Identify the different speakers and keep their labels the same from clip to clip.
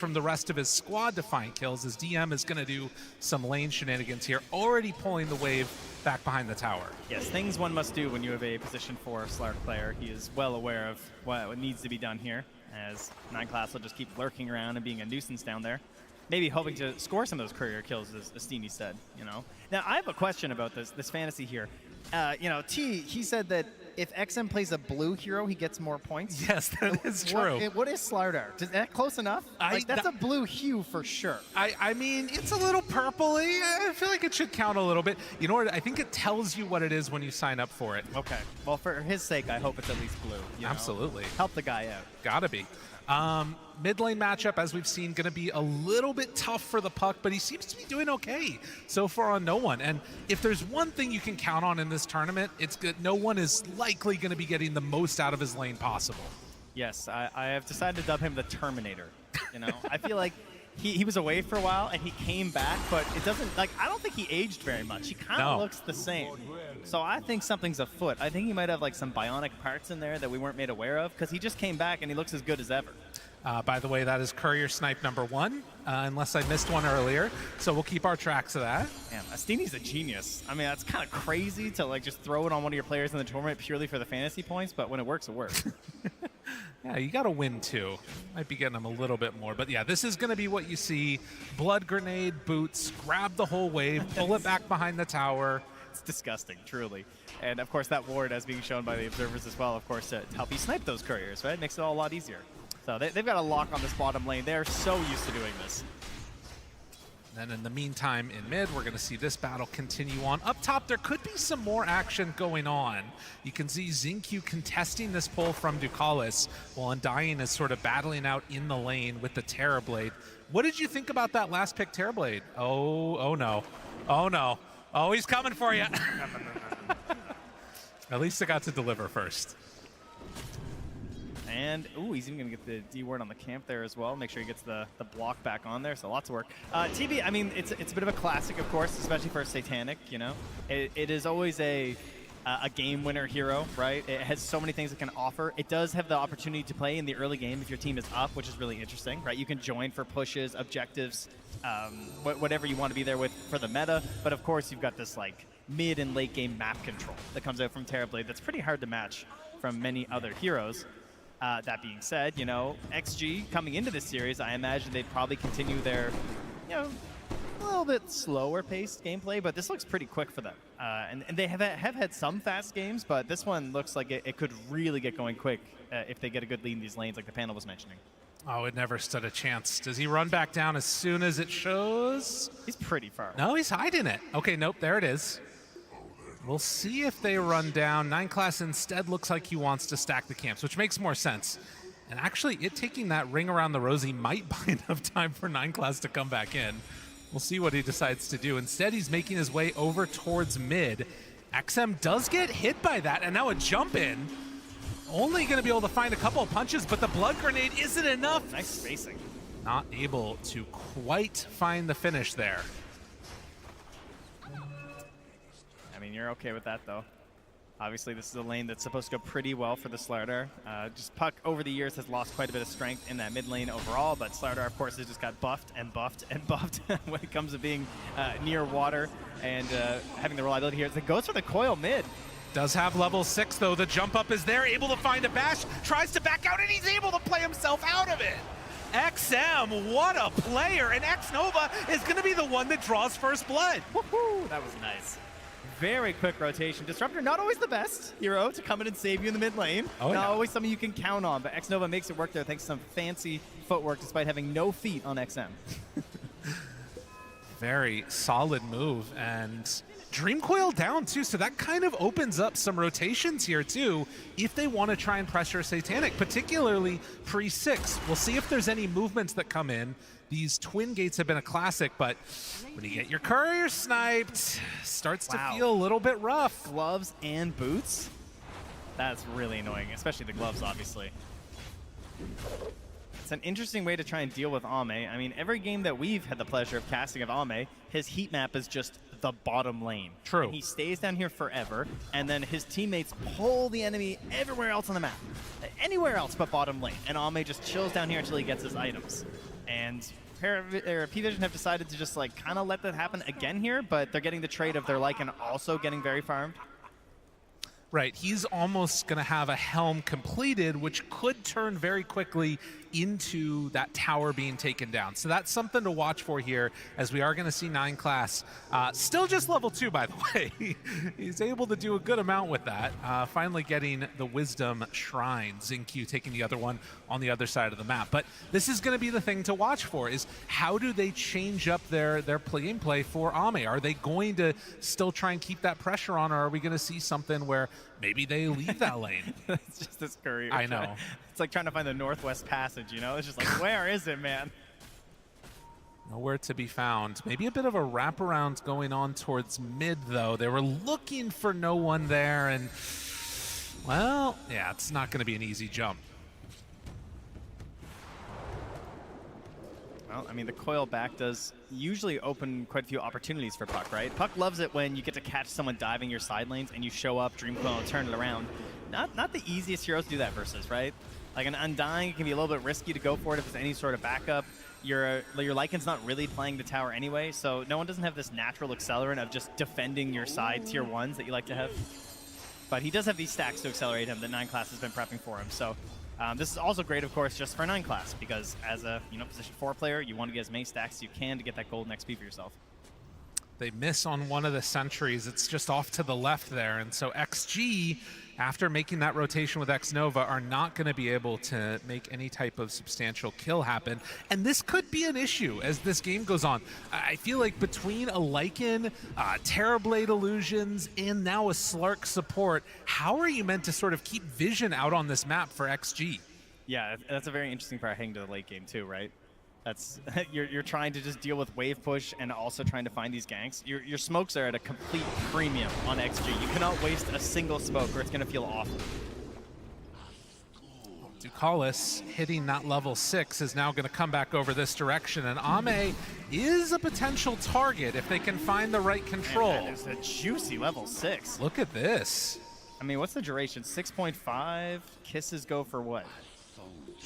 Speaker 1: from the rest of his squad to find kills, as DM is going to do some lane shenanigans here, already pulling the wave back behind the tower.
Speaker 2: Yes, things one must do when you have a position 4 Slark player. He is well aware of what needs to be done here, as 9class will just keep lurking around and being a nuisance down there. Maybe hoping to score some of those courier kills, as Steenie said, you know. Now, I have a question about this fantasy here. You know, he said that if XM plays a blue hero, he gets more points.
Speaker 1: Yes, that is true.
Speaker 2: What is Slardar? Is that close enough? Like, that's a blue hue for sure.
Speaker 1: I mean, it's a little purpley. I feel like it should count a little bit. You know what? I think it tells you what it is when you sign up for it.
Speaker 2: Okay. Well, for his sake, I hope it's at least blue. You know?
Speaker 1: Absolutely.
Speaker 2: Help the guy out.
Speaker 1: Gotta be. Mid lane matchup, as we've seen, going to be a little bit tough for the Puck, but he seems to be doing okay so far on no one. And if there's one thing you can count on in this tournament, it's good. No one is likely going to be getting the most out of his lane possible.
Speaker 2: Yes, I have decided to dub him the Terminator. You know, I feel like he was away for a while and he came back, but it doesn't, like, I don't think he aged very much. He kind of looks the same. So I think something's afoot. I think he might have like some bionic parts in there that we weren't made aware of, because he just came back and he looks as good as ever.
Speaker 1: By the way, that is Courier Snipe #1, unless I missed one earlier. So we'll keep our tracks of that.
Speaker 2: Man, Astini's a genius. I mean, that's kind of crazy to like just throw it on one of your players in the tournament purely for the fantasy points, but when it works, it works.
Speaker 1: Yeah, you got to win too. Might be getting them a little bit more. But yeah, this is going to be what you see. Blood grenade, boots, grab the whole wave, pull it back behind the tower.
Speaker 2: It's disgusting, truly. And of course, that ward, as being shown by the observers as well, of course, to help you snipe those couriers, right? Makes it all a lot easier. So they've got a lock on this bottom lane. They're so used to doing this.
Speaker 1: Then in the meantime, in mid, we're going to see this battle continue on. Up top, there could be some more action going on. You can see Xingqiu contesting this pull from Ducalis, while Undying is sort of battling out in the lane with the Terrorblade. What did you think about that last pick, Terrorblade? Oh no. Oh no. Oh, he's coming for you. At least it got to deliver first.
Speaker 2: And, ooh, he's even going to get the D word on the camp there as well. Make sure he gets the block back on there, so lots of work. TB, I mean, it's a bit of a classic, of course, especially for Satanic, you know. It is always a game winner hero, right? It has so many things it can offer. It does have the opportunity to play in the early game if your team is up, which is really interesting, right? You can join for pushes, objectives, whatever you want to be there with for the meta. But of course, you've got this like mid and late game map control that comes out from Terrorblade that's pretty hard to match from many other heroes. That being said, you know, XG coming into this series, I imagine they'd probably continue their, you know, a little bit slower paced gameplay, but this looks pretty quick for them. And they have had some fast games, but this one looks like it could really get going quick if they get a good lead in these lanes, like the panel was mentioning.
Speaker 1: Oh, it never stood a chance. Does he run back down as soon as it shows?
Speaker 2: He's pretty far.
Speaker 1: No, he's hiding it. Okay, nope, there it is. We'll see if they run down. 9class instead looks like he wants to stack the camps, which makes more sense. And actually, it taking that ring around the rosy might buy enough time for 9class to come back in. We'll see what he decides to do. Instead, he's making his way over towards mid. XM does get hit by that, and now a jump in. Only going to be able to find a couple of punches, but the blood grenade isn't enough.
Speaker 2: Nice spacing.
Speaker 1: Not able to quite find the finish there.
Speaker 2: I mean, you're okay with that, though. Obviously, this is a lane that's supposed to go pretty well for the Slardar. Just Puck, over the years, has lost quite a bit of strength in that mid lane overall, but Slardar, of course, has just got buffed and buffed and buffed when it comes to being near water and having the reliability here. It goes for the coil mid.
Speaker 1: Does have level 6, though. The jump up is there, able to find a bash, tries to back out, and he's able to play himself out of it. XM, what a player, and X-Nova is going to be the one that draws first blood.
Speaker 2: Woohoo! That was nice. Very quick rotation. Disruptor, not always the best hero to come in and save you in the mid lane.
Speaker 1: Oh,
Speaker 2: not always something you can count on, but X-Nova makes it work there thanks to some fancy footwork despite having no feet on XM.
Speaker 1: Very solid move, and Dream Coil down too, so that kind of opens up some rotations here too if they want to try and pressure Satanic, particularly pre-6. We'll see if there's any movements that come in. These twin gates have been a classic, but when you get your courier sniped, starts to feel a little bit rough.
Speaker 2: Gloves and boots? That's really annoying, especially the gloves, obviously. It's an interesting way to try and deal with Ame. I mean, every game that we've had the pleasure of casting of Ame, his heat map is just the bottom lane.
Speaker 1: True.
Speaker 2: And he stays down here forever, and then his teammates pull the enemy everywhere else on the map. Anywhere else but bottom lane. And Ame just chills down here until he gets his items. And P-Vision have decided to just like kind of let that happen again here, but they're getting the trade of their Lycan also getting very farmed.
Speaker 1: Right, he's almost going to have a helm completed, which could turn very quickly into that tower being taken down. So that's something to watch for here, as we are going to see 9 class. Still just level 2, by the way. He's able to do a good amount with that. Finally getting the Wisdom Shrine. Xingqiu taking the other one on the other side of the map. But this is going to be the thing to watch for, is how do they change up their gameplay for Ame? Are they going to still try and keep that pressure on, or are we going to see something where maybe they leave that lane?
Speaker 2: It's just this career.
Speaker 1: I know.
Speaker 2: It's like trying to find the Northwest Passage, you know? It's just like, where is it, man?
Speaker 1: Nowhere to be found. Maybe a bit of a wraparound going on towards mid, though. They were looking for no one there, and, well, yeah, it's not going to be an easy jump.
Speaker 2: Well, I mean, the coil back does usually open quite a few opportunities for Puck, right? Puck loves it when you get to catch someone diving your side lanes and you show up, Dream Coil, and turn it around. Not the easiest heroes to do that versus, right? Like an Undying, it can be a little bit risky to go for it if there's any sort of backup. Your Lycan's not really playing the tower anyway, so no one doesn't have this natural accelerant of just defending your side tier 1s that you like to have. But he does have these stacks to accelerate him that 9 class has been prepping for him, so this is also great, of course, just for 9 class, because as a position 4 player, you want to get as many stacks as you can to get that golden XP for yourself.
Speaker 1: They miss on one of the sentries. It's just off to the left there, and so XG, after making that rotation with Xnova, are not going to be able to make any type of substantial kill happen. And this could be an issue as this game goes on. I feel like between a Lycan, Terrorblade Illusions, and now a Slark support, how are you meant to sort of keep vision out on this map for XG?
Speaker 2: Yeah, that's a very interesting part heading to the late game too, right? That's you're trying to just deal with wave push and also trying to find these ganks. Your smokes are at a complete premium on XG. You cannot waste a single smoke or it's going to feel awful.
Speaker 1: Ducalis hitting that level 6 is now going to come back over this direction, and Ame is a potential target if they can find the right control.
Speaker 2: Man, that is a juicy level 6.
Speaker 1: Look at this.
Speaker 2: I mean, what's the duration? 6.5? Kisses go for what?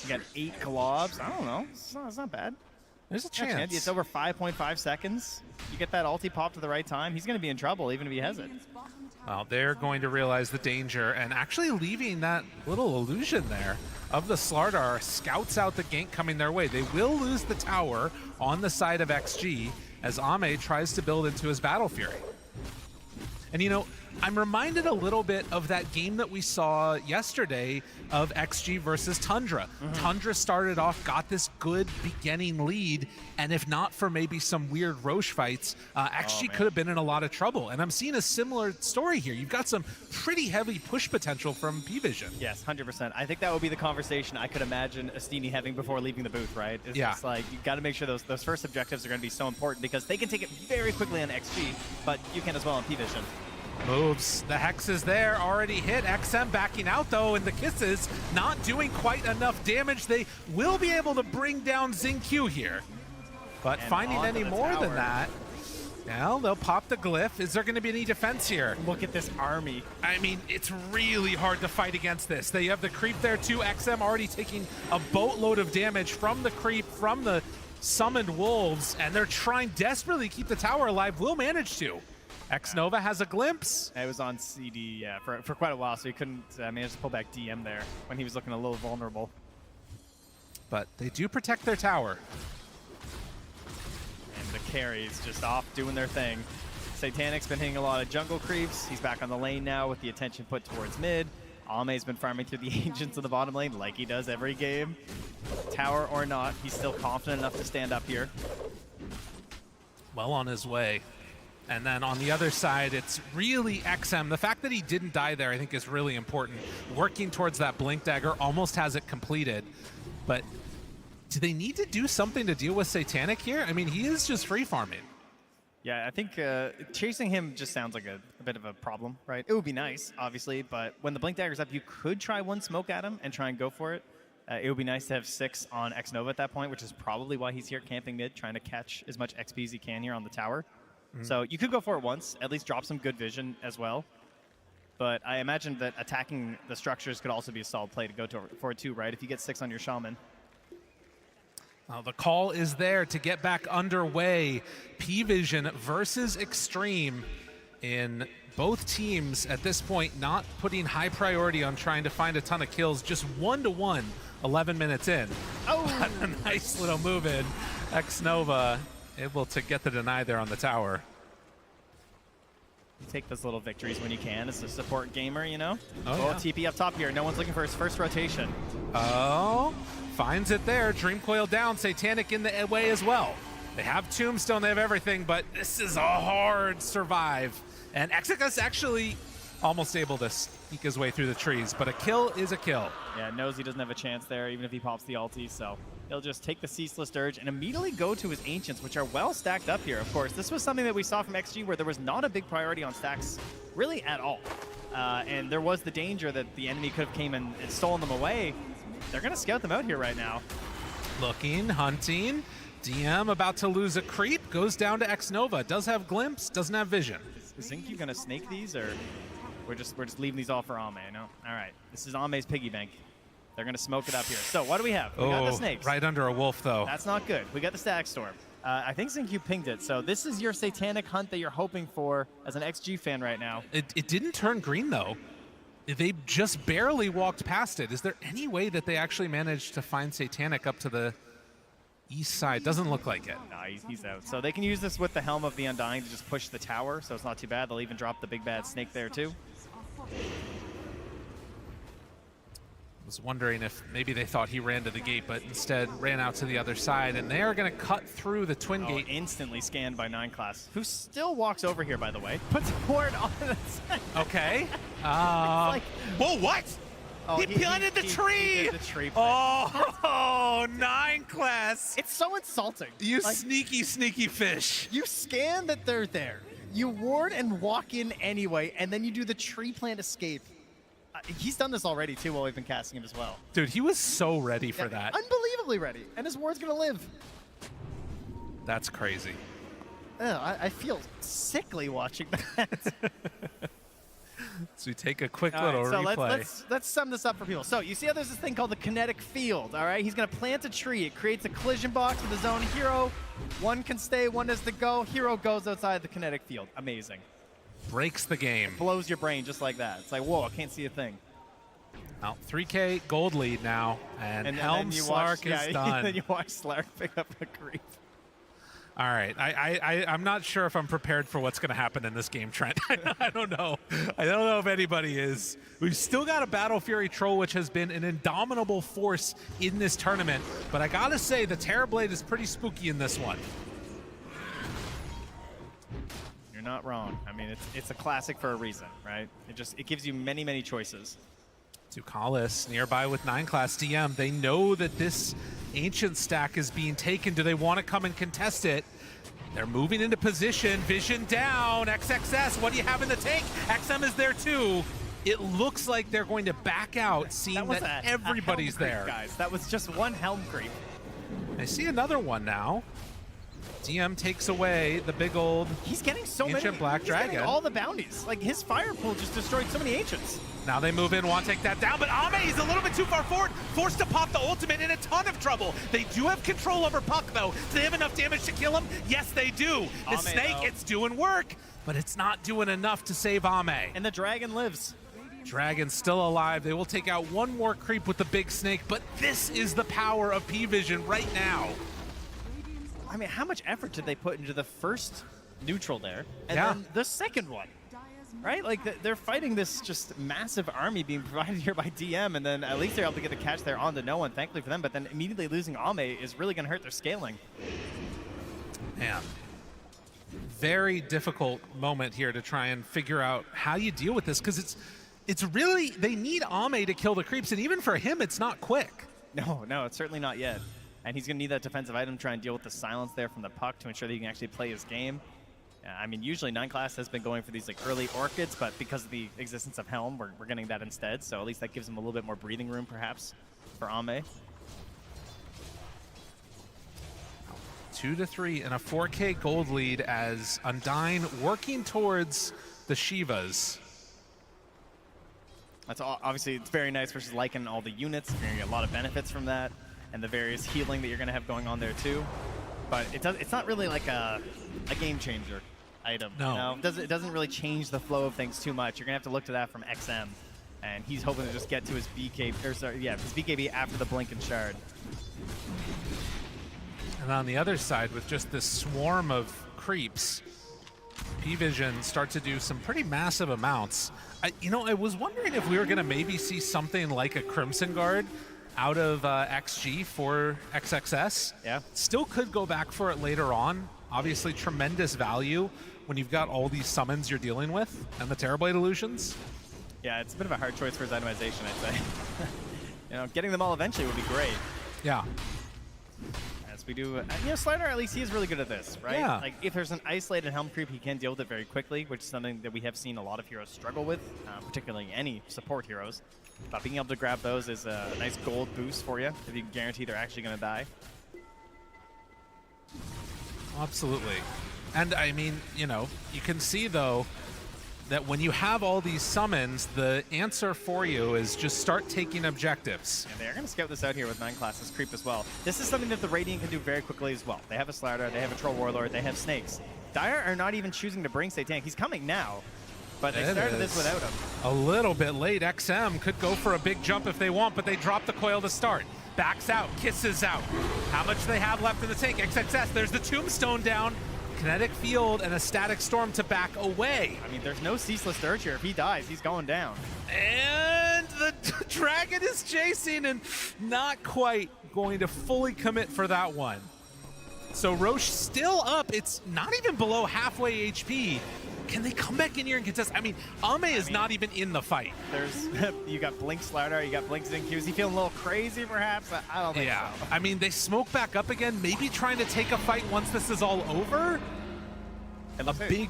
Speaker 2: You got 8 globs. I don't know. It's not bad.
Speaker 1: There's a chance.
Speaker 2: It's over 5.5 seconds. You get that ulti pop to the right time, he's going to be in trouble even if he has it.
Speaker 1: Well, they're going to realize the danger and actually leaving that little illusion there of the Slardar scouts out the gank coming their way. They will lose the tower on the side of XG as Ame tries to build into his Battle Fury. And you know, I'm reminded a little bit of that game that we saw yesterday of XG versus Tundra. Tundra started off, got this good beginning lead, and if not for maybe some weird Roche fights, XG could have been in a lot of trouble. And I'm seeing a similar story here. You've got some pretty heavy push potential from P-Vision.
Speaker 2: Yes, 100%. I think that would be the conversation I could imagine Astini having before leaving the booth, right? It's just like, you got to make sure those first objectives are going to be so important because they can take it very quickly on XG, but you can as well on P-Vision.
Speaker 1: Moves. The Hex is there, already hit. XM backing out, though, and the Kisses not doing quite enough damage. They will be able to bring down Xingqiu here. But
Speaker 2: and
Speaker 1: finding any more
Speaker 2: tower.
Speaker 1: than that, well, they'll pop the glyph. Is there going to be any defense here?
Speaker 2: Look at this army.
Speaker 1: I mean, it's really hard to fight against this. They have the creep there, too. XM already taking a boatload of damage from the creep, from the summoned wolves, and they're trying desperately to keep the tower alive. Will manage to. Xnova has a glimpse.
Speaker 2: It was on CD, yeah, for quite a while, so he couldn't manage to pull back DM there when he was looking a little vulnerable.
Speaker 1: But they do protect their tower.
Speaker 2: And the carries just off doing their thing. Satanic's been hitting a lot of jungle creeps. He's back on the lane now with the attention put towards mid. Ame's been farming through the ancients in the bottom lane like he does every game. Tower or not, he's still confident enough to stand up here.
Speaker 1: Well on his way. And then on the other side, it's really XM. The fact that he didn't die there, I think, is really important. Working towards that Blink Dagger, almost has it completed. But do they need to do something to deal with Satanic here? I mean, he is just free farming.
Speaker 2: Yeah, I think chasing him just sounds like a bit of a problem, right? It would be nice, obviously, but when the Blink Dagger's up, you could try one smoke at him and try and go for it. It would be nice to have 6 on Xnova at that point, which is probably why he's here camping mid, trying to catch as much XP as he can here on the tower. So you could go for it once, at least drop some good vision as well. But I imagine that attacking the structures could also be a solid play to go for it too, right? If you get 6 on your Shaman.
Speaker 1: The call is there to get back underway. P-Vision versus Extreme, in both teams at this point not putting high priority on trying to find a ton of kills, just 1-1, 11 minutes in.
Speaker 2: Oh,
Speaker 1: a nice little move in. X-Nova able to get the deny there on the tower.
Speaker 2: You take those little victories when you can as a support gamer, you know?
Speaker 1: Oh,
Speaker 2: yeah. TP up top here. No one's looking for his first rotation.
Speaker 1: Oh, finds it there. Dream Coil down. Satanic in the way as well. They have Tombstone, they have everything, but this is a hard survive. And Exodus actually almost able to sneak his way through the trees, but a kill is a kill.
Speaker 2: Yeah, knows he doesn't have a chance there, even if he pops the ulti, so he'll just take the Ceaseless Dirge and immediately go to his Ancients, which are well stacked up here, of course. This was something that we saw from XG where there was not a big priority on stacks really at all. And there was the danger that the enemy could have came and stolen them away. They're going to scout them out here right now.
Speaker 1: Looking, hunting. DM about to lose a creep, goes down to X-Nova. Does have glimpse, doesn't have vision.
Speaker 2: Is Zinky going to snake these, or we're just leaving these all for Ame, no? All right, this is Ame's piggy bank. They're going to smoke it up here. So what do we have? We got the snakes.
Speaker 1: Right under a wolf, though.
Speaker 2: That's not good. We got the Static Storm. I think Zinky pinged it. So this is your Satanic hunt that you're hoping for as an XG fan right now.
Speaker 1: It didn't turn green, though. They just barely walked past it. Is there any way that they actually managed to find Satanic up to the east side? Doesn't look like it.
Speaker 2: No, he's out. So they can use this with the Helm of the Undying to just push the tower, so it's not too bad. They'll even drop the big bad snake there, too.
Speaker 1: I was wondering if maybe they thought he ran to the gate, but instead ran out to the other side, and they are going to cut through the twin gate.
Speaker 2: Instantly scanned by 9 class, who still walks over here, by the way. Puts a ward on the side.
Speaker 1: Okay.
Speaker 2: Like,
Speaker 1: whoa, what?
Speaker 2: Oh,
Speaker 1: he planted the tree!
Speaker 2: He did the tree
Speaker 1: oh, 9 class.
Speaker 2: It's so insulting.
Speaker 1: You sneaky, sneaky fish.
Speaker 2: You scan that they're there. You ward and walk in anyway, and then you do the tree plant escape. He's done this already, too, while we've been casting him as well.
Speaker 1: Dude, he was so ready for that.
Speaker 2: Unbelievably ready. And his ward's going to live.
Speaker 1: That's crazy.
Speaker 2: I feel sickly watching that.
Speaker 1: So we take a quick little replay.
Speaker 2: So let's sum this up for people. So you see how there's this thing called the kinetic field, all right? He's going to plant a tree. It creates a collision box with his own hero. One can stay, one has to go. Hero goes outside the kinetic field. Amazing.
Speaker 1: Breaks the game.
Speaker 2: Blows your brain just like that. It's like, whoa, I can't see a thing.
Speaker 1: Now, 3K gold lead now, and Helm Slark is done.
Speaker 2: Then you watch Slark pick up a creep.
Speaker 1: All right, I'm not sure if I'm prepared for what's going to happen in this game, Trent. I don't know. I don't know if anybody is. We've still got a Battle Fury Troll, which has been an indomitable force in this tournament, but I got to say the Terrorblade is pretty spooky in this one.
Speaker 2: You're not wrong. I mean, it's a classic for a reason, right? It gives you many choices.
Speaker 1: Ducalis nearby with 9 class DM. They know that this Ancient stack is being taken. Do they want to come and contest it? They're moving into position. Vision down. XXS, what do you have in the tank? XM is there too. It looks like they're going to back out, seeing that everybody's there.
Speaker 2: Creep, guys, that was just one Helm creep.
Speaker 1: I see another one now. DM takes away the big old
Speaker 2: He's getting so
Speaker 1: Ancient
Speaker 2: many.
Speaker 1: Black Dragon.
Speaker 2: Getting all the bounties. Like, his fire pool just destroyed so many Ancients.
Speaker 1: Now they move in, want to take that down, but Ame is a little bit too far forward, forced to pop the ultimate, in a ton of trouble. They do have control over Puck, though. Do they have enough damage to kill him? Yes, they do. The snake, it's doing work, but it's not doing enough to save Ame.
Speaker 2: And the dragon lives.
Speaker 1: Dragon's still alive. They will take out one more creep with the big snake, but this is the power of P-Vision right now.
Speaker 2: I mean, how much effort did they put into the first neutral there, and then the second one? Right? Like, they're fighting this just massive army being provided here by DM, and then at least they're able to get the catch there onto no one, thankfully for them, but then immediately losing Ame is really going to hurt their scaling.
Speaker 1: Man. Very difficult moment here to try and figure out how you deal with this, because it's really, they need Ame to kill the creeps, and even for him, it's not quick.
Speaker 2: No, it's certainly not yet. And he's going to need that defensive item to try and deal with the silence there from the Puck to ensure that he can actually play his game. I mean, usually 9 class has been going for these like early Orchids, but because of the existence of Helm, we're getting that instead. So at least that gives him a little bit more breathing room, perhaps, for Ame.
Speaker 1: 2-3 and a 4K gold lead as Undyne working towards the Shivas.
Speaker 2: That's obviously, it's very nice versus Lycan and all the units. You're going to get a lot of benefits from that. and the various healing that you're going to have going on there too. But it's not really like a game changer item.
Speaker 1: No.
Speaker 2: You know? It doesn't really change the flow of things too much. You're going to have to look to that from XM. And he's hoping to just get to his his BKB after the blink and shard.
Speaker 1: And on the other side, with just this swarm of creeps, P-Vision start to do some pretty massive amounts. I was wondering if we were going to maybe see something like a Crimson Guard out of XG for XXS.
Speaker 2: Yeah.
Speaker 1: Still could go back for it later on. Obviously, tremendous value when you've got all these summons you're dealing with and the Terrorblade illusions.
Speaker 2: Yeah, it's a bit of a hard choice for his itemization, I'd say. Getting them all eventually would be great.
Speaker 1: Yeah.
Speaker 2: As we do, Slider, at least he is really good at this, right?
Speaker 1: Yeah.
Speaker 2: Like, if there's an isolated helm creep, he can deal with it very quickly, which is something that we have seen a lot of heroes struggle with, particularly any support heroes. But being able to grab those is a nice gold boost for you, if you can guarantee they're actually going to die.
Speaker 1: Absolutely. And I mean, you can see, though, that when you have all these summons, the answer for you is just start taking objectives.
Speaker 2: And they're going to scout this out here with 9 classes creep as well. This is something that the Radiant can do very quickly as well. They have a Slider, they have a Troll Warlord, they have Snakes. Dire are not even choosing to bring Satanic. He's coming now, but they started this without him.
Speaker 1: A little bit late. XM could go for a big jump if they want, but they drop the coil to start. Backs out, kisses out. How much do they have left in the tank? XXS, there's the Tombstone down. Kinetic Field and a Static Storm to back away.
Speaker 2: I mean, there's no Ceaseless Dirge here. If he dies, he's going down.
Speaker 1: And the Dragon is chasing and not quite going to fully commit for that one. So Roche still up. It's not even below halfway HP. Can they come back in here and contest? I mean, Ame is not even in the fight.
Speaker 2: You got Blink Slider, you got Blink Zinq. Is he feeling a little crazy, perhaps? I don't think so.
Speaker 1: I mean, they smoke back up again, maybe trying to take a fight once this is all over. A big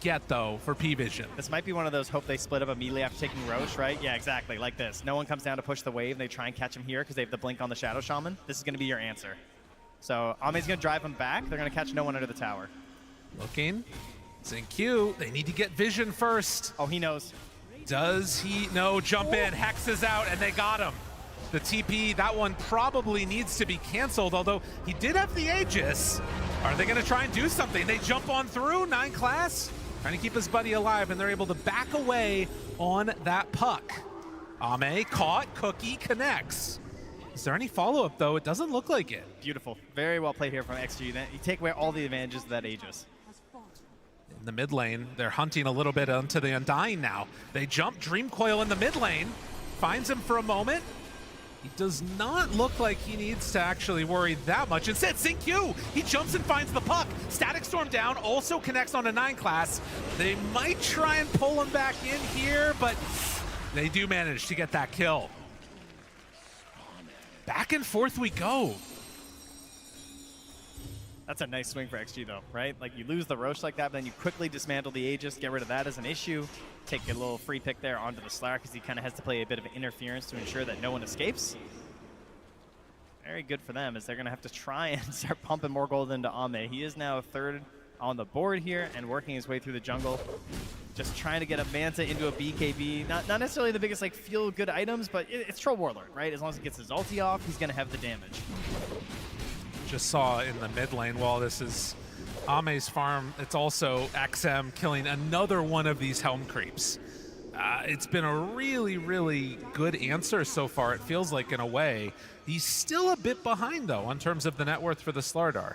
Speaker 1: get, though, for P-Vision.
Speaker 2: This might be one of those hope they split up immediately after taking Roche, right? Yeah, exactly, like this. No one comes down to push the wave, and they try and catch him here because they have the Blink on the Shadow Shaman. This is going to be your answer. So Ame's going to drive him back. They're going to catch no one under the tower.
Speaker 1: Looking. Zinq, they need to get vision first.
Speaker 2: Oh, he knows.
Speaker 1: Does he? No, jump in. Hex is out, and they got him. The TP, that one probably needs to be canceled, although he did have the Aegis. Are they going to try and do something? They jump on through, 9 class, trying to keep his buddy alive, and they're able to back away on that puck. Ame caught, Cookie connects. Is there any follow-up, though? It doesn't look like it.
Speaker 2: Beautiful. Very well played here from XG. You take away all the advantages of that Aegis.
Speaker 1: In the mid lane, they're hunting a little bit onto the Undying now. They jump Dream Coil in the mid lane, finds him for a moment. He does not look like he needs to actually worry that much. Instead, Zinq, he jumps and finds the puck. Static Storm down, also connects on a 9 class. They might try and pull him back in here, but they do manage to get that kill. Back and forth we go.
Speaker 2: That's a nice swing for XG, though, right? Like, you lose the Roche like that, but then you quickly dismantle the Aegis, get rid of that as an issue, take a little free pick there onto the Slayer because he kind of has to play a bit of interference to ensure that no one escapes. Very good for them, as they're going to have to try and start pumping more gold into Ame. He is now 3rd on the board here and working his way through the jungle. Just trying to get a Manta into a BKB. Not necessarily the biggest, like, feel-good items, but it's Troll Warlord, right? As long as he gets his ulti off, he's going to have the damage.
Speaker 1: Just saw in the mid lane, while this is Ame's farm, it's also XM killing another one of these Helm creeps. It's been a really, really good answer so far, it feels like, in a way. He's still a bit behind, though, in terms of the net worth for the Slardar.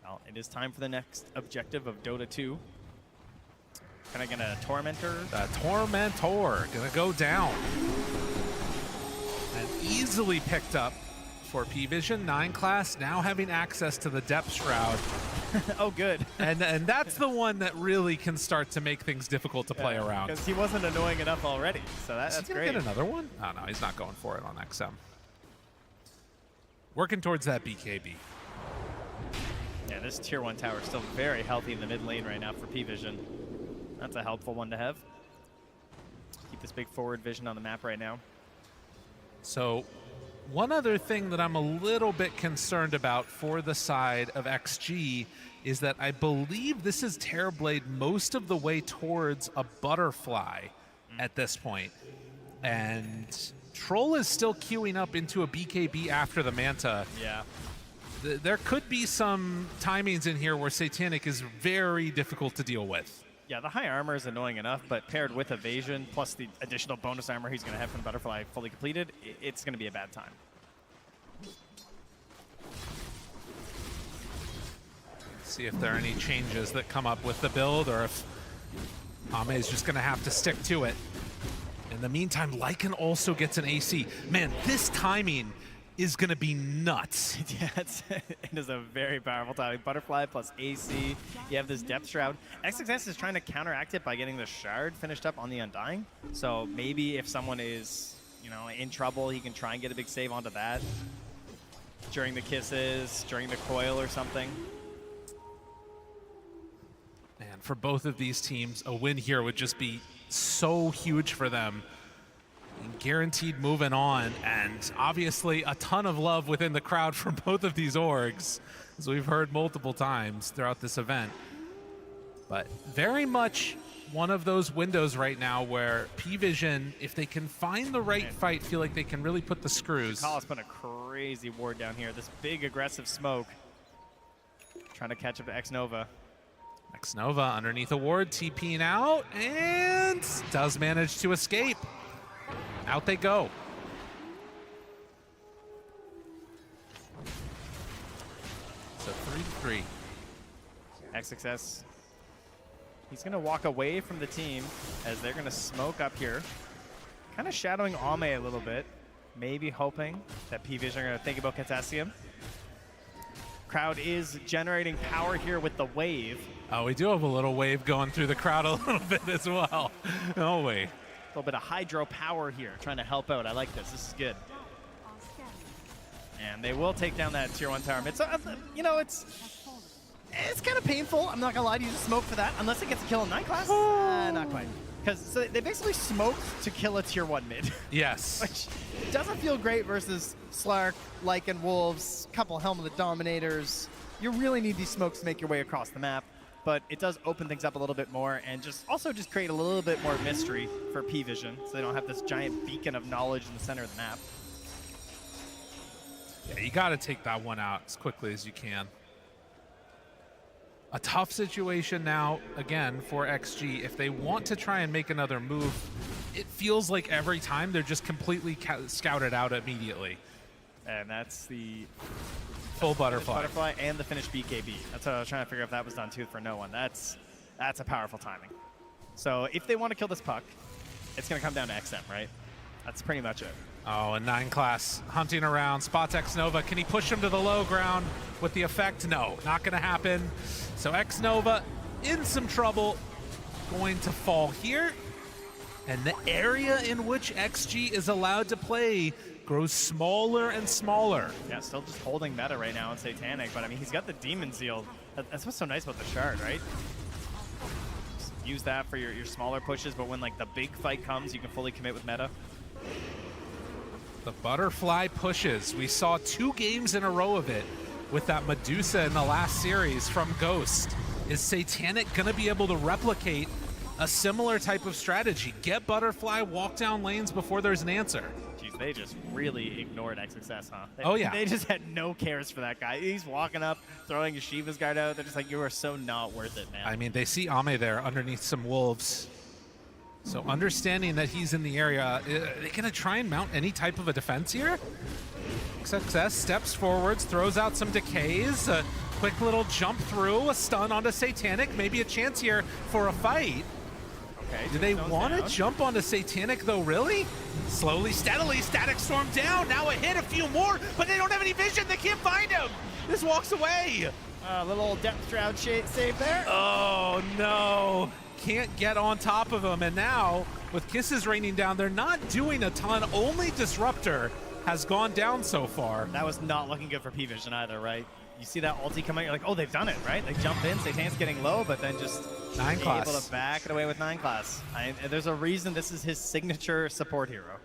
Speaker 2: Well, it is time for the next objective of Dota 2. Kind of gonna Tormentor.
Speaker 1: The Tormentor gonna go down. And easily picked up for P-Vision. 9 class now having access to the Depth Shroud.
Speaker 2: Oh, good.
Speaker 1: and that's the one that really can start to make things difficult to play around.
Speaker 2: Because he wasn't annoying enough already, so that's great. Is he gonna
Speaker 1: get another one? Oh, no, he's not going for it on XM. Working towards that BKB.
Speaker 2: Yeah, this tier 1 tower is still very healthy in the mid lane right now for P-Vision. That's a helpful one to have. Keep this big forward vision on the map right now.
Speaker 1: So one other thing that I'm a little bit concerned about for the side of XG is that I believe this is Terrorblade most of the way towards a butterfly at this point. And Troll is still queuing up into a BKB after the Manta.
Speaker 2: Yeah.
Speaker 1: There could be some timings in here where Satanic is very difficult to deal with.
Speaker 2: Yeah, the high armor is annoying enough, but paired with evasion, plus the additional bonus armor he's going to have from Butterfly fully completed, it's going to be a bad time.
Speaker 1: See if there are any changes that come up with the build, or if Ame is just going to have to stick to it. In the meantime, Lycan also gets an AC. Man, this timing is going to be nuts.
Speaker 2: Yeah, it is a very powerful timing. Butterfly plus AC. You have this Depth Shroud. XXS is trying to counteract it by getting the Shard finished up on the Undying. So maybe if someone is, you know, in trouble, he can try and get a big save onto that during the kisses, during the coil or something.
Speaker 1: Man, for both of these teams, a win here would just be so huge for them. Guaranteed moving on, and obviously a ton of love within the crowd for both of these orgs, as we've heard multiple times throughout this event. But very much one of those windows right now where P-Vision, if they can find the right fight, feel like they can really put the screws.
Speaker 2: Kala's put a crazy ward down here. This big aggressive smoke. Trying to catch up to X-Nova.
Speaker 1: X-Nova underneath a ward, TPing out, and does manage to escape. Out they go. So 3-3.
Speaker 2: XXS. He's going to walk away from the team as they're going to smoke up here. Kind of shadowing Ame a little bit. Maybe hoping that P-Vision are going to think about Potassium. Crowd is generating power here with the wave.
Speaker 1: Oh, we do have a little wave going through the crowd a little bit as well. Oh, wait.
Speaker 2: A little bit of hydro power here, trying to help out. I like this. This is good. And they will take down that tier 1 tower. It's, you know, it's kind of painful. I'm not going to lie to you, just smoke for that. Unless it gets a kill in 9 class. Not quite. Because so they basically smoked to kill a tier 1 mid.
Speaker 1: Yes.
Speaker 2: Which doesn't feel great versus Slark, Lycan, Wolves, couple Helm of the Dominators. You really need these smokes to make your way across the map. But it does open things up a little bit more and just create a little bit more mystery for P-Vision so they don't have this giant beacon of knowledge in the center of the map.
Speaker 1: Yeah, you got to take that one out as quickly as you can. A tough situation now, again, for XG. If they want to try and make another move, it feels like every time they're just completely scouted out immediately.
Speaker 2: And that's the
Speaker 1: full butterfly.
Speaker 2: Butterfly and the finished BKB. That's what I was trying to figure if that was done too for no one. That's a powerful timing. So if they want to kill this puck, it's going to come down to XM, right? That's pretty much it.
Speaker 1: Oh, and 9 class hunting around, spots X-Nova. Can he push him to the low ground with the effect? No, not going to happen. So X-Nova in some trouble, going to fall here. And the area in which XG is allowed to play grows smaller and smaller.
Speaker 2: Yeah, still just holding meta right now in Satanic, but I mean, he's got the Demon Seal. That's what's so nice about the Shard, right? Just use that for your smaller pushes, but when like the big fight comes, you can fully commit with meta.
Speaker 1: The Butterfly pushes. We saw 2 games in a row of it with that Medusa in the last series from Ghost. Is Satanic gonna be able to replicate a similar type of strategy? Get Butterfly, walk down lanes before there's an answer.
Speaker 2: Jeez, they just really ignored XXS, huh?
Speaker 1: Oh, yeah.
Speaker 2: They just had no cares for that guy. He's walking up, throwing Yeshiva's guard out. They're just like, you are so not worth it, man.
Speaker 1: I mean, they see Ame there underneath some wolves. So understanding that he's in the area, are they gonna try and mount any type of a defense here? XXS steps forwards, throws out some decays, a quick little jump through, a stun onto Satanic, maybe a chance here for a fight.
Speaker 2: Okay,
Speaker 1: do they want to jump onto Satanic though, really? Slowly, steadily, Static Storm down, now a hit, a few more, but they don't have any vision, they can't find him! This walks away!
Speaker 2: Little Depth Shroud save there.
Speaker 1: Oh no! Can't get on top of him, and now, with kisses raining down, they're not doing a ton, only Disruptor has gone down so far.
Speaker 2: That was not looking good for P-Vision either, right? You see that ulti coming, you're like, oh, they've done it, right? They jump in, Satan's getting low, but then just
Speaker 1: 9 class.
Speaker 2: able to back it away with 9 class. There's a reason this is his signature support hero.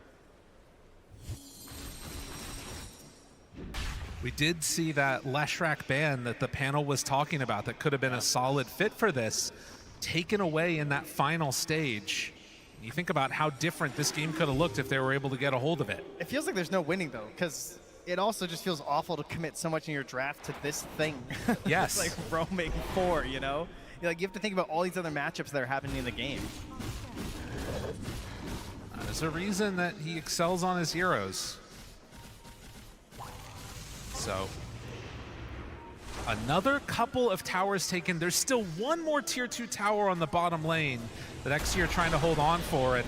Speaker 1: We did see that Leshrac ban that the panel was talking about that could have been a solid fit for this, taken away in that final stage. You think about how different this game could have looked if they were able to get a hold of it.
Speaker 2: It feels like there's no winning, though, because it also just feels awful to commit so much in your draft to this thing.
Speaker 1: Yes.
Speaker 2: It's like roaming 4, you know? Like, you have to think about all these other matchups that are happening in the game.
Speaker 1: There's a reason that he excels on his heroes. So, another couple of towers taken. There's still one more tier 2 tower on the bottom lane that XG are trying to hold on for. And,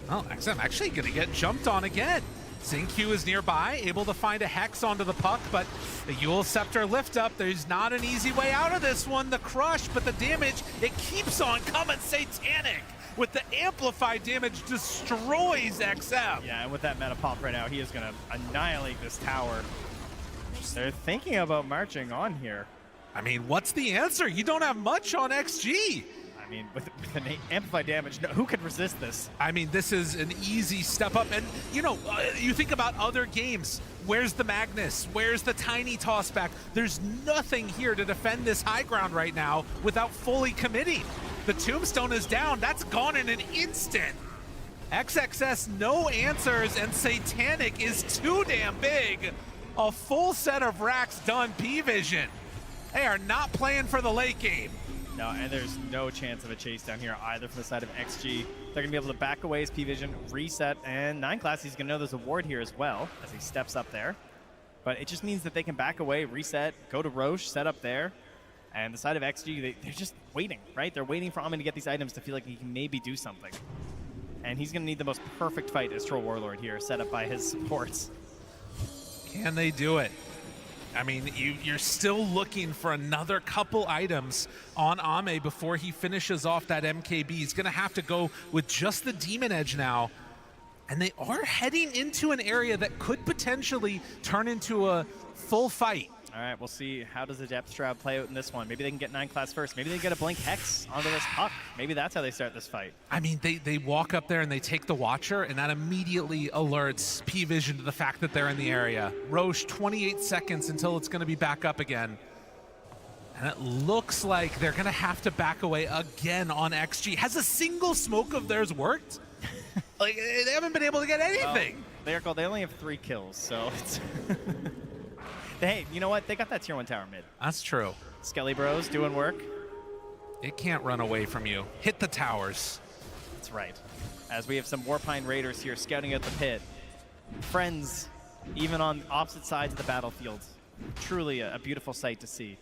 Speaker 1: well, XM actually going to get jumped on again. Xingqiu is nearby, able to find a Hex onto the puck, but the Yule Scepter lift up. There's not an easy way out of this one. The crush, but the damage, it keeps on coming. Satanic with the amplified damage destroys XM.
Speaker 2: Yeah, and with that meta pop right now, he is going to annihilate this tower. They're thinking about marching on here.
Speaker 1: I mean, what's the answer? You don't have much on XG.
Speaker 2: I mean, with an amplified damage, who could resist this?
Speaker 1: I mean, this is an easy step up. And, you know, you think about other games. Where's the Magnus? Where's the tiny toss back? There's nothing here to defend this high ground right now without fully committing. The Tombstone is down. That's gone in an instant. XXS, no answers, and Satanic is too damn big. A full set of racks done, P-Vision. They are not playing for the late game.
Speaker 2: No, and there's no chance of a chase down here either from the side of XG. They're going to be able to back away as P-Vision, reset, and 9class, he's going to know there's a ward here as well as he steps up there. But it just means that they can back away, reset, go to Roche, set up there. And the side of XG, they're just waiting, right? They're waiting for Ame to get these items to feel like he can maybe do something. And he's going to need the most perfect fight as Troll Warlord here, set up by his supports.
Speaker 1: Can they do it? I mean, you're still looking for another couple items on Ame before he finishes off that MKB. He's going to have to go with just the Demon Edge now. And they are heading into an area that could potentially turn into a full fight.
Speaker 2: All right, we'll see how does the Depth Shroud play out in this one. Maybe they can get 9class first. Maybe they get a Blink Hex onto this puck. Maybe that's how they start this fight.
Speaker 1: I mean, they walk up there and they take the Watcher, and that immediately alerts P-Vision to the fact that they're in the area. Roche, 28 seconds until it's going to be back up again. And it looks like they're going to have to back away again on XG. Has a single smoke of theirs worked? Like, they haven't been able to get anything.
Speaker 2: Well, they only have 3 kills, so it's... Hey, you know what? They got that tier 1 tower mid.
Speaker 1: That's true.
Speaker 2: Skelly Bros doing work.
Speaker 1: It can't run away from you. Hit the towers.
Speaker 2: That's right. As we have some Warpine Raiders here scouting out the pit. Friends, even on opposite sides of the battlefield. Truly a beautiful sight to see.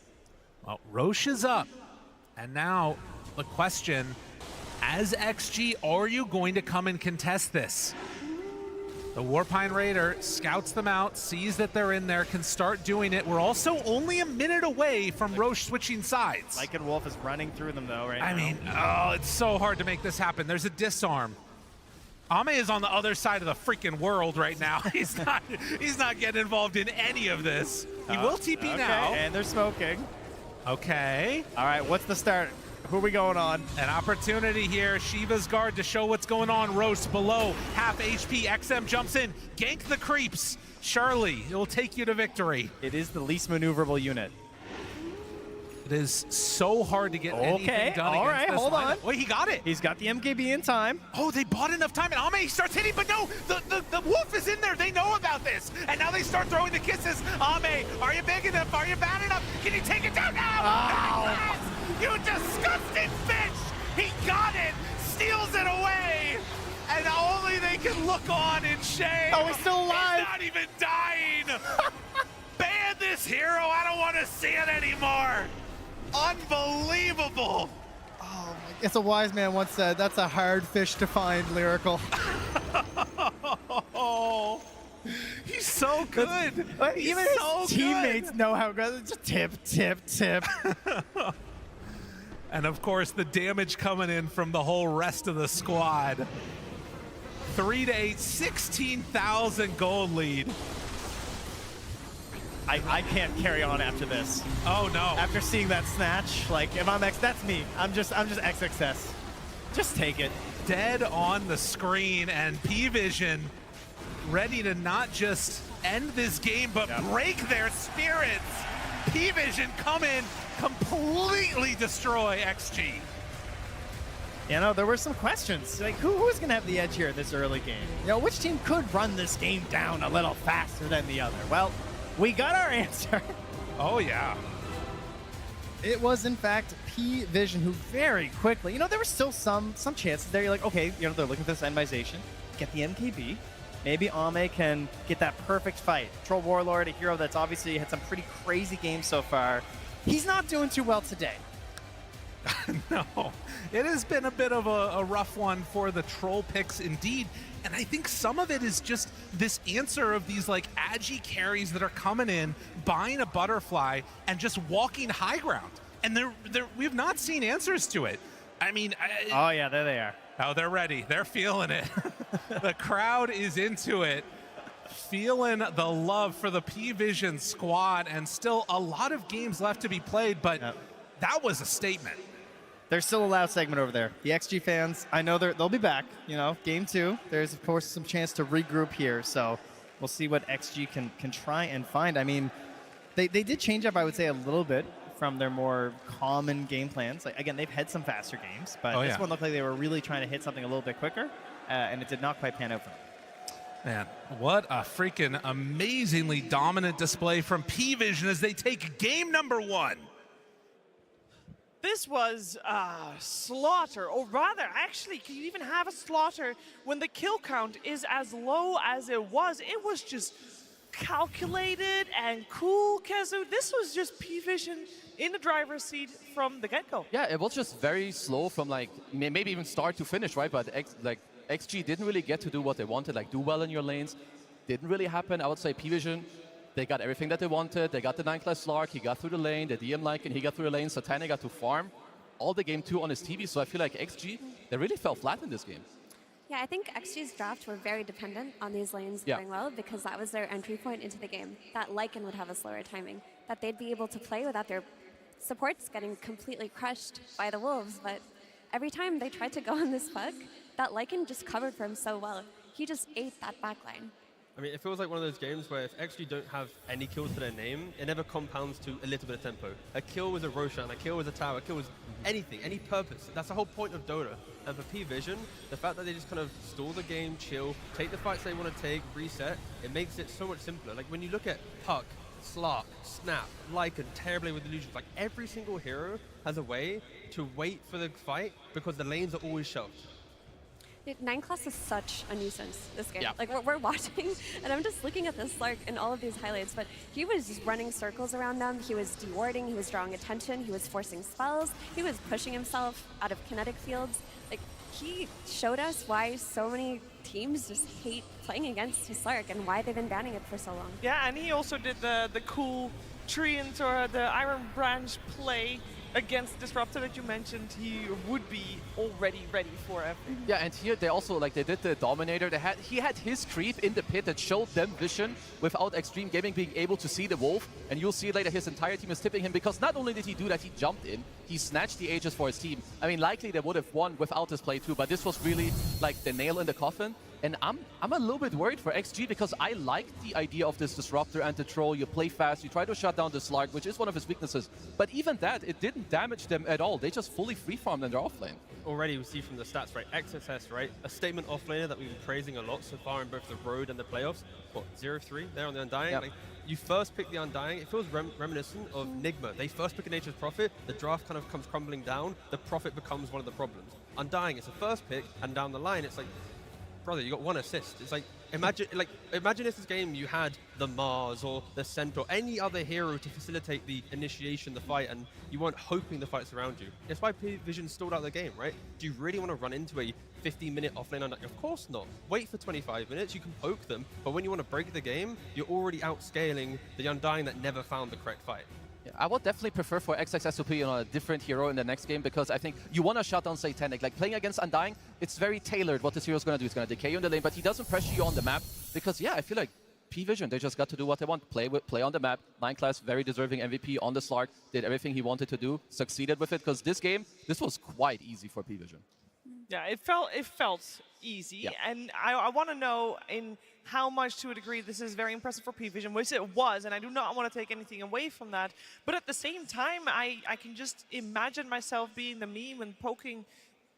Speaker 1: Well, Roche is up. And now the question, as XG, are you going to come and contest this? The Warpine Raider scouts them out, sees that they're in there, can start doing it. We're also only a minute away from Roche switching sides.
Speaker 2: Lycan Wolf is running through them, though, right now.
Speaker 1: I mean, oh, it's so hard to make this happen. There's a disarm. Ame is on the other side of the freaking world right now. He's not getting involved in any of this. He will TP now.
Speaker 2: And they're smoking.
Speaker 1: Okay.
Speaker 2: All right, what's the start? Who are we going on?
Speaker 1: An opportunity here. Shiva's guard to show what's going on. Roast below, half HP. XM jumps in, gank the creeps. Charlie, it will take you to victory.
Speaker 2: It is the least maneuverable unit.
Speaker 1: It is so hard to get anything done
Speaker 2: all
Speaker 1: against
Speaker 2: right,
Speaker 1: this
Speaker 2: hold
Speaker 1: lineup.
Speaker 2: on.
Speaker 1: Wait, he got it.
Speaker 2: He's got the MKB in time.
Speaker 1: Oh, they bought enough time, and Ame starts hitting, but no, the wolf is in there. They know about this, and now they start throwing the kisses. Ame, are you big enough? Are you bad enough? Can you take it down now?
Speaker 2: Oh.
Speaker 1: You disgusting fish! He got it, steals it away, and only they can look on in shame.
Speaker 2: Oh, he's still alive.
Speaker 1: He's not even dying. Ban this hero. I don't want to see it anymore. Unbelievable.
Speaker 2: Oh, it's a wise man once said, that's a hard fish to find, Lyrical.
Speaker 1: Oh, he's so good.
Speaker 2: Even
Speaker 1: so
Speaker 2: his teammates know how good. Just tip, tip, tip.
Speaker 1: And of course, the damage coming in from the whole rest of the squad. 3-8, 16,000 gold lead.
Speaker 2: I can't carry on after this.
Speaker 1: Oh no.
Speaker 2: After seeing that snatch, like if I'm X, that's me. I'm just XXS. Just take it.
Speaker 1: Dead on the screen, and P-Vision ready to not just end this game, but break their spirits. P-Vision come in, completely destroy XG.
Speaker 2: You know, there were some questions. Like, who's going to have the edge here this early game? You know, which team could run this game down a little faster than the other? Well, we got our answer.
Speaker 1: Oh, yeah.
Speaker 2: It was, in fact, P-Vision who very quickly, you know, there were still some chances there. You're like, okay, you know, they're looking for this endomization. Get the MKB. Maybe Ame can get that perfect fight. Troll Warlord, a hero that's obviously had some pretty crazy games so far. He's not doing too well today.
Speaker 1: No, it has been a bit of a rough one for the troll picks indeed. And I think some of it is just this answer of these like agi carries that are coming in, buying a butterfly, and just walking high ground. And we've not seen answers to it. I mean,
Speaker 2: oh yeah, there they are.
Speaker 1: Oh, they're ready. They're feeling it. The crowd is into it, feeling the love for the P-Vision squad, and still a lot of games left to be played, but that was a statement.
Speaker 2: There's still a loud segment over there. The XG fans, I know they'll be back. You know, game 2. There's of course some chance to regroup here, so we'll see what XG can try and find. I mean, they did change up, I would say, a little bit from their more common game plans. Like again, they've had some faster games, but this one looked like they were really trying to hit something a little bit quicker, and it did not quite pan out for them.
Speaker 1: Man, what a freaking amazingly dominant display from P-Vision as they take game number 1.
Speaker 3: This was a slaughter, or rather, actually, can you even have a slaughter when the kill count is as low as it was? It was just calculated and cool, Kezu. This was just P-Vision in the driver's seat from the get-go.
Speaker 4: Yeah, it was just very slow from like maybe even start to finish, right? But XG didn't really get to do what they wanted, like do well in your lanes. Didn't really happen. I would say P-Vision, they got everything that they wanted. They got the 9-class Slark, he got through the lane, the DM Lycan, he got through the lane, Satanic got to farm all the game 2 on his TV, so I feel like XG, they really fell flat in this game.
Speaker 5: Yeah, I think XG's draft were very dependent on these lanes doing well because that was their entry point into the game. That Lycan would have a slower timing, that they'd be able to play without their supports getting completely crushed by the wolves, but every time they tried to go on this bug, that Lycan just covered for him so well. He just ate that backline.
Speaker 6: I mean, it feels like one of those games where if XG don't have any kills to their name, it never compounds to a little bit of tempo. A kill was a Roshan, a kill was a tower, a kill was anything, any purpose. That's the whole point of Dota. And for P-Vision, the fact that they just kind of stall the game, chill, take the fights they want to take, reset, it makes it so much simpler. Like when you look at Puck, Slark, Snap, Lycan, Terribly with Illusions, like every single hero has a way to wait for the fight because the lanes are always shelved.
Speaker 5: 9-class is such a nuisance, this game. Like, we're watching, and I'm just looking at this Slark in all of these highlights, but he was just running circles around them, he was dewarding, he was drawing attention, he was forcing spells, he was pushing himself out of kinetic fields. Like, he showed us why so many teams just hate playing against his Slark and why they've been banning it for so long.
Speaker 3: Yeah, and he also did the cool Treant or the Iron Branch play against Disruptor that you mentioned. He would be already ready for everything.
Speaker 4: Yeah, and here they also, like, they did the Dominator. He had his creep in the pit that showed them vision without Extreme Gaming being able to see the Wolf. And you'll see later his entire team is tipping him because not only did he do that, he jumped in. He snatched the Aegis for his team. I mean, likely they would have won without this play too, but this was really like the nail in the coffin. And I'm a little bit worried for XG because I like the idea of this Disruptor and the Troll. You play fast, you try to shut down the Slark, which is one of his weaknesses. But even that, it didn't damage them at all. They just fully free-farmed in their offlane.
Speaker 6: Already we see from the stats, right, XSS, right, a statement offlaner that we've been praising a lot so far in both the Road and the playoffs. What, 0-3 there on the Undying? Like, you first pick the Undying, it feels reminiscent of Nigma. They first pick a Nature's Prophet, the draft kind of comes crumbling down, the Prophet becomes one of the problems. Undying is the first pick, and down the line it's like, brother, you got 1 assist. It's like, imagine if this game you had the Mars or the Centaur, any other hero to facilitate the initiation, the fight, and you weren't hoping the fights around you. It's why P-Vision stalled out the game, right? Do you really want to run into a 15-minute offlane Undying? Of course not. Wait for 25 minutes, you can poke them, but when you want to break the game, you're already outscaling the Undying that never found the correct fight.
Speaker 4: Yeah, I would definitely prefer for XXS to be on a different hero in the next game because I think you want to shut down Satanic. Like playing against Undying, it's very tailored what this hero is going to do. He's going to decay you in the lane, but he doesn't pressure you on the map because, yeah, I feel like P-Vision, they just got to do what they want. Play on the map. 9-class, very deserving MVP on the Slark, did everything he wanted to do, succeeded with it because this game, this was quite easy for P-Vision.
Speaker 3: Yeah, it felt easy, and I want to know in how much to a degree this is very impressive for P-Vision, which it was, and I do not want to take anything away from that. But at the same time, I can just imagine myself being the meme and poking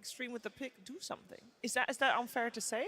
Speaker 3: Extreme with the pick do something. Is that unfair to say?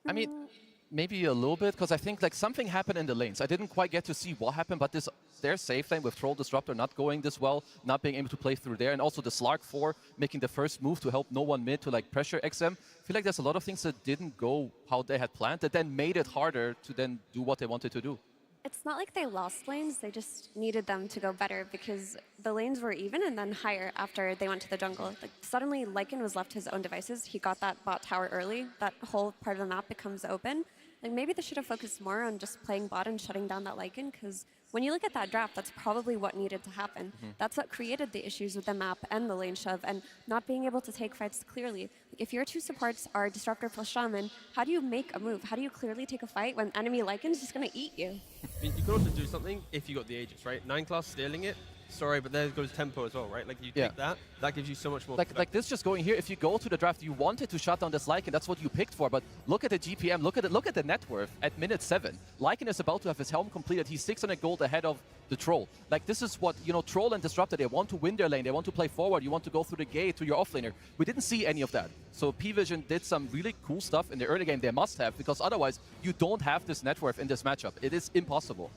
Speaker 4: I mean, maybe a little bit, because I think like something happened in the lanes. I didn't quite get to see what happened, but their safe lane with Troll Disruptor not going this well, not being able to play through there, and also the Slark 4 making the first move to help no one mid to like pressure XM. I feel like there's a lot of things that didn't go how they had planned that then made it harder to then do what they wanted to do.
Speaker 5: It's not like they lost lanes, they just needed them to go better because the lanes were even and then higher after they went to the jungle. Like suddenly Lycan was left to his own devices. He got that bot tower early. That whole part of the map becomes open. Like maybe they should have focused more on just playing bot and shutting down that Lycan, because when you look at that draft, that's probably what needed to happen. That's what created the issues with the map and the lane shove and not being able to take fights clearly. Like if your two supports are Disruptor plus Shaman, how do you make a move? How do you clearly take a fight when enemy Lycan is just going to eat you?
Speaker 6: I mean, you could also do something if you got the Aegis, right? 9 class stealing it. Sorry, but there goes tempo as well, right? Like you take that gives you so much more.
Speaker 4: Like this just going here, if you go to the draft, you wanted to shut down this Lycan, that's what you picked for, but look at the GPM, look at the net worth at minute 7. Lycan is about to have his helm completed, he's 600 gold ahead of the Troll. Like this is what, you know, Troll and Disruptor, they want to win their lane, they want to play forward, you want to go through the gate to your offlaner. We didn't see any of that. So P-Vision did some really cool stuff in the early game, they must have, because otherwise you don't have this net worth in this matchup. It is impossible.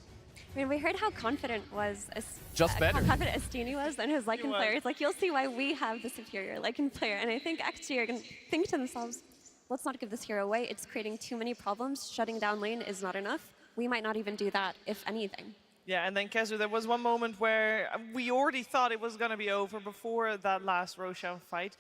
Speaker 5: I mean, we heard how confident was
Speaker 4: Just better.
Speaker 5: how confident Estini was and his Lycan players. Like, you'll see why we have the superior Lycan player. And I think actually are going to think to themselves, let's not give this hero away. It's creating too many problems. Shutting down lane is not enough. We might not even do that, if anything.
Speaker 3: Yeah, and then Kezu, there was one moment where we already thought it was going to be over before that last Roshan fight,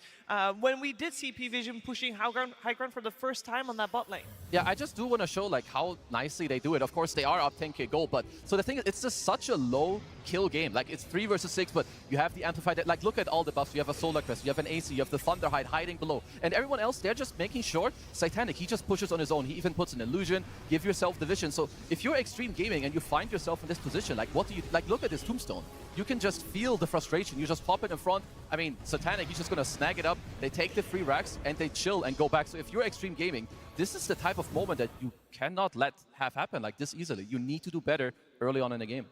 Speaker 3: when we did see P-Vision pushing high ground for the first time on that bot lane.
Speaker 4: Yeah, I just do want to show like how nicely they do it. Of course, they are up 10k gold, but so the thing is, it's just such a low kill game. Like it's 3 versus 6, but you have the amplified. Like look at all the buffs. You have a Solar Crest, you have an AC, you have the Thunderhide hiding below, and everyone else they're just making sure. Satanic, he just pushes on his own. He even puts an illusion. Give yourself the vision. So if you're extreme gaming and you find yourself in this position, like what do you like? Look at this tombstone. You can just feel the frustration. You just pop it in front. I mean, Satanic, he's just gonna snag it up. They take the 3 racks and they chill and go back. So if you're extreme gaming, this is the type of moment that you cannot let have happen like this easily. You need to do better early on in the game.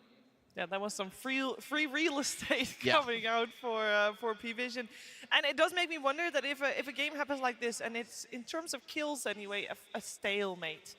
Speaker 3: Yeah, that was some free real estate coming out for P-Vision. And it does make me wonder that if a game happens like this, and it's, in terms of kills anyway, a stalemate,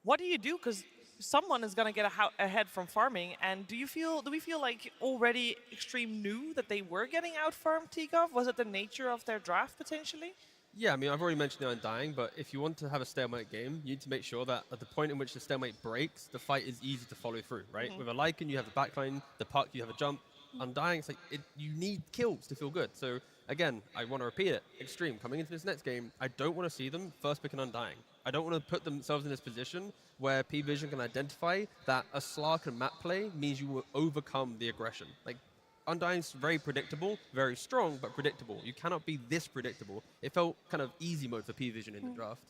Speaker 3: what do you do? Because someone is going to get ahead from farming, and do we feel like already Extreme knew that they were getting out-farmed Tikov? Was it the nature of their draft, potentially?
Speaker 6: Yeah, I mean, I've already mentioned the Undying, but if you want to have a stalemate game, you need to make sure that at the point in which the stalemate breaks, the fight is easy to follow through, right? With a Lycan, you have the backline, the puck, you have a jump. Undying, it's like you need kills to feel good. So again, I want to repeat it. Extreme, coming into this next game, I don't want to see them first pick an Undying. I don't want to put themselves in this position where P-Vision can identify that a Slark and map play means you will overcome the aggression. Like, Undying's very predictable, very strong, but predictable. You cannot be this predictable. It felt kind of easy mode for P-Vision in the draft.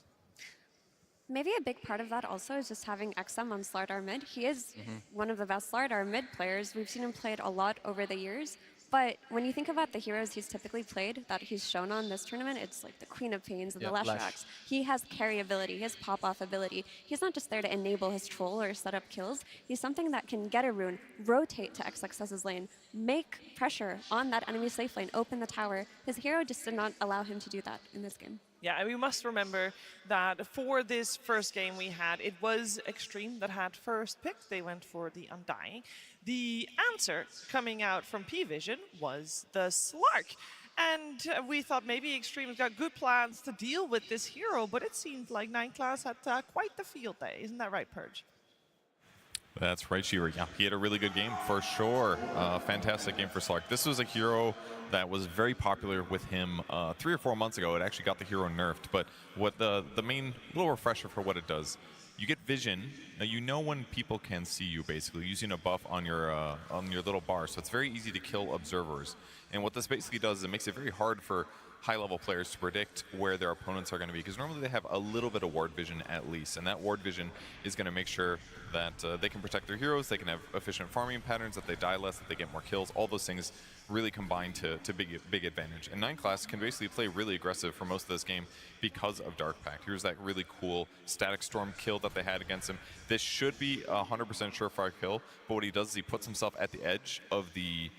Speaker 5: Maybe a big part of that also is just having XM on Slardar mid. He is one of the best Slardar mid players. We've seen him play it a lot over the years. But when you think about the heroes he's typically played, that he's shown on this tournament, it's like the Queen of Pains and the Leshracs. He has carry ability, he has pop-off ability. He's not just there to enable his troll or set up kills. He's something that can get a rune, rotate to XXS's lane, make pressure on that enemy safe lane, open the tower. His hero just did not allow him to do that in this game.
Speaker 3: Yeah, and we must remember that for this first game we had, it was Extreme that had first pick. They went for the Undying. The answer coming out from P-Vision was the Slark. And we thought maybe Extreme's got good plans to deal with this hero, but it seemed like 9 Class had quite the field day. Isn't that right, Purge?
Speaker 7: That's right, Shira. Yeah, he had a really good game for sure. Fantastic game for Slark. This was a hero that was very popular with him 3 or 4 months ago. It actually got the hero nerfed, but what the main little refresher for what it does, you get vision. Now you know when people can see you, basically using a buff on your little bar, so it's very easy to kill observers. And what this basically does is it makes it very hard for high-level players to predict where their opponents are going to be, because normally they have a little bit of ward vision at least, and that ward vision is going to make sure that they can protect their heroes, they can have efficient farming patterns, that they die less, that they get more kills. All those things really combine to big advantage. And 9 Class can basically play really aggressive for most of this game because of Dark Pact. Here's that really cool Static Storm kill that they had against him. This should be a 100% surefire kill, but what he does is he puts himself at the edge of the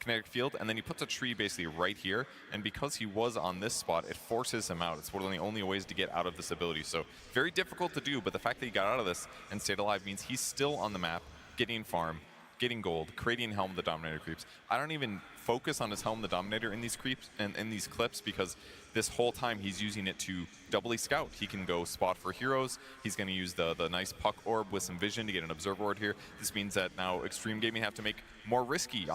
Speaker 7: kinetic field, and then he puts a tree basically right here, and because he was on this spot, it forces him out. It's one of the only ways to get out of this ability. So very difficult to do, but the fact that he got out of this and stayed alive means he's still on the map, getting farm, getting gold, creating Helm of the Dominator creeps. I don't even focus on his Helm of the Dominator in these creeps and in these clips, because this whole time he's using it to doubly scout. He can go spot for heroes. He's going to use the nice puck orb with some vision to get an observer ward here. This means that now Extreme Gaming have to make more risky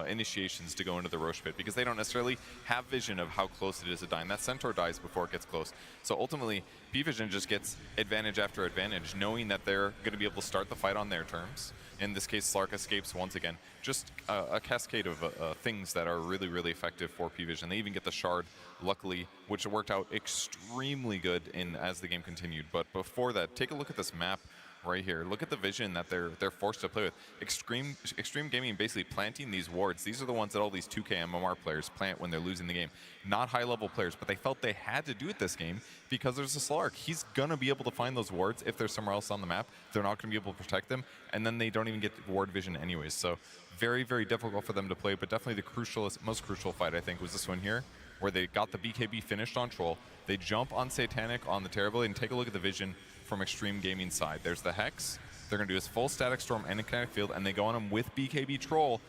Speaker 7: initiations to go into the Roche pit, because they don't necessarily have vision of how close it is to dying. That Centaur dies before it gets close. So ultimately, P-Vision just gets advantage after advantage, knowing that they're going to be able to start the fight on their terms. In this case, Slark escapes once again. Just a cascade of things that are really, really effective for P-Vision. They even get the shard, luckily, which worked out extremely good as the game continued. But before that, take a look at this map right here. Look at the vision that they're forced to play with. Extreme Gaming basically planting these wards. These are the ones that all these 2K MMR players plant when they're losing the game. Not high-level players, but they felt they had to do it this game because there's a Slark. He's going to be able to find those wards if they're somewhere else on the map. They're not going to be able to protect them, and then they don't even get ward vision anyways. So very, very difficult for them to play, but definitely the most crucial fight, I think, was this one here, where they got the BKB finished on Troll. They jump on Satanic on the Terrible, and take a look at the vision from Extreme Gaming side. There's the Hex. They're going to do his full Static Storm and a Kinetic Field, and they go on him with BKB Troll,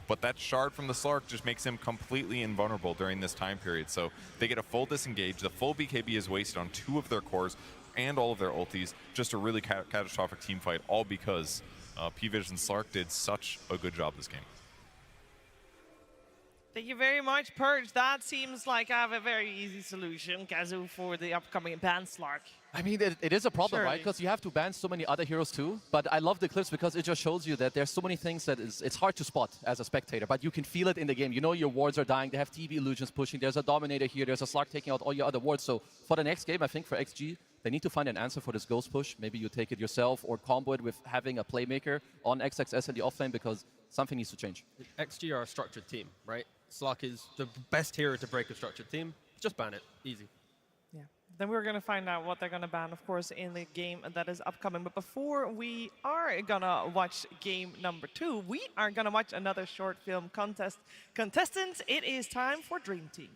Speaker 7: but that shard from the Slark just makes him completely invulnerable during this time period. So they get a full disengage. The full BKB is wasted on 2 of their cores and all of their ultis. Just a really catastrophic team fight, all because P-Vision Slark did such a good job this game.
Speaker 3: Thank you very much, Purge. That seems like I have a very easy solution, Kazu, for the upcoming ban Slark.
Speaker 4: I mean, it is a problem, right? Because you have to ban so many other heroes too. But I love the clips because it just shows you that there's so many things that it's hard to spot as a spectator, but you can feel it in the game. You know your wards are dying. They have TV illusions pushing. There's a Dominator here. There's a Slark taking out all your other wards. So for the next game, I think for XG, they need to find an answer for this Ghost push. Maybe you take it yourself or combo it with having a Playmaker on XXS in the offlane, because something needs to change.
Speaker 6: XG are a structured team, right? Slark is the best hero to break a structured team. Just ban it. Easy.
Speaker 3: Yeah. Then we're going to find out what they're going to ban, of course, in the game that is upcoming. But before we are going to watch game number 2, we are going to watch another short film contest. Contestants, it is time for Dream Team.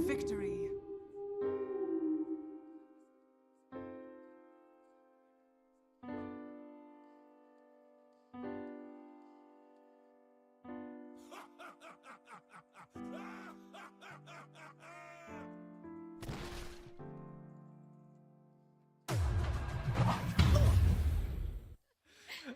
Speaker 8: Victory.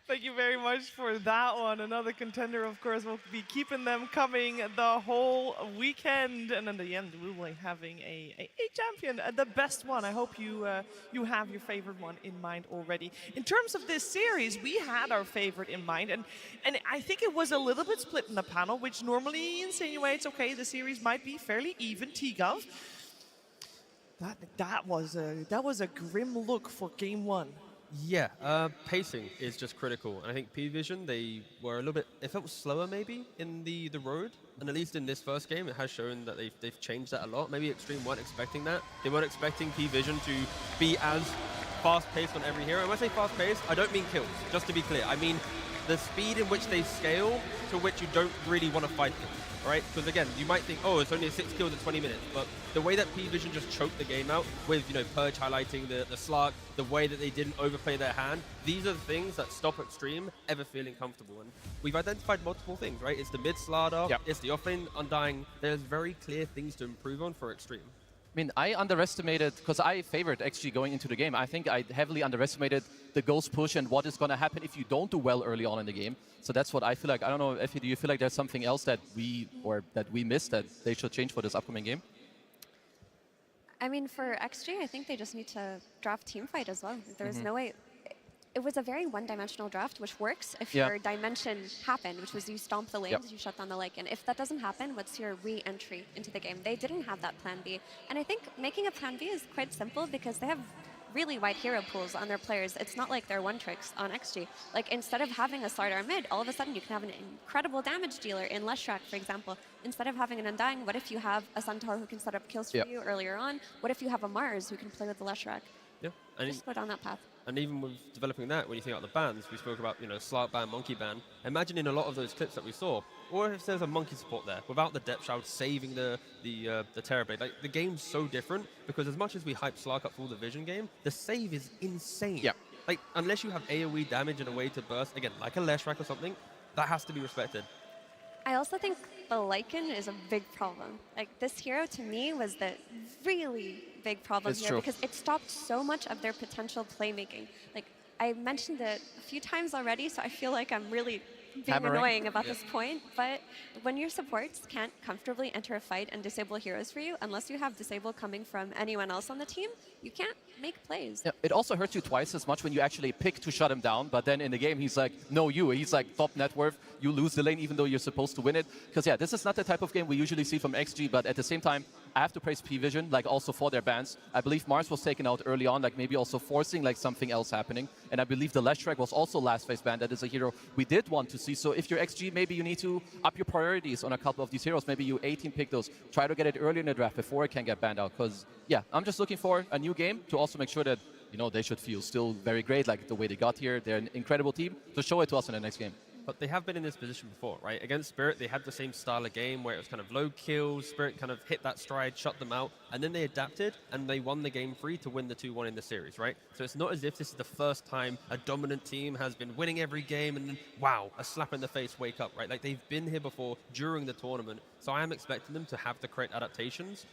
Speaker 3: Thank you very much for that one. Another contender, of course, will be keeping them coming the whole weekend. And in the end, we will be having a champion, the best one. I hope you you have your favorite one in mind already. In terms of this series, we had our favorite in mind. And I think it was a little bit split in the panel, which normally insinuates, okay, the series might be fairly even, T-Gov. That was a grim look for game 1.
Speaker 6: Yeah, pacing is just critical. And I think P-Vision, they were a little bit, it felt slower maybe in the road. And at least in this first game, it has shown that they've changed that a lot. Maybe Extreme weren't expecting that. They weren't expecting P-Vision to be as fast-paced on every hero. And when I say fast-paced, I don't mean kills, just to be clear. I mean the speed in which they scale to which you don't really want to fight them, right? Because again, you might think, oh, it's only 6 kills in 20 minutes, but the way that P-Vision just choked the game out with, Purge highlighting the Slark, the way that they didn't overplay their hand, these are the things that stop Extreme ever feeling comfortable. And we've identified multiple things, right? It's the mid Slardar, it's the offlane Undying. There's very clear things to improve on for Extreme.
Speaker 4: I mean, I underestimated, because I favored XG going into the game. I think I heavily underestimated the ghost push and what is going to happen if you don't do well early on in the game. So that's what I feel like. I don't know, Effie, do you feel like there's something else that we missed that they should change for this upcoming game?
Speaker 5: I mean, for XG, I think they just need to draft teamfight as well. There's no way. It was a very one-dimensional draft, which works if your dimension happened, which was you stomp the lanes, you shut down the Lycan. If that doesn't happen, what's your re-entry into the game? They didn't have that plan B. And I think making a plan B is quite simple because they have really wide hero pools on their players. It's not like they're one-tricks on XG. Like, instead of having a Slardar mid, all of a sudden you can have an incredible damage dealer in Leshrac, for example. Instead of having an Undying, what if you have a Centaur who can set up kills for you earlier on? What if you have a Mars who can play with the Leshrac?
Speaker 6: Yeah, and
Speaker 5: just go down that path.
Speaker 6: And even with developing that, when you think about the bans, we spoke about, Slark ban, Monkey ban. Imagine in a lot of those clips that we saw, or if there's a Monkey support there, without the Depth Shroud saving the Terrorblade. Like, the game's so different, because as much as we hype Slark up for the Vision game, the save is insane.
Speaker 4: Yeah.
Speaker 6: Like, unless you have AoE damage and a way to burst, again, like a Leshrac or something, that has to be respected.
Speaker 5: I also think the Lycan is a big problem. Like, this hero, to me, was the really big problem here because it stopped so much of their potential playmaking. Like, I mentioned it a few times already, so I feel like I'm really being annoying about this point, but when your supports can't comfortably enter a fight and disable heroes for you, unless you have disable coming from anyone else on the team, you can't make plays.
Speaker 4: Yeah, it also hurts you twice as much when you actually pick to shut him down, but then in the game he's like, no, he's like top net worth, you lose the lane even though you're supposed to win it. Because this is not the type of game we usually see from XG, but at the same time, I have to praise P-Vision, like also for their bans. I believe Mars was taken out early on, like maybe also forcing like something else happening. And I believe the Leshrac was also last phase ban. That is a hero we did want to see. So if you're XG, maybe you need to up your priorities on a couple of these heroes. Maybe you 18 pick those. Try to get it early in the draft before it can get banned out. Because, I'm just looking for a new game to also make sure that, they should feel still very great, like the way they got here. They're an incredible team. So show it to us in the next game.
Speaker 6: But they have been in this position before, right? Against Spirit, they had the same style of game where it was kind of low kills, Spirit kind of hit that stride, shut them out, and then they adapted, and they won the game free to win the 2-1 in the series, right? So it's not as if this is the first time a dominant team has been winning every game and then, wow, a slap in the face, wake up, right? Like, they've been here before during the tournament, so I am expecting them to have the correct adaptations,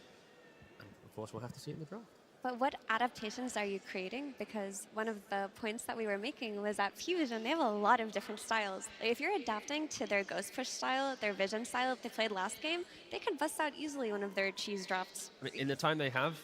Speaker 6: and of course we'll have to see it in the draft.
Speaker 5: But what adaptations are you creating? Because one of the points that we were making was that P-Vision, they have a lot of different styles. If you're adapting to their Ghost Push style, their Vision style that they played last game, they can bust out easily one of their cheese drafts.
Speaker 6: I mean, in the time they have,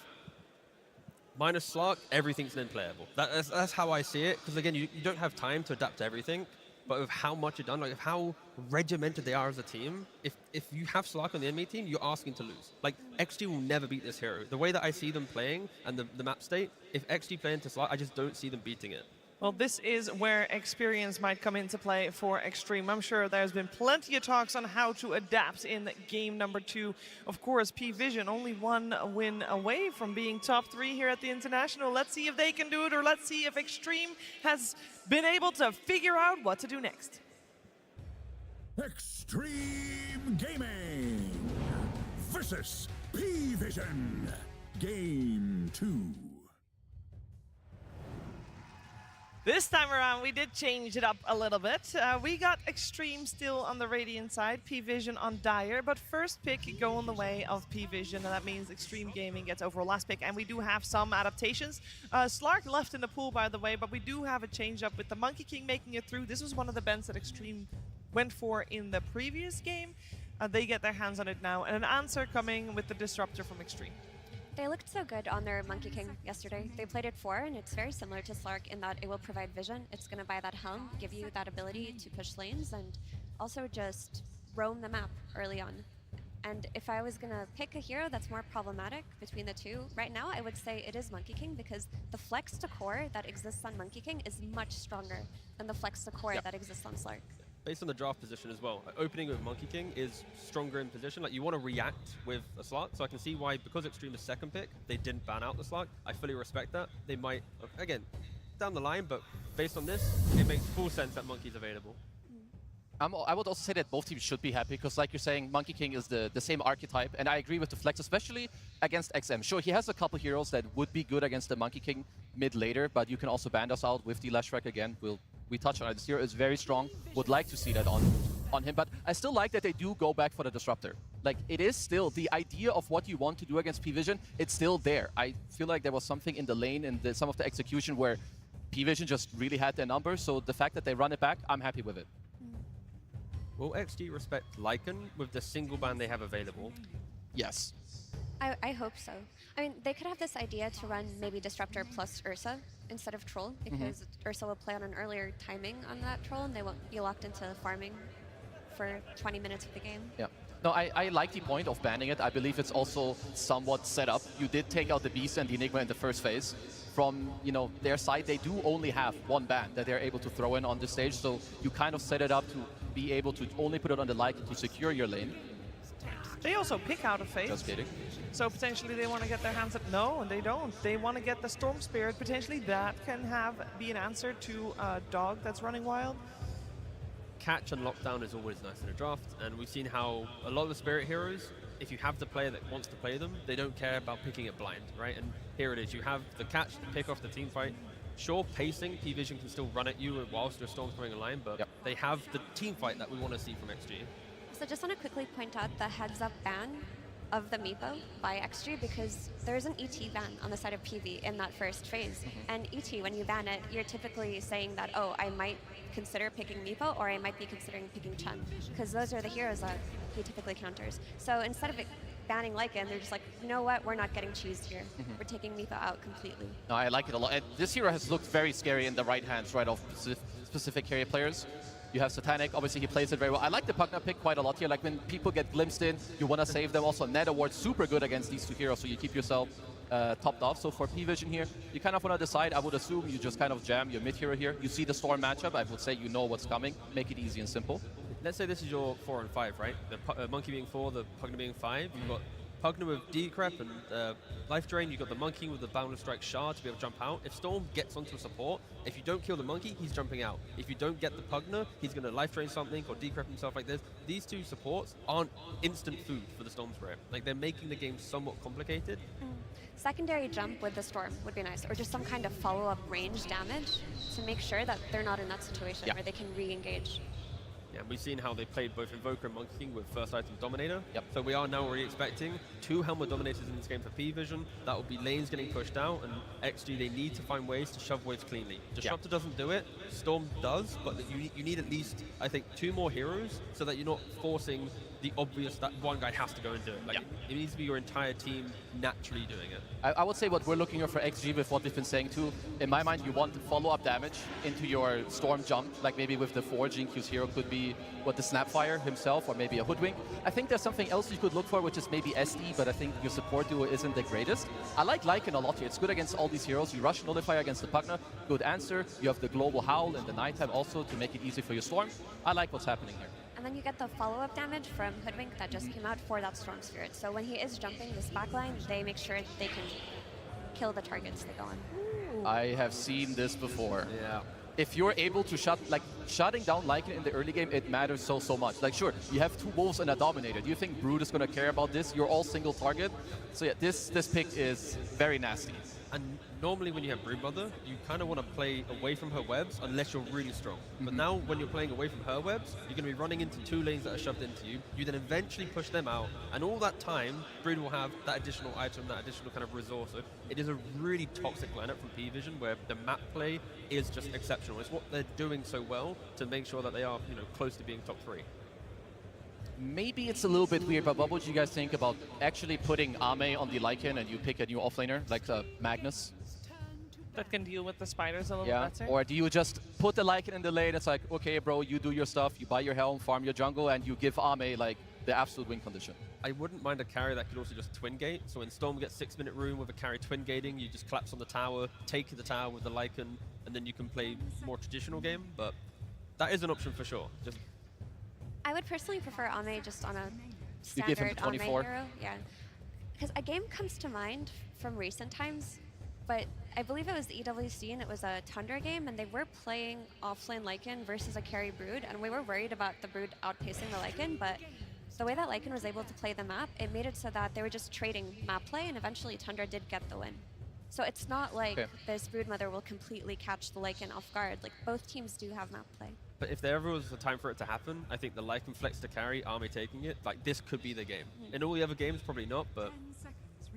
Speaker 6: minus Slark, everything's then playable. That's how I see it, because again, you don't have time to adapt to everything, but with how much you've done, like how regimented they are as a team, if you have Slark on the enemy team, you're asking to lose. Like, XG will never beat this hero. The way that I see them playing and the map state, if XG play into Slark, I just don't see them beating it.
Speaker 3: Well, this is where experience might come into play for Extreme. I'm sure there's been plenty of talks on how to adapt in game number 2. Of course, P-Vision only one win away from being top 3 here at the International. Let's see if they can do it, or let's see if Extreme has been able to figure out what to do next.
Speaker 8: Extreme Gaming versus P-Vision. Game 2.
Speaker 3: This time around, we did change it up a little bit. We got Extreme still on the Radiant side, P-Vision on Dire, but first pick going the way of P-Vision, and that means Extreme Gaming gets overall last pick, and we do have some adaptations. Slark left in the pool, by the way, but we do have a change up with the Monkey King making it through. This was one of the bans that Extreme went for in the previous game. They get their hands on it now, and an answer coming with the Disruptor from Extreme.
Speaker 5: They looked so good on their Monkey King yesterday. They played it 4, and it's very similar to Slark in that it will provide vision. It's going to buy that helm, give you that ability to push lanes, and also just roam the map early on. And if I was going to pick a hero that's more problematic between the two, right now I would say it is Monkey King, because the flex to core that exists on Monkey King is much stronger than the flex to core that exists on Slark.
Speaker 6: Based on the draft position as well, opening with Monkey King is stronger in position. Like, you want to react with a Slark, so I can see why, because Extreme is second pick, they didn't ban out the Slark. I fully respect that. They might, again, down the line, but based on this, it makes full sense that Monkey's available.
Speaker 4: I would also say that both teams should be happy because, like you're saying, Monkey King is the same archetype, and I agree with the flex, especially against XM. Sure, he has a couple heroes that would be good against the Monkey King mid later, but you can also band us out with the Lashrak again. We touch on it. This hero is very strong. Would like to see that on him, but I still like that they do go back for the Disruptor. Like, it is still the idea of what you want to do against P-Vision, it's still there. I feel like there was something in the lane and some of the execution where P-Vision just really had their number, so the fact that they run it back, I'm happy with it.
Speaker 6: Will XG respect Lycan with the single ban they have available?
Speaker 4: Yes.
Speaker 5: I hope so. I mean, they could have this idea to run maybe Disruptor plus Ursa instead of Troll, because Ursa will play on an earlier timing on that Troll, and they won't be locked into farming for 20 minutes of the game.
Speaker 4: Yeah. No, I like the point of banning it. I believe it's also somewhat set up. You did take out the Beast and the Enigma in the first phase. From their side, they do only have one ban that they're able to throw in on this stage, so you kind of set it up to be able to only put it on the Lycan to secure your lane.
Speaker 3: They also pick out a phase.
Speaker 4: Just kidding.
Speaker 3: So potentially they want to get their hands at... No, they don't. They want to get the Storm Spirit. Potentially that can be an answer to a dog that's running wild.
Speaker 6: Catch and lockdown is always nice in a draft, and we've seen how a lot of the Spirit heroes, if you have the player that wants to play them, they don't care about picking it blind, right? And here it is. You have the catch to pick off the team fight. Sure, pacing, P-Vision can still run at you whilst your Storm's coming online, but they have the team fight that we want to see from XG.
Speaker 5: So just want to quickly point out the heads-up ban of the Meepo by XG, because there's an ET ban on the side of PV in that first phase. And ET, when you ban it, you're typically saying that, oh, I might consider picking Meepo, or I might be considering picking Chen, because those are the heroes that he typically counters. So instead of banning Lycan, they're just like, you know what, we're not getting cheesed here. We're taking Meepo out completely.
Speaker 4: No, I like it a lot. And this hero has looked very scary in the right hands, right, of specific carry players. You have Satanic, obviously he plays it very well. I like the Pugna pick quite a lot here, like when people get glimpsed in, you want to save them. Also, Net Award, super good against these two heroes, so you keep yourself topped off. So for P-Vision here, you kind of want to decide, I would assume you just kind of jam your mid hero here. You see the Storm matchup, I would say you know what's coming. Make it easy and simple.
Speaker 6: Let's say this is your 4 and 5, right? The Monkey being 4, the Pugna being 5. You've got Pugna with Decrep and Life Drain. You've got the Monkey with the Boundless Strike Shard to be able to jump out. If Storm gets onto a support, if you don't kill the Monkey, he's jumping out. If you don't get the Pugna, he's going to Life Drain something or Decrep himself like this. These two supports aren't instant food for the Storm Spirit. Like, they're making the game somewhat complicated.
Speaker 5: Secondary jump with the Storm would be nice, or just some kind of follow-up range damage to make sure that they're not in that situation where they can re-engage.
Speaker 6: Yeah, we've seen how they played both Invoker and Monkey King with first item Dominator.
Speaker 4: Yep.
Speaker 6: So we are now already expecting 2 Helmet Dominators in this game for P-Vision. That will be lanes getting pushed out, and XG, they need to find ways to shove waves cleanly. Disruptor doesn't do it, Storm does, but you need at least, I think, 2 more heroes so that you're not forcing the obvious that one guy has to go and do it. Like, it needs to be your entire team naturally doing it.
Speaker 4: I would say what we're looking for XG with what we've been saying too, in my mind, you want follow-up damage into your Storm jump, like maybe with the 4, GQ's hero could be what the Snapfire himself, or maybe a Hoodwink. I think there's something else you could look for, which is maybe SD, but I think your support duo isn't the greatest. I like Lycan a lot here. It's good against all these heroes. You rush Nullifier against the Pugna, good answer. You have the Global Howl in the nighttime also to make it easy for your Storm. I like what's happening here.
Speaker 5: And then you get the follow-up damage from Hoodwink that just came out for that Storm Spirit. So when he is jumping this backline, they make sure they can kill the targets they go on.
Speaker 4: I have seen this before.
Speaker 6: Yeah.
Speaker 4: If you're able to shutting down Lycan in the early game, it matters so much. Like, sure, you have 2 Wolves and a Dominator. Do you think Brood is going to care about this? You're all single target. So yeah, this pick is very nasty.
Speaker 6: And normally when you have Broodmother, you kind of want to play away from her webs unless you're really strong. But now when you're playing away from her webs, you're going to be running into 2 lanes that are shoved into you. You then eventually push them out, and all that time, Brood will have that additional item, that additional kind of resource. So it is a really toxic lineup from P-Vision where the map play is just exceptional. It's what they're doing so well to make sure that they are, close to being top 3.
Speaker 4: Maybe it's a little bit weird, but what would you guys think about actually putting Ame on the Lycan and you pick a new offlaner, like Magnus?
Speaker 3: That can deal with the spiders a little better.
Speaker 4: Or do you just put the Lycan in the lane, it's like, okay, bro, you do your stuff, you buy your helm, farm your jungle, and you give Ame, like, the absolute win condition?
Speaker 6: I wouldn't mind a carry that could also just twin gate. So when Storm gets 6-minute room with a carry twin gating, you just collapse on the tower, take the tower with the Lycan, and then you can play more traditional game. But that is an option for sure. Just
Speaker 5: I would personally prefer Ame just on a
Speaker 4: You give him
Speaker 5: standard
Speaker 4: the
Speaker 5: Ame
Speaker 4: 24?
Speaker 5: hero. Yeah. Because a game comes to mind from recent times but I believe it was the EWC and it was a Tundra game, and they were playing offlane Lycan versus a carry Brood, and we were worried about the Brood outpacing the Lycan, but the way that Lycan was able to play the map, it made it so that they were just trading map play, and eventually Tundra did get the win. So it's not like this Broodmother will completely catch the Lycan off guard. Like, both teams do have map play.
Speaker 6: But if there ever was a time for it to happen, I think the Lycan flex to carry, Army taking it, like this could be the game. In all the other games, probably not, but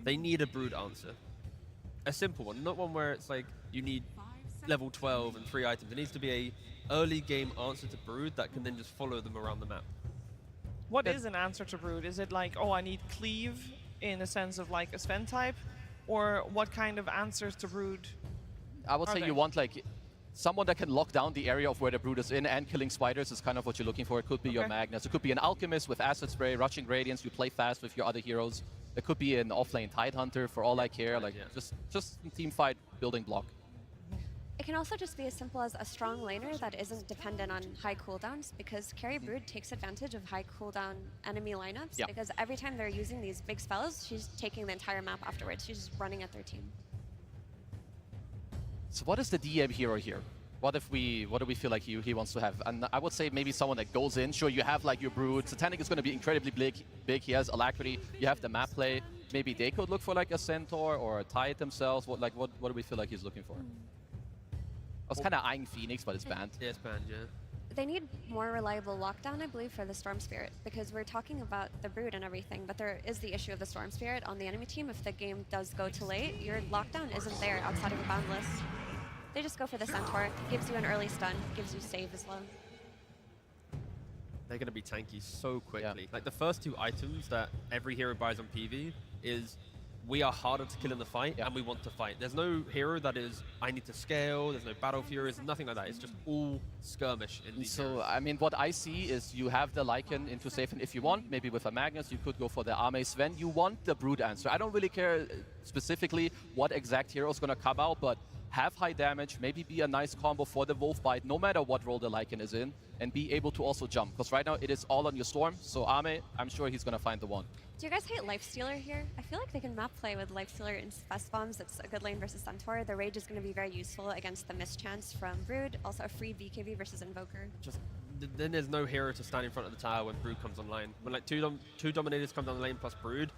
Speaker 6: they need a Brood answer. A simple one, not one where it's like you need level 12 and 3 items. It needs to be a early game answer to Brood that can then just follow them around the map.
Speaker 3: What is an answer to Brood? Is it like, oh, I need cleave in the sense of like a Sven type? Or what kind of answers to Brood?
Speaker 4: I would say you want like someone that can lock down the area of where the Brood is in, and killing spiders is kind of what you're looking for. It could be your Magnus. It could be an Alchemist with Acid Spray, Rushing Radiance. You play fast with your other heroes. It could be an offlane Tidehunter for all I care. Like just team fight building block.
Speaker 5: It can also just be as simple as a strong laner that isn't dependent on high cooldowns, because carry Brood takes advantage of high cooldown enemy lineups, because every time they're using these big spells, she's taking the entire map afterwards. She's just running at their team.
Speaker 4: So what is the DM hero here? What do we feel like he wants to have? And I would say maybe someone that goes in. Sure, you have like your Brood. Satanic is going to be incredibly big. He has Alacrity. You have the map play. Maybe they could look for like a Centaur or a Tide themselves. What do we feel like he's looking for? I was kind of eyeing Phoenix, but it's banned.
Speaker 6: Yeah, it's banned, yeah.
Speaker 5: They need more reliable lockdown, I believe, for the Storm Spirit, because we're talking about the Brood and everything, but there is the issue of the Storm Spirit on the enemy team. If the game does go too late, your lockdown isn't there outside of a Boundless. They just go for the Centaur. Gives you an early stun, gives you save as well.
Speaker 6: They're going to be tanky so quickly. Like the first 2 items that every hero buys on PV is we are harder to kill in the fight and we want to fight. There's no hero that is, I need to scale, there's no battle furies, nothing like that. It's just all skirmish in these heroes.
Speaker 4: I mean, what I see is you have the Lycan into safe, and if you want, maybe with a Magnus, you could go for the Arme Sven. You want the Brood answer. I don't really care specifically what exact hero is going to come out, but have high damage, maybe be a nice combo for the Wolf Bite, no matter what role the Lycan is in, and be able to also jump. Because right now, it is all on your Storm, so Arme, I'm sure he's going to find the one.
Speaker 5: Do you guys hate Lifestealer here? I feel like they can map play with Lifestealer and Fest Bombs. It's a good lane versus Centaur. The Rage is going to be very useful against the mischance from Brood. Also a free BKB versus Invoker.
Speaker 6: Just then there's no hero to stand in front of the tower when Brood comes online. When like two Dominators come down the lane plus Brood,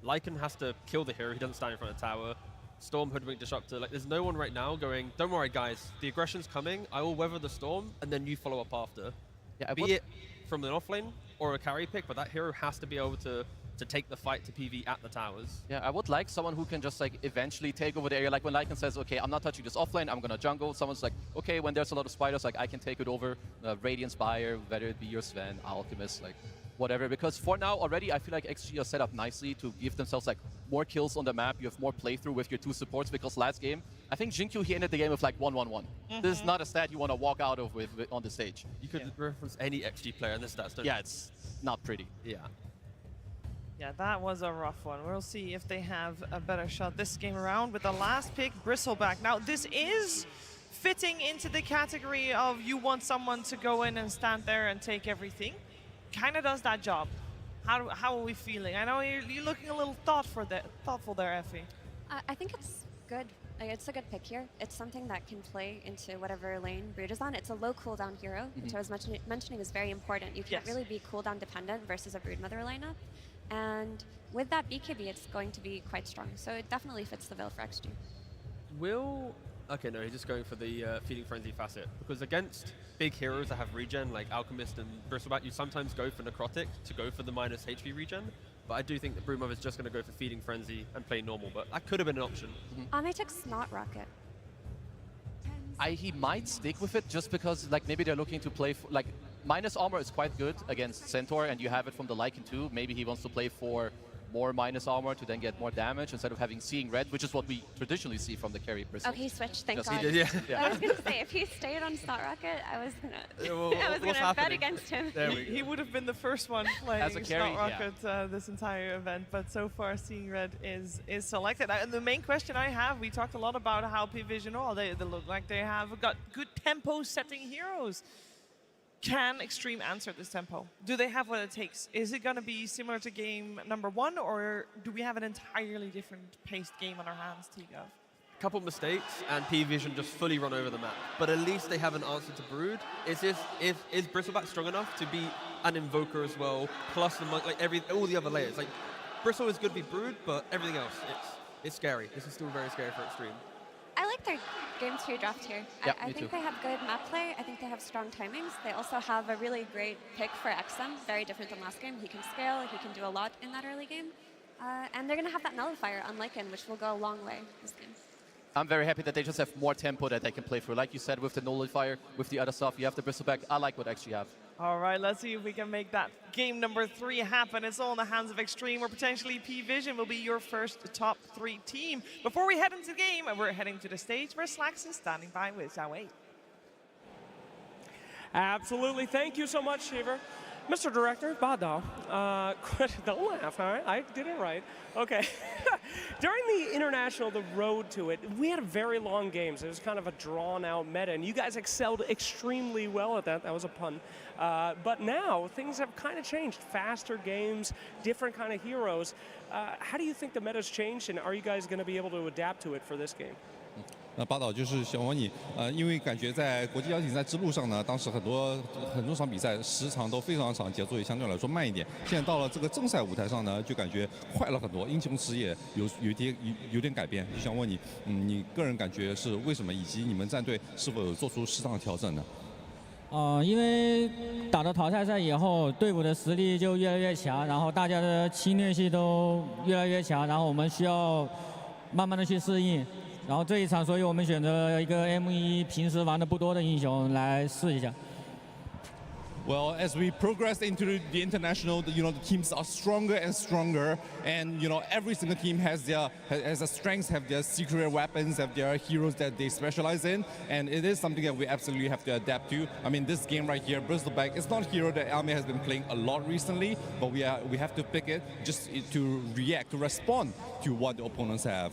Speaker 6: Lycan has to kill the hero. He doesn't stand in front of the tower. Storm, Hoodwink, Disruptor. Like there's no one right now going, don't worry guys, the aggression's coming. I will weather the storm, and then you follow up after.
Speaker 4: Yeah,
Speaker 6: be it from an offlane or a carry pick, but that hero has to be able to take the fight to PV at the towers.
Speaker 4: Yeah, I would like someone who can just like eventually take over the area. Like when Lycan says, okay, I'm not touching this offlane, I'm gonna jungle. Someone's like, okay, when there's a lot of spiders, like I can take it over. Radiant Spire, whether it be your Sven, Alchemist, like whatever. Because for now already, I feel like XG are set up nicely to give themselves like more kills on the map. You have more playthrough with your 2 supports, because last game, I think Jinkyu, he ended the game with like 1-1-1. This is not a stat you want to walk out of with on the stage.
Speaker 6: You could reference any XG player in the stats, don't you?
Speaker 4: Yeah, it's not pretty.
Speaker 6: Yeah.
Speaker 3: Yeah, that was a rough one. We'll see if they have a better shot this game around with the last pick, Bristleback. Now, this is fitting into the category of you want someone to go in and stand there and take everything. Kind of does that job. How are we feeling? I know you're looking a little thoughtful there, Effie.
Speaker 5: I think it's good. Like, it's a good pick here. It's something that can play into whatever lane Brood is on. It's a low cooldown hero, which I was mentioning is very important. You can't really be cooldown dependent versus a Broodmother lineup. And with that BKB, it's going to be quite strong. So it definitely fits the bill for XG.
Speaker 6: Okay, no, he's just going for the Feeding Frenzy facet. Because against big heroes that have regen, like Alchemist and Bristleback, you sometimes go for Necrotic to go for the minus HP regen. But I do think that Broodmother is just going to go for Feeding Frenzy and play normal. But that could have been an option.
Speaker 5: Ame took Snot Rocket.
Speaker 4: He might stick with it just because like maybe they're looking to play like minus armor is quite good against Centaur, and you have it from the Lycan too. Maybe he wants to play for more minus armor to then get more damage instead of having Seeing Red, which is what we traditionally see from the carry Bristle.
Speaker 5: Oh, he switched, thank
Speaker 4: Yes,
Speaker 5: God.
Speaker 4: he did, yeah.
Speaker 5: I was going to say, if he stayed on Snot Rocket, I was going to bet against him.
Speaker 3: He would have been the first one playing
Speaker 4: As a carry,
Speaker 3: Snot Rocket this entire event, but so far Seeing Red is selected. And the main question I have, we talked a lot about how P-Vision, they look like they have got good tempo setting heroes. Can Extreme answer this tempo? Do they have what it takes? Is it going to be similar to game number 1, or do we have an entirely different paced game on our hands, T-Gov?
Speaker 6: couple mistakes and P-Vision just fully run over the map. But at least they have an answer to Brood. Is Bristleback strong enough to beat an Invoker as well, plus the all the other layers? Like Bristle is good to be Brood, but everything else, it's scary. This is still very scary for Extreme.
Speaker 5: I like their game 2 draft here.
Speaker 4: Yeah,
Speaker 5: I
Speaker 4: me
Speaker 5: think
Speaker 4: too.
Speaker 5: they have good map play. I think they have strong timings. They also have a really great pick for XM, very different than last game. He can scale, he can do a lot in that early game. And they're going to have that nullifier on Lycan, which will go a long way this game.
Speaker 4: I'm very happy that they just have more tempo that they can play through. Like you said, with the nullifier, with the other stuff, you have the Bristleback. I like what actually have.
Speaker 3: All right, let's see if we can make that game number 3 happen. It's all in the hands of Extreme, or potentially P-Vision will be your first top 3 team. Before we head into the game, we're heading to the stage where Slacks is standing by with Zawei.
Speaker 9: Absolutely. Thank you so much, Shiver. Mr. Director, Badao, don't laugh, all right? I did it right. Okay. During the international, the road to it, we had very long games. It was kind of a drawn-out meta, and you guys excelled extremely well at that. That was a pun. But now, things have kind of changed. Faster games, different kind of heroes. How do you think the meta's changed, and are you guys going to be able to adapt to it for this game?
Speaker 10: 那八岛就是想问你，因为感觉在国际邀请赛之路上呢，当时很多场比赛时长都非常长，节奏也相对来说慢一点。现在到了这个正赛舞台上呢，就感觉快了很多，英雄池也有点改变。就想问你，你个人感觉是为什么，以及你们战队是否有做出适当的调整呢？
Speaker 11: 因为打到淘汰赛以后，队伍的实力就越来越强，然后大家的侵略性都越来越强，然后我们需要慢慢的去适应。 然后这一场，所以我们选择一个 M1平时玩的不多的英雄来试一下。
Speaker 10: Well, as we progress into the international, the teams are stronger and stronger, and every single team has a strengths, have their secret weapons, have their heroes that they specialize in, and it is something that we absolutely have to adapt to. I mean, this game right here, Bristleback, it's not a hero that Alme has been playing a lot recently, but we have to pick it just to react, to respond to what the opponents have.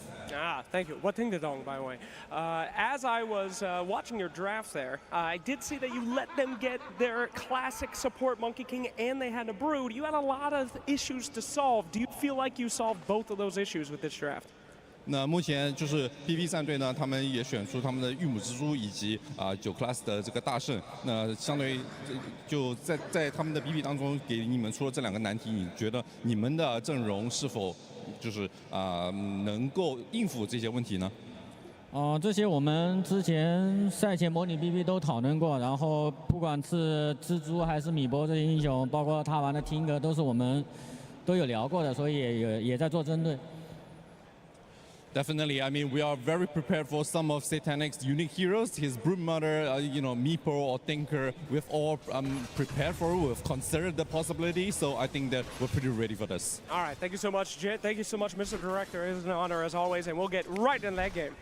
Speaker 9: Thank you. What thing did Dong, by the way? As I was watching your drafts there, I did see that you let them get their classic support Monkey King and they had a Brood. You had a lot of issues to solve. Do you feel like you solved both of those issues with this draft?
Speaker 10: 那目前就是 PP 战队呢，他们也选出他们的玉母蜘蛛以及9 class 的这个大圣。那相对于就在他们的 PP 当中，给你们出了这2个难题，你觉得你们的阵容是否就是能够应付这些问题呢？
Speaker 11: 这些我们之前赛前模拟 BP 都讨论过，然后不管是蜘蛛还是米波这些英雄，包括他玩的听歌，都是我们都有聊过的，所以也在做针对。
Speaker 10: Definitely, I mean, we are very prepared for some of Satanic's unique heroes. His Broodmother, Meepo or Thinker, we've all prepared for it. We've considered the possibility, so I think that we're pretty ready for this.
Speaker 9: All right, thank you so much, Jit. Thank you so much, Mr. Director. It is an honor as always, and we'll get right in that game.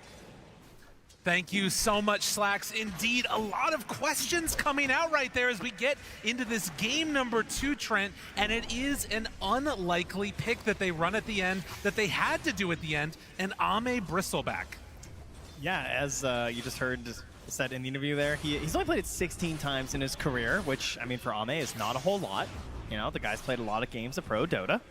Speaker 1: Thank you so much, Slacks. Indeed, a lot of questions coming out right there as we get into this game number 2, Trent, and it is an unlikely pick that they run at the end, that they had to do at the end, an Ame Bristleback.
Speaker 2: Yeah, as you just heard said in the interview there, he's only played it 16 times in his career, which, I mean, for Ame is not a whole lot. The guy's played a lot of games of pro Dota.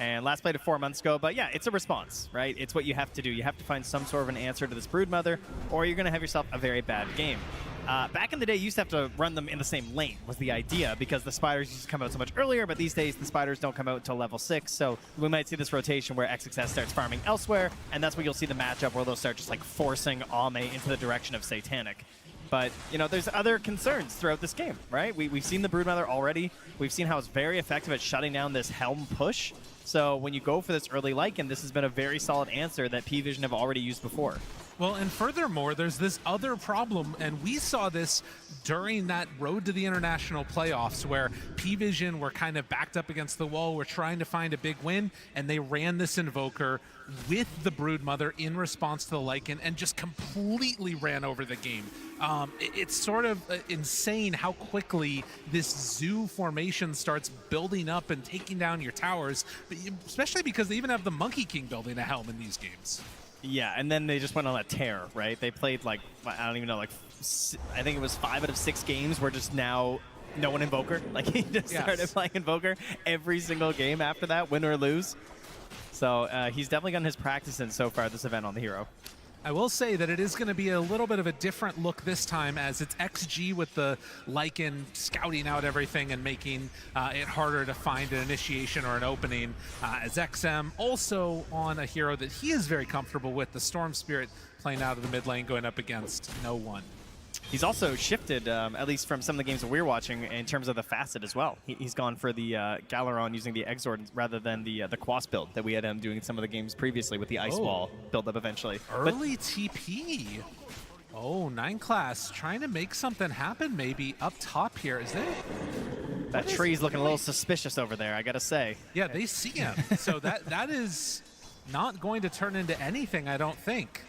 Speaker 2: And last played it 4 months ago, but yeah, it's a response, right? It's what you have to do. You have to find some sort of an answer to this Broodmother, or you're going to have yourself a very bad game. Back in the day, you used to have to run them in the same lane, was the idea, because the spiders used to come out so much earlier, but these days the spiders don't come out until level 6, so we might see this rotation where XXS starts farming elsewhere, and that's where you'll see the matchup where they'll start just like forcing Ame into the direction of Satanic. But, there's other concerns throughout this game, right? We've seen the Broodmother already. We've seen how it's very effective at shutting down this Helm push. So when you go for this early Lycan, this has been a very solid answer that P-Vision have already used before.
Speaker 1: Well, and furthermore, there's this other problem, and we saw this during that road to the international playoffs where P-Vision were kind of backed up against the wall, were trying to find a big win, and they ran this Invoker with the Broodmother in response to the Lycan and just completely ran over the game. It's sort of insane how quickly this zoo formation starts building up and taking down your towers, especially because they even have the Monkey King building a helm in these games.
Speaker 2: Yeah, and then they just went on a tear, right? They played like, I don't even know, like, I think it was 5 out of 6 games where just now no one Invoker. Like, he just started playing Invoker every single game after that, win or lose. So he's definitely gotten his practice in so far this event on the hero.
Speaker 1: I will say that it is going to be a little bit of a different look this time, as it's XG with the Lycan scouting out everything and making it harder to find an initiation or an opening, as XM also on a hero that he is very comfortable with, the Storm Spirit, playing out of the mid lane, going up against no one.
Speaker 2: He's also shifted, at least from some of the games that we're watching, in terms of the facet as well. He's gone for the Galaron using the Exord rather than the Quas build that we had him doing in some of the games previously with the Ice Wall build up eventually.
Speaker 1: Early TP. Oh, 9 class trying to make something happen maybe up top here. Is there?
Speaker 2: That tree's looking a little suspicious over there, I gotta say.
Speaker 1: Yeah, they see him. So that is not going to turn into anything, I don't think.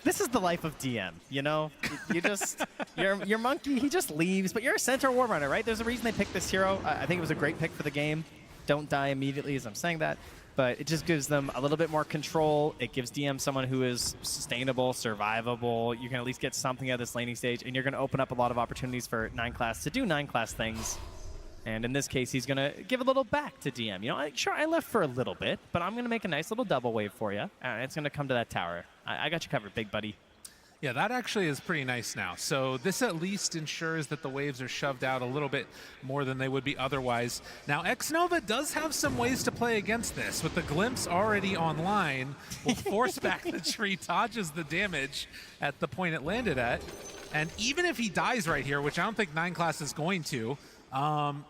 Speaker 2: This is the life of DM, you know? You just, your monkey, he just leaves, but you're a center war runner, right? There's a reason they picked this hero. I think it was a great pick for the game. Don't die immediately as I'm saying that, but it just gives them a little bit more control. It gives DM someone who is sustainable, survivable. You can at least get something at this laning stage, and you're going to open up a lot of opportunities for 9 class to do 9 class things. And in this case, he's going to give a little back to DM. You know, sure, I left for a little bit, but I'm going to make a nice little double wave for you. It's going to come to that tower. I got you covered, big buddy.
Speaker 1: Yeah, that actually is pretty nice now. So this at least ensures that the waves are shoved out a little bit more than they would be otherwise. Now, Xnova does have some ways to play against this. With the Glimpse already online, will force back the tree, dodges the damage at the point it landed at. And even if he dies right here, which I don't think 9 class is going to,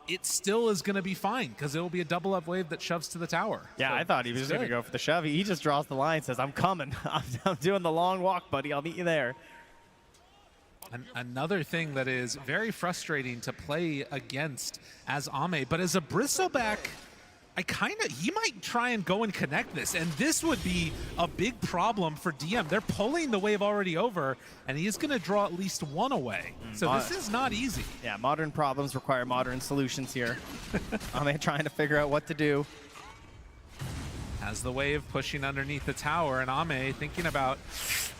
Speaker 1: it still is going to be fine because it will be a double up wave that shoves to the tower.
Speaker 2: Yeah,
Speaker 1: so
Speaker 2: I thought he was just going to go for the shove. He just draws the line, says, I'm coming. I'm doing the long walk, buddy. I'll meet you there.
Speaker 1: Another thing that is very frustrating to play against as Ame, but as a bristleback, he might try and go and connect this, and this would be a big problem for DM. They're pulling the wave already over, and he is going to draw at least one away. So this is not easy.
Speaker 2: Yeah, modern problems require modern solutions here. I'm trying to figure out what to do.
Speaker 1: As the wave pushing underneath the tower, and Ame thinking about,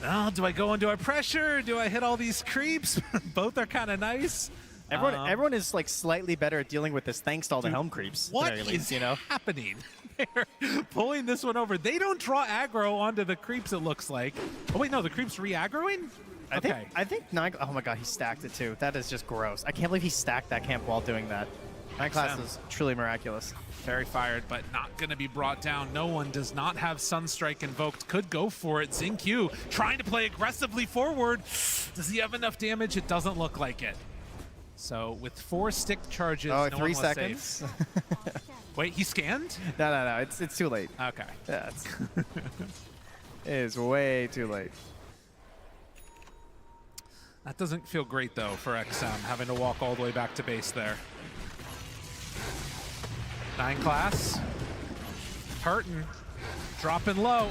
Speaker 1: oh, do I go into a pressure? Do I hit all these creeps? Both are kind of nice.
Speaker 2: Everyone is like slightly better at dealing with this thanks to all the helm creeps.
Speaker 1: What is happening? They're pulling this one over. They don't draw aggro onto the creeps, it looks like. Oh wait, no, the creeps re-aggroing? Okay.
Speaker 2: I think 9, oh my god, he stacked it too. That is just gross. I can't believe he stacked that camp while doing that. 9 class is truly miraculous.
Speaker 1: Very fired, but not going to be brought down. No one does not have Sunstrike invoked. Could go for it. Xingqiu trying to play aggressively forward. Does he have enough damage? It doesn't look like it. So with 4 stick charges, no
Speaker 2: 3
Speaker 1: one was
Speaker 2: seconds.
Speaker 1: safe. Wait, he scanned?
Speaker 2: No. It's too late.
Speaker 1: Okay.
Speaker 2: Yeah, it is way too late.
Speaker 1: That doesn't feel great though for XM, having to walk all the way back to base there. 9 class, hurting, dropping low,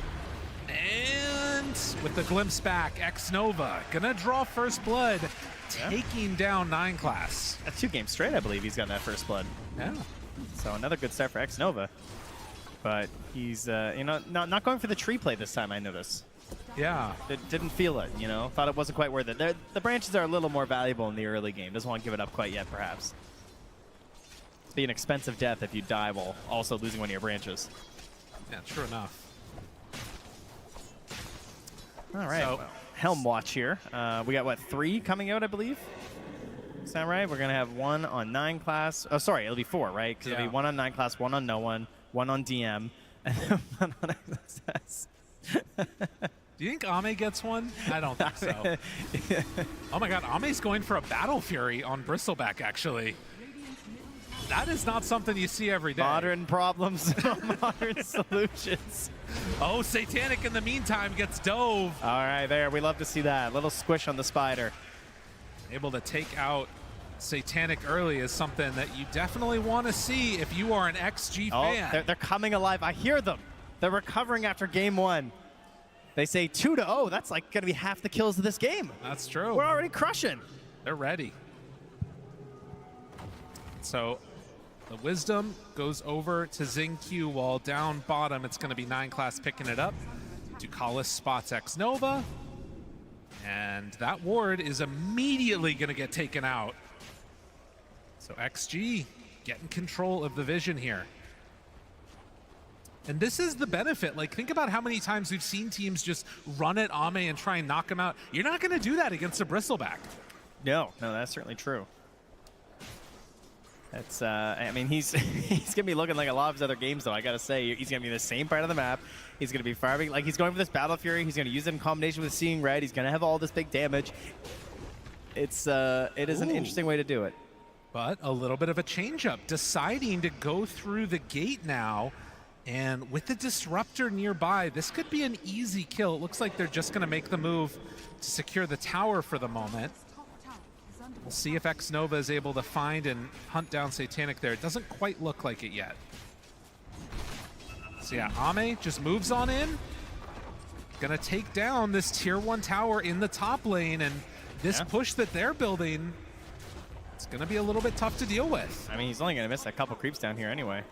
Speaker 1: and with the glimpse back, Xnova gonna draw first blood, taking down 9 class.
Speaker 2: That's 2 games straight, I believe he's gotten that first blood.
Speaker 1: Yeah.
Speaker 2: So another good start for Xnova, but he's not going for the tree play this time. I noticed.
Speaker 1: Yeah.
Speaker 2: Didn't feel it. Thought it wasn't quite worth it. The branches are a little more valuable in the early game. Doesn't want to give it up quite yet, perhaps. Be an expensive death if you die while also losing one of your branches.
Speaker 1: Yeah, true enough.
Speaker 2: All right, so, Helm Watch here. We got, 3 coming out, I believe? Is that right? We're going to have 1 on 9 class. Oh, sorry, it'll be 4, right? Because it'll be 1 on 9 class, 1 on no one, 1 on DM, and then 1 on XSS.
Speaker 1: Do you think Ame gets one? I don't think so. Oh my god, Ame's going for a Battle Fury on Bristleback, actually. That is not something you see every day.
Speaker 2: Modern problems, modern solutions.
Speaker 1: Oh, Satanic in the meantime gets dove.
Speaker 2: All right, there. We love to see that. Little squish on the spider.
Speaker 1: Able to take out Satanic early is something that you definitely want to see if you are an XG fan.
Speaker 2: They're coming alive. I hear them. They're recovering after game 1. They say 2-0. That's like going to be half the kills of this game.
Speaker 1: That's true.
Speaker 2: We're already crushing.
Speaker 1: They're ready. So the Wisdom goes over to Xingqiu, while down bottom it's going to be 9 class picking it up. Ducalis spots Xnova, and that ward is immediately going to get taken out. So XG getting control of the vision here. And this is the benefit. Like, think about how many times we've seen teams just run at Ame and try and knock him out. You're not going to do that against a Bristleback.
Speaker 2: No, that's certainly true. That's, I mean, he's he's gonna be looking like a lot of his other games, though. I gotta say, he's gonna be in the same part of the map. He's gonna be farming, like he's going for this Battle Fury. He's gonna use it in combination with Seeing Red. He's gonna have all this big damage. It is an interesting way to do it.
Speaker 1: But a little bit of a change-up, deciding to go through the gate now. And with the Disruptor nearby, this could be an easy kill. It looks like they're just gonna make the move to secure the tower for the moment. We'll see if X-Nova is able to find and hunt down Satanic there. It doesn't quite look like it yet. So yeah, Ame just moves on in. Gonna take down this tier 1 tower in the top lane, and this push that they're building, it's gonna be a little bit tough to deal with.
Speaker 2: I mean, he's only gonna miss a couple creeps down here anyway.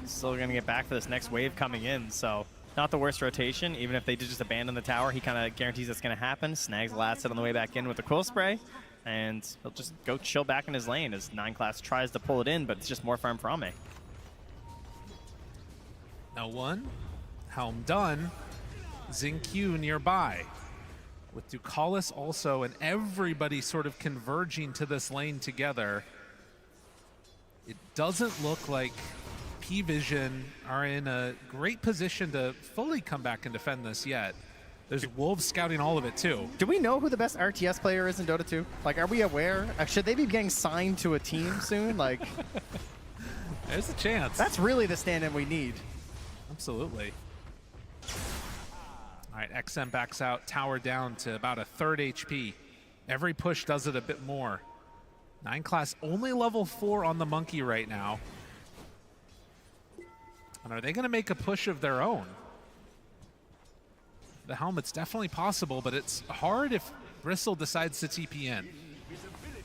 Speaker 2: Still gonna get back for this next wave coming in, so not the worst rotation. Even if they did just abandon the tower, he kind of guarantees that's gonna happen. Snags the last set on the way back in with the Quill Spray, and he'll just go chill back in his lane as 9 Class tries to pull it in, but it's just more farm for Ame.
Speaker 1: Now one, Helm done, Xingqiu nearby. With Ducalis also, and everybody sort of converging to this lane together, it doesn't look like P-Vision are in a great position to fully come back and defend this yet. There's Wolves scouting all of it too.
Speaker 2: Do we know who the best RTS player is in Dota 2? Like, are we aware? Should they be getting signed to a team soon? Like,
Speaker 1: there's a chance.
Speaker 2: That's really the stand-in we need.
Speaker 1: Absolutely. All right, XM backs out, tower down to about a 3rd HP. Every push does it a bit more. 9 Class only level 4 on the Monkey right now. And are they going to make a push of their own? The Helmet's definitely possible, but it's hard if Bristle decides to TP in.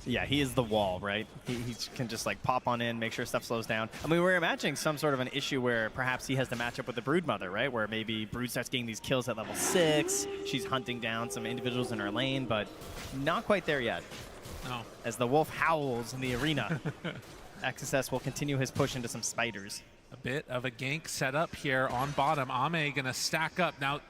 Speaker 2: Yeah, he is the wall, right? He can just like pop on in, make sure stuff slows down. I mean, we're imagining some sort of an issue where perhaps he has to match up with the Broodmother, right? Where maybe Brood starts getting these kills at level 6. She's hunting down some individuals in her lane, but not quite there yet.
Speaker 1: No.
Speaker 2: As the wolf howls in the arena, XSS will continue his push into some spiders.
Speaker 1: A bit of a gank set up here on bottom. Ame gonna stack up. Now,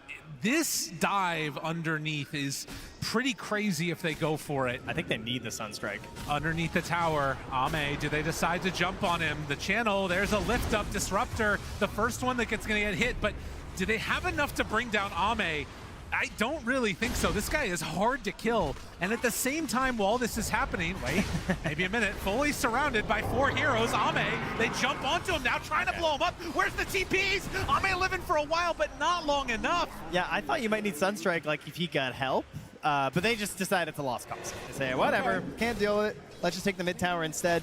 Speaker 1: this dive underneath is pretty crazy if they go for it.
Speaker 2: I think they need the Sunstrike.
Speaker 1: Underneath the tower, Ame, do they decide to jump on him? The channel, there's a lift up Disruptor, the first one that gets gonna get hit, but do they have enough to bring down Ame? I don't really think so. This guy is hard to kill. And at the same time, while this is happening, wait, maybe a minute, fully surrounded by 4 heroes, Ame, they jump onto him now, trying to blow him up. Where's the TPs? Ame living for a while, but not long enough.
Speaker 2: Yeah, I thought you might need Sunstrike, like if he got help, but they just decided it's a lost cause. They say, whatever, can't deal with it. Let's just take the mid tower instead.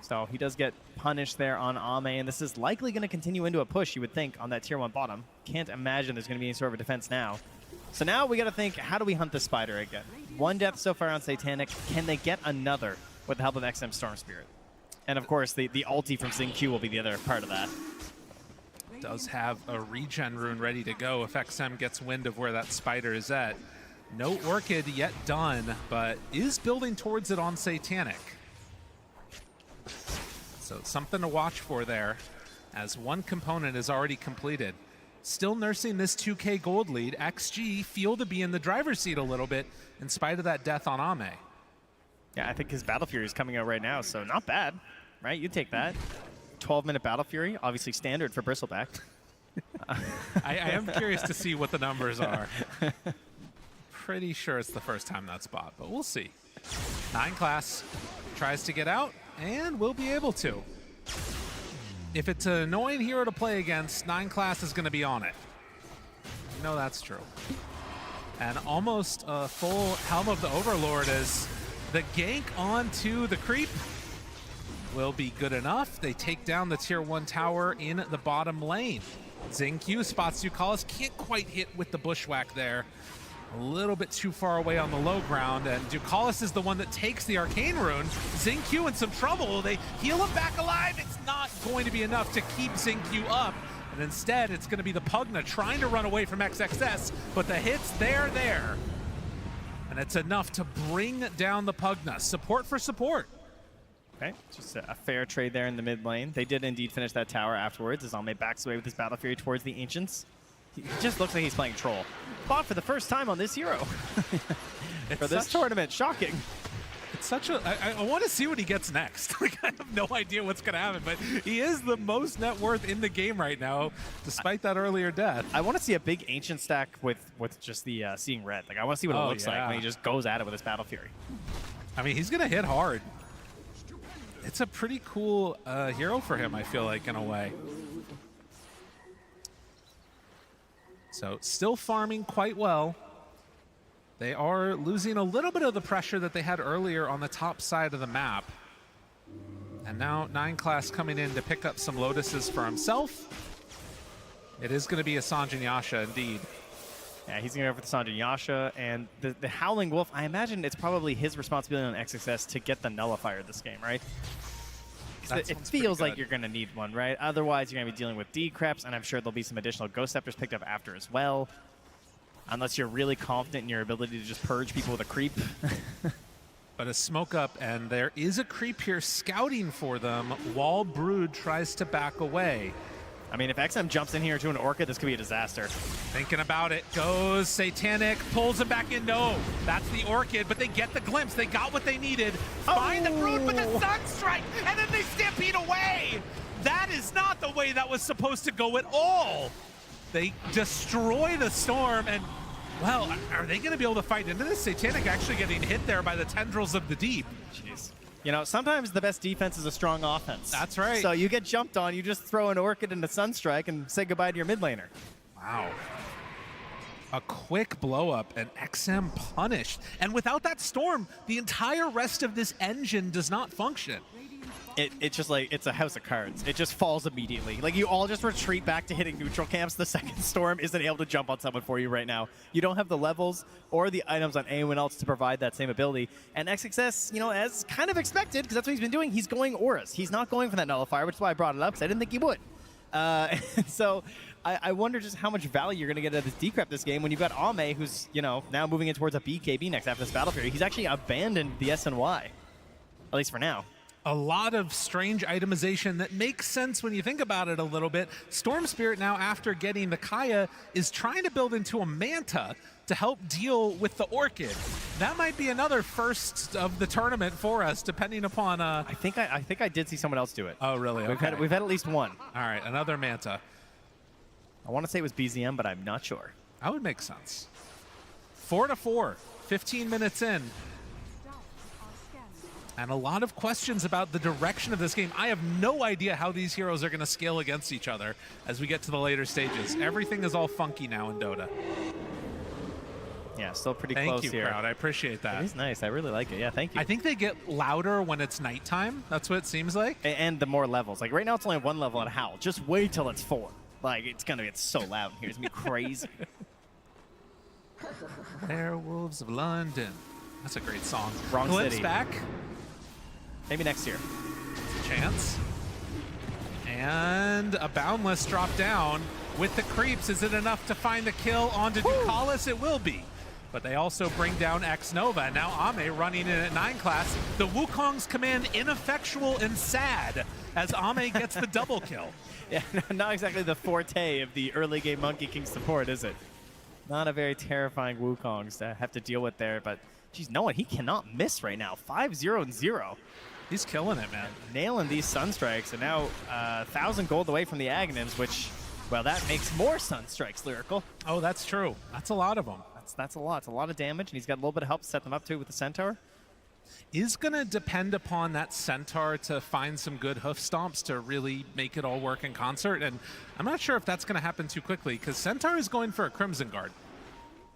Speaker 2: So he does get punished there on Ame, and this is likely going to continue into a push, you would think, on that tier 1 bottom. Can't imagine there's going to be any sort of a defense now. So now we got to think, how do we hunt the spider again? 1 death so far on Satanic. Can they get another with the help of XM Storm Spirit? And of course, the ulti from Xingqiu will be the other part of that.
Speaker 1: Does have a regen rune ready to go if XM gets wind of where that spider is at. No Orchid yet done, but is building towards it on Satanic. So something to watch for there, as 1 component is already completed. Still nursing this 2K gold lead. XG feel to be in the driver's seat a little bit in spite of that death on Ame.
Speaker 2: Yeah, I think his Battle Fury is coming out right now, so not bad, right? You take that. 12-minute Battle Fury, obviously standard for Bristleback.
Speaker 1: I am curious to see what the numbers are. Pretty sure it's the first time that's bought, but we'll see. 9 Class tries to get out, and will be able to. If it's an annoying hero to play against, 9 Class is going to be on it. You know that's true. And almost a full Helm of the Overlord as the gank onto the creep will be good enough. They take down the tier 1 tower in the bottom lane. Xingqiu spots Ducalis, can't quite hit with the bushwhack there. A little bit too far away on the low ground, and Ducalis is the one that takes the Arcane Rune. Xingqiu in some trouble. They heal him back alive. It's not going to be enough to keep Xingqiu up, and instead it's going to be the Pugna trying to run away from XXS, but the hit's there. And it's enough to bring down the Pugna. Support for support.
Speaker 2: Okay, just a fair trade there in the mid lane. They did indeed finish that tower afterwards as Ame backs away with his Battle Fury towards the Ancients. He just looks like he's playing Troll. Bought for the first time on this hero. For this tournament, shocking.
Speaker 1: It's such a... I want to see what he gets next. Like, I have no idea what's going to happen, but he is the most net worth in the game right now, despite that earlier death.
Speaker 2: I want to see a big Ancient stack with just the Seeing Red. Like, I want to see what it looks like when he just goes at it with his Battle Fury.
Speaker 1: I mean, he's going to hit hard. It's a pretty cool hero for him, I feel like, in a way. So, still farming quite well. They are losing a little bit of the pressure that they had earlier on the top side of the map. And now 9class coming in to pick up some Lotuses for himself. It is going to be a Sanjin Yasha, indeed.
Speaker 2: Yeah, he's going to go for the Sanjin Yasha, and the Howling Wolf, I imagine it's probably his responsibility on XXS to get the Nullifier this game, right? It feels like you're going to need one, right? Otherwise, you're going to be dealing with decreps, and I'm sure there'll be some additional Ghost Scepters picked up after as well. Unless you're really confident in your ability to just purge people with a creep.
Speaker 1: But a smoke up, and there is a creep here scouting for them while Brood tries to back away.
Speaker 2: I mean, if XM jumps in here to an Orchid, this could be a disaster.
Speaker 1: Thinking about it, goes Satanic, pulls him back in. No, that's the Orchid, but they get the glimpse. They got what they needed. Find the Brood with the Sunstrike, and then they stampede away. That is not the way that was supposed to go at all. They destroy the Storm, and, well, are they going to be able to fight into this? Satanic actually getting hit there by the tendrils of the deep.
Speaker 2: Jeez. You know, sometimes the best defense is a strong offense.
Speaker 1: That's right.
Speaker 2: So you get jumped on, you just throw an Orchid and a Sunstrike and say goodbye to your mid laner.
Speaker 1: Wow. A quick blow up and XM punished. And without that Storm, the entire rest of this engine does not function.
Speaker 2: It's just like, it's a house of cards. It just falls immediately. Like, you all just retreat back to hitting neutral camps the second Storm isn't able to jump on someone for you right now. You don't have the levels or the items on anyone else to provide that same ability. And XXS, you know, as kind of expected, because that's what he's been doing, he's going Auras. He's not going for that Nullifier, which is why I brought it up, because I didn't think he would. So I wonder just how much value you're going to get out of this decrep this game when you've got Ame, who's, you know, now moving in towards a BKB next after this Battle Fury. He's actually abandoned the SNY, at least for now.
Speaker 1: A lot of strange itemization that makes sense when you think about it a little bit. Storm Spirit now, after getting the Kaya, is trying to build into a Manta to help deal with the Orchid. That might be another first of the tournament for us, depending upon...
Speaker 2: I think I did see someone else do it.
Speaker 1: Oh, really? Okay.
Speaker 2: We've had at least one.
Speaker 1: All right, another Manta.
Speaker 2: I want to say it was BZM, but I'm not sure.
Speaker 1: That would make sense. 4-4, 15 minutes in. And a lot of questions about the direction of this game. I have no idea how these heroes are going to scale against each other as we get to the later stages. Everything is all funky now in Dota.
Speaker 2: Yeah, still pretty
Speaker 1: close
Speaker 2: close
Speaker 1: here.
Speaker 2: here.
Speaker 1: Thank you, crowd. I appreciate that.
Speaker 2: It is nice. I really like it. Yeah, thank you.
Speaker 1: I think they get louder when it's nighttime. That's what it seems like.
Speaker 2: And the more levels. Like, right now it's only 1 level at Howl. Just wait till it's 4. Like, it's going to get so loud in here. It's going to be crazy.
Speaker 1: Werewolves of London. That's a great song.
Speaker 2: Wrong
Speaker 1: Glimpse
Speaker 2: city.
Speaker 1: back.
Speaker 2: Maybe next year.
Speaker 1: Chance. And a Boundless drop down with the creeps. Is it enough to find the kill onto Ducalis? It will be. But they also bring down X-Nova. And now Ame running in at 9class. The Wukong's command ineffectual and sad as Ame gets the double kill.
Speaker 2: Yeah, not exactly the forte of the early game Monkey King support, is it? Not a very terrifying Wukongs to have to deal with there, but geez, no one, he cannot miss right now. 5-0-0.
Speaker 1: He's killing it, man.
Speaker 2: Nailing these Sunstrikes, and now 1,000 gold away from the Aghanims, which, well, that makes more Sunstrikes, Lyrical.
Speaker 1: Oh, that's true. That's a lot of them.
Speaker 2: That's a lot. It's a lot of damage, and he's got a little bit of help to set them up, too, with the Centaur.
Speaker 1: Is going to depend upon that Centaur to find some good hoof stomps to really make it all work in concert, and I'm not sure if that's going to happen too quickly, because Centaur is going for a Crimson Guard.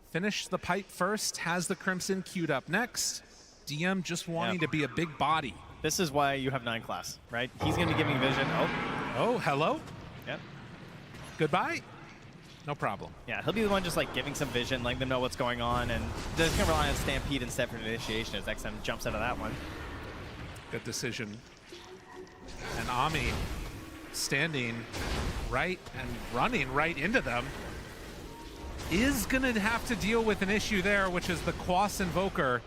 Speaker 1: Finish the pipe first, has the Crimson queued up next. DM just wanting to be a big body.
Speaker 2: This is why you have 9class, right? He's going to be giving vision.
Speaker 1: Oh, hello?
Speaker 2: Yep.
Speaker 1: Goodbye? No problem.
Speaker 2: Yeah, he'll be the one just like giving some vision, letting them know what's going on, and just going to rely on Stampede instead for initiation as XM jumps out of that one.
Speaker 1: Good decision. And Ami standing right and running right into them. is going to have to deal with an issue there, which is the Quas Invoker.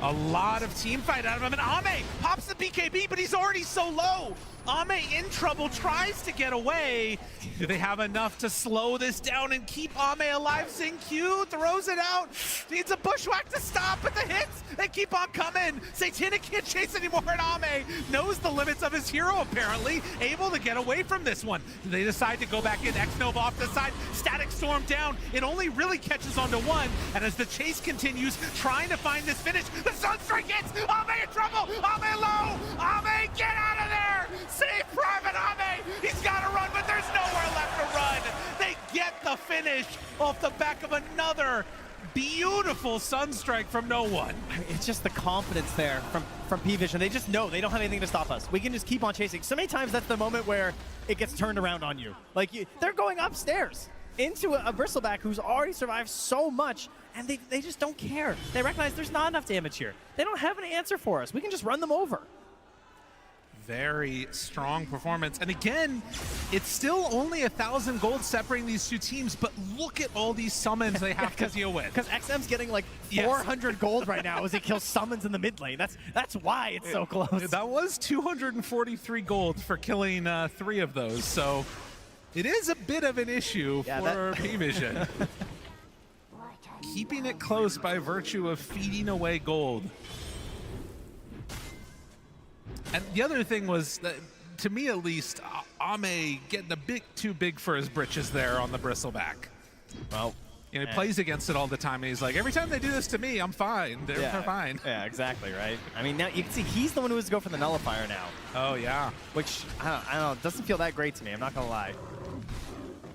Speaker 1: A lot of team fight out of him, and Ame pops the BKB, but he's already so low. Ame in trouble, tries to get away. Do they have enough to slow this down and keep Ame alive? Xingqiu throws it out. Needs a bushwhack to stop, but the hits, they keep on coming. Satanic can't chase anymore, and Ame knows the limits of his hero, apparently. Able to get away from this one. They decide to go back in. X-Nova off the side. Static Storm down. It only really catches onto one, and as the chase continues, trying to find this finish, the Sunstrike hits! Ame in trouble! Ame low! Ame, get out of there! Save Private Ame! He's got to run, but there's nowhere left to run. They get the finish off the back of another beautiful Sunstrike from no one.
Speaker 2: It's just the confidence there from P-Vision. They just know they don't have anything to stop us. We can just keep on chasing. So many times that's the moment where it gets turned around on you. Like, they're going upstairs into a Bristleback who's already survived so much, and they just don't care. They recognize there's not enough damage here. They don't have an answer for us. We can just run them over.
Speaker 1: Very strong performance. And again, it's still only 1,000 gold separating these two teams, but look at all these summons they have to deal with.
Speaker 2: Because XM's getting like 400 gold right now as he kills summons in the mid lane. That's why it's so close.
Speaker 1: That was 243 gold for killing 3 of those, so it is a bit of an issue for P-Vision. Keeping it close by virtue of feeding away gold. And the other thing was, that, to me at least, Ame getting a bit too big for his britches there on the Bristleback.
Speaker 2: Well,
Speaker 1: you know, he plays against it all the time, and he's like, every time they do this to me, I'm fine. They're fine.
Speaker 2: Yeah, exactly, right? I mean, now you can see he's the one who has to go for the Nullifier now.
Speaker 1: Oh, yeah.
Speaker 2: Which, I don't know, doesn't feel that great to me, I'm not going to lie.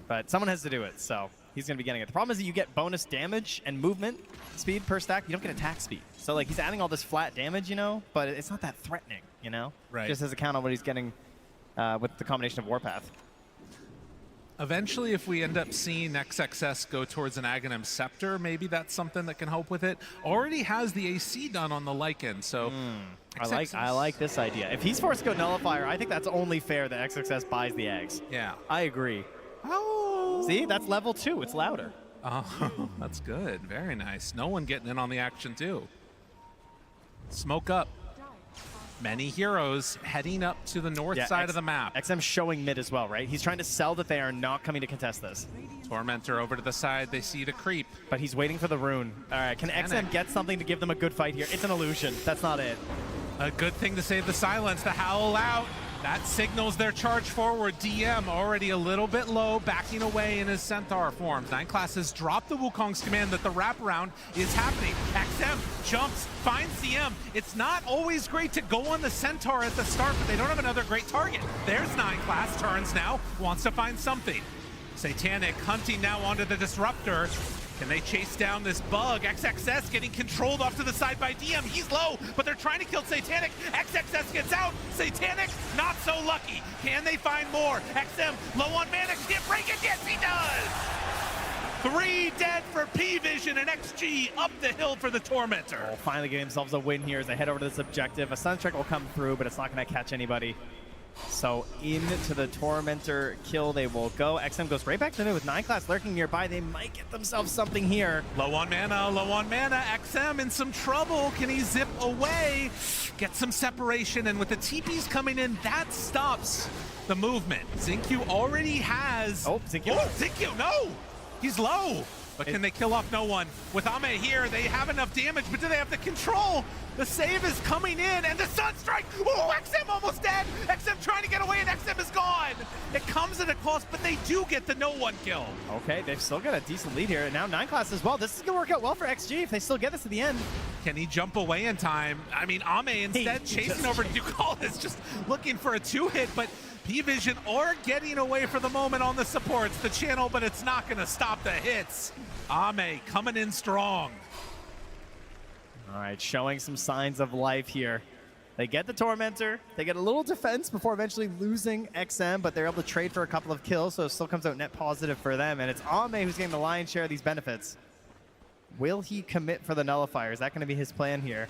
Speaker 2: But someone has to do it, so he's going to be getting it. The problem is that you get bonus damage and movement speed per stack. You don't get attack speed. So, like, he's adding all this flat damage, you know, but it's not that threatening, you know?
Speaker 1: Right.
Speaker 2: Just as a count on what he's getting with the combination of Warpath.
Speaker 1: Eventually, if we end up seeing XXS go towards an Aghanim Scepter, maybe that's something that can help with it. Already has the AC done on the Lycan, so...
Speaker 2: I like this idea. If he's forced to go Nullifier, I think that's only fair that XXS buys the eggs.
Speaker 1: Yeah.
Speaker 2: I agree.
Speaker 1: Oh!
Speaker 2: See, that's level 2. It's louder.
Speaker 1: Oh, that's good. Very nice. No one getting in on the action, too. Smoke up. Many heroes heading up to the north side of the map.
Speaker 2: XM showing mid as well, right? He's trying to sell that they are not coming to contest this.
Speaker 1: Tormentor over to the side. They see the creep.
Speaker 2: But he's waiting for the rune. All right, can XM get something to give them a good fight here? It's an illusion. That's not it.
Speaker 1: A good thing to save the silence. The howl out. That signals their charge forward. DM already a little bit low, backing away in his Centaur forms. 9 classes drop the Wukong's command that the wraparound is happening. XM jumps, finds CM. It's not always great to go on the Centaur at the start, but they don't have another great target. There's 9 class, turns now, wants to find something. Satanic hunting now onto the Disruptor. Can they chase down this bug? XXS getting controlled off to the side by DM. He's low, but they're trying to kill Satanic. XXS gets out. Satanic, not so lucky. Can they find more? XM, low on mana, can't break it. Yes, he does! 3 dead for P-Vision, and XG up the hill for the Tormentor.
Speaker 2: Oh, finally getting themselves a win here as they head over to this objective. A Sunstrike will come through, but it's not going to catch anybody. So into the Tormentor kill they will go. XM goes right back to mid with 9 class lurking nearby. They might get themselves something here.
Speaker 1: Low on mana, low on mana. XM in some trouble. Can he zip away? Get some separation, and with the TPs coming in, that stops the movement. Xingqiu already has...
Speaker 2: Oh, Xingqiu.
Speaker 1: Oh, Xingqiu, no! He's low. But can they kill off no one? With Ame here, they have enough damage, but do they have the control? The save is coming in, and the Sunstrike! Oh, XM almost dead! XM trying to get away, and XM is gone! It comes at a cost, but they do get the no-one kill.
Speaker 2: Okay, they've still got a decent lead here, and now 9 class as well. This is going to work out well for XG if they still get this to the end.
Speaker 1: Can he jump away in time? I mean, Ame instead chasing over Ducalis, just looking for a 2-hit, but P-Vision are getting away for the moment on the supports, the channel, but it's not going to stop the hits. Ame coming in strong.
Speaker 2: All right, showing some signs of life here. They get the Tormentor. They get a little defense before eventually losing XM, but they're able to trade for a couple of kills, so it still comes out net positive for them. And it's Ame who's getting the lion's share of these benefits. Will he commit for the Nullifier? Is that going to be his plan here?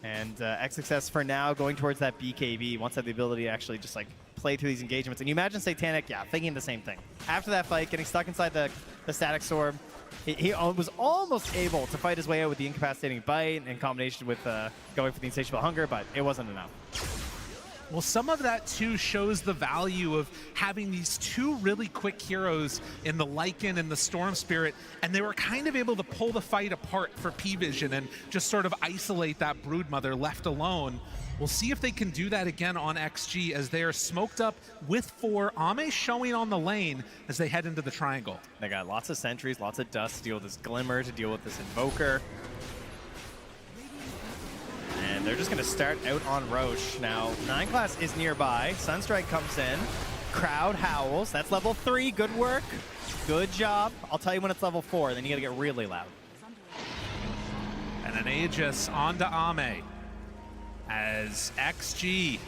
Speaker 2: And XXS for now going towards that BKB. Wants to have the ability to actually just like play through these engagements. And you imagine Satanic, thinking the same thing. After that fight, getting stuck inside the the Static Storm. He was almost able to fight his way out with the Incapacitating Bite in combination with going for the Insatiable Hunger, but it wasn't enough.
Speaker 1: Well, some of that too shows the value of having these two really quick heroes in the Lycan and the Storm Spirit, and they were kind of able to pull the fight apart for P-Vision and just sort of isolate that Broodmother left alone. We'll see if they can do that again on XG as they are smoked up with 4. Ame showing on the lane as they head into the triangle.
Speaker 2: They got lots of sentries, lots of dust to deal with this Glimmer, to deal with this Invoker. And they're just going to start out on Roche. Now, 9 class is nearby. Sunstrike comes in. Crowd howls. That's level 3. Good work. Good job. I'll tell you when it's level 4. Then you got to get really loud.
Speaker 1: And an Aegis onto Ame as XG.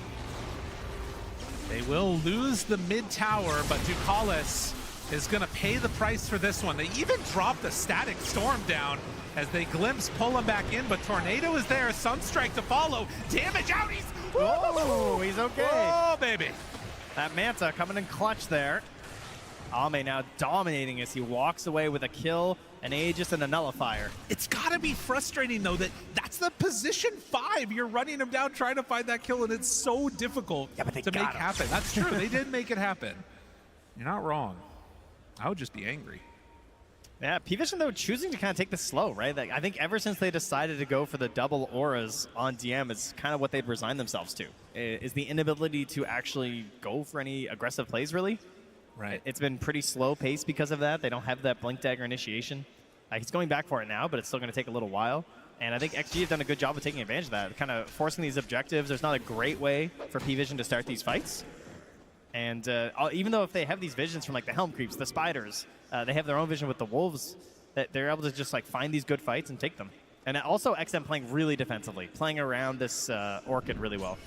Speaker 1: They will lose the mid tower, but Ducalis is going to pay the price for this one. They even dropped the Static Storm down as they glimpse, pull him back in, but Tornado is there. Sunstrike to follow. Damage out.
Speaker 2: Oh, he's okay.
Speaker 1: Oh, baby.
Speaker 2: That Manta coming in clutch there. Ame now dominating as he walks away with a kill, an Aegis, and a Nullifier.
Speaker 1: It's got to be frustrating, though, that that's the position 5. You're running him down, trying to find that kill, and it's so difficult to make happen. That's true. They did make it happen. You're not wrong. I would just be angry.
Speaker 2: Yeah, P-Vision, though, choosing to kind of take this slow, right? Like, I think ever since they decided to go for the double auras on DM is kind of what they've resigned themselves to, is the inability to actually go for any aggressive plays, really.
Speaker 1: Right.
Speaker 2: It's been pretty slow paced because of that. They don't have that Blink Dagger initiation. He's going back for it now, but it's still going to take a little while. And I think XG have done a good job of taking advantage of that, kind of forcing these objectives. There's not a great way for P-Vision to start these fights. And even though if they have these visions from like the Helm Creeps, the Spiders, they have their own vision with the Wolves, that they're able to just like find these good fights and take them. And also XM playing really defensively, playing around this Orchid really well.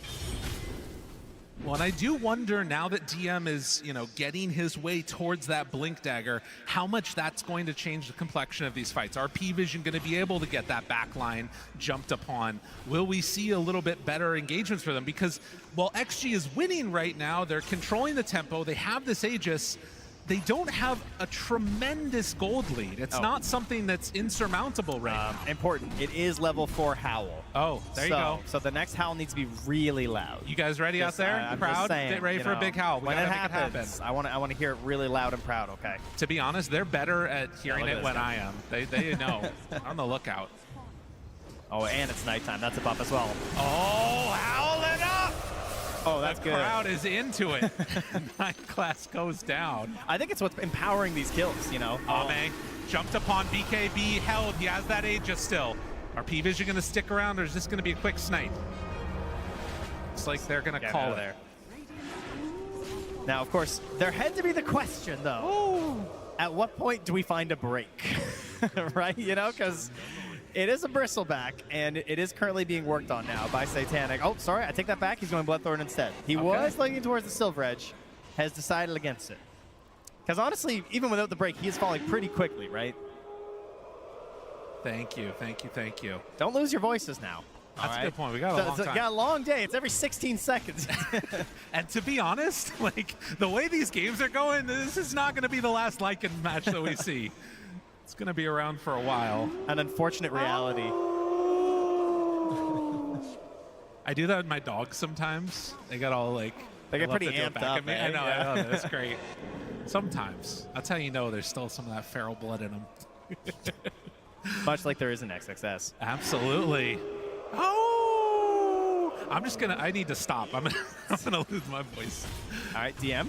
Speaker 1: Well, and I do wonder now that DM is, getting his way towards that Blink Dagger, how much that's going to change the complexion of these fights. Are P-Vision going to be able to get that back line jumped upon? Will we see a little bit better engagements for them? Because while XG is winning right now, they're controlling the tempo, they have this Aegis, they don't have a tremendous gold lead. It's not something that's insurmountable right now.
Speaker 2: Important. It is level 4 Howl.
Speaker 1: Oh, there you go.
Speaker 2: So the next Howl needs to be really loud.
Speaker 1: You guys ready out there?
Speaker 2: I'm
Speaker 1: Proud?
Speaker 2: just saying,
Speaker 1: Get ready for a big Howl. We
Speaker 2: when
Speaker 1: gotta
Speaker 2: it
Speaker 1: make
Speaker 2: happens,
Speaker 1: it happen.
Speaker 2: I want to hear it really loud and proud, okay?
Speaker 1: To be honest, they're better at hearing it when I am. They know. On the lookout.
Speaker 2: Oh, and it's nighttime. That's a buff as well.
Speaker 1: Oh, howl it up!
Speaker 2: Oh, that's good.
Speaker 1: The crowd is into it. 9 class goes down.
Speaker 2: I think it's what's empowering these kills,
Speaker 1: Ame jumped upon BKB, held. He has that Aegis still. Are P-Vision going to stick around, or is this going to be a quick snipe? It's like they're going to call it.
Speaker 2: There. Now, of course, there had to be the question, though. Ooh. At what point do we find a break? Right? Because it is a bristleback, and it is currently being worked on now by Satanic. Oh, sorry, I take that back. He's going Bloodthorn instead. He was leaning towards the Silver Edge, has decided against it. Because honestly, even without the break, he is falling pretty quickly, right?
Speaker 1: Thank you, thank you, thank you.
Speaker 2: Don't lose your voices now.
Speaker 1: That's a good point. We got a long time.
Speaker 2: Got a long day. It's every 16 seconds.
Speaker 1: And to be honest, the way these games are going, this is not going to be the last Lycan match that we see. It's going to be around for a while.
Speaker 2: An unfortunate reality.
Speaker 1: I do that with my dogs sometimes. They get all they
Speaker 2: get pretty amped up.
Speaker 1: Eh? I know, that's great. Sometimes. That's how you know there's still some of that feral blood in them.
Speaker 2: Much like there is in XXS.
Speaker 1: Absolutely. Oh! I need to stop. I'm gonna lose my voice.
Speaker 2: All right, DM.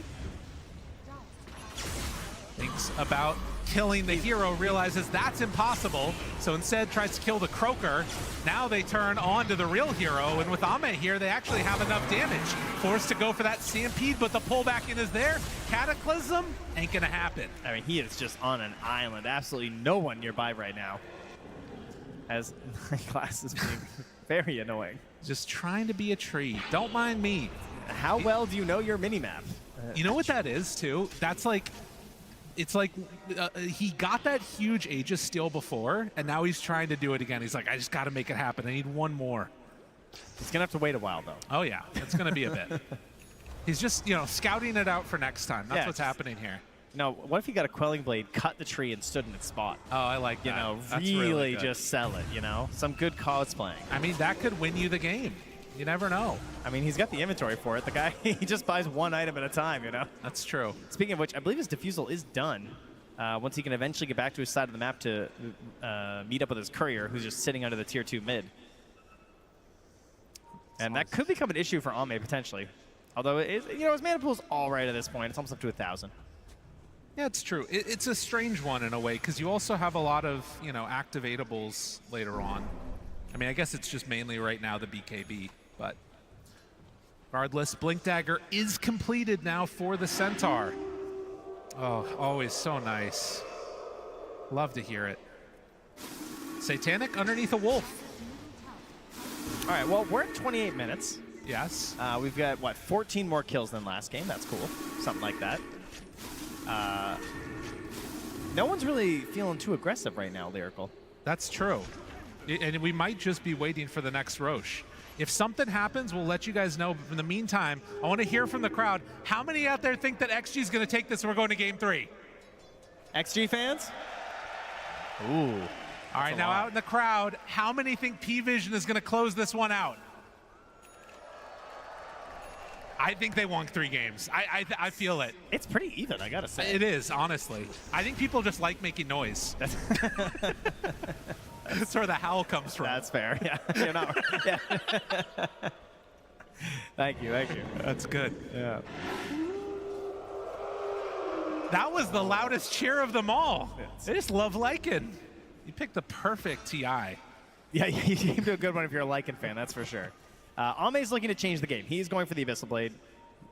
Speaker 1: Thinks about killing the hero, realizes that's impossible, so instead tries to kill the Croaker. Now they turn on to the real hero, and with Ame here, they actually have enough damage. Forced to go for that Stampede, but the pullback in is there. Cataclysm ain't gonna happen.
Speaker 2: I mean, he is just on an island. Absolutely no one nearby right now. As 9 class is being very annoying.
Speaker 1: Just trying to be a tree. Don't mind me.
Speaker 2: How well do you know your minimap?
Speaker 1: You know what that is, too? That's like... It's like he got that huge Aegis steal before, and now he's trying to do it again. He's like, I just got to make it happen. I need one more.
Speaker 2: He's going to have to wait a while, though.
Speaker 1: Oh, yeah. It's going to be a bit. He's just, scouting it out for next time. That's what's happening here.
Speaker 2: No, what if he got a Quelling Blade, cut the tree, and stood in its spot?
Speaker 1: Oh, I like that.
Speaker 2: You know,
Speaker 1: That's
Speaker 2: really
Speaker 1: good.
Speaker 2: just sell it, you know? Some good cosplaying.
Speaker 1: I mean, that could win you the game. You never know.
Speaker 2: I mean, he's got the inventory for it. The guy, he just buys one item at a time, you know?
Speaker 1: That's true.
Speaker 2: Speaking of which, I believe his defusal is done. Once he can eventually get back to his side of the map to meet up with his courier, who's just sitting under the tier 2 mid. And that could become an issue for Ame, potentially. Although, his mana pool's all right at this point. It's almost up to 1,000.
Speaker 1: Yeah, it's true. It's a strange one in a way, because you also have a lot of, activatables later on. I mean, I guess it's just mainly right now the BKB, but regardless, Blink Dagger is completed now for the Centaur. Oh, always so nice. Love to hear it. Satanic underneath a wolf.
Speaker 2: All right, well, we're at 28 minutes.
Speaker 1: Yes.
Speaker 2: We've got, 14 more kills than last game. That's cool. Something like that. No one's really feeling too aggressive right now, Lyrical.
Speaker 1: That's true. And we might just be waiting for the next Roche. If something happens, we'll let you guys know. But in the meantime, I want to hear from the crowd. How many out there think that XG is going to take this and we're going to game 3?
Speaker 2: XG fans? Ooh.
Speaker 1: All right, now out in the crowd, how many think P-Vision is going to close this one out? I think they won 3 games. I feel it.
Speaker 2: It's pretty even, I got to say.
Speaker 1: It is, honestly. I think people just like making noise. That's where the howl comes from.
Speaker 2: That's fair. Yeah. You're not, yeah. Thank you.
Speaker 1: That's good.
Speaker 2: Yeah.
Speaker 1: That was the loudest cheer of them all. They just love Lycan. You picked the perfect TI.
Speaker 2: Yeah, you can do a good one if you're a Lycan fan, that's for sure. Ame's looking to change the game. He's going for the Abyssal Blade.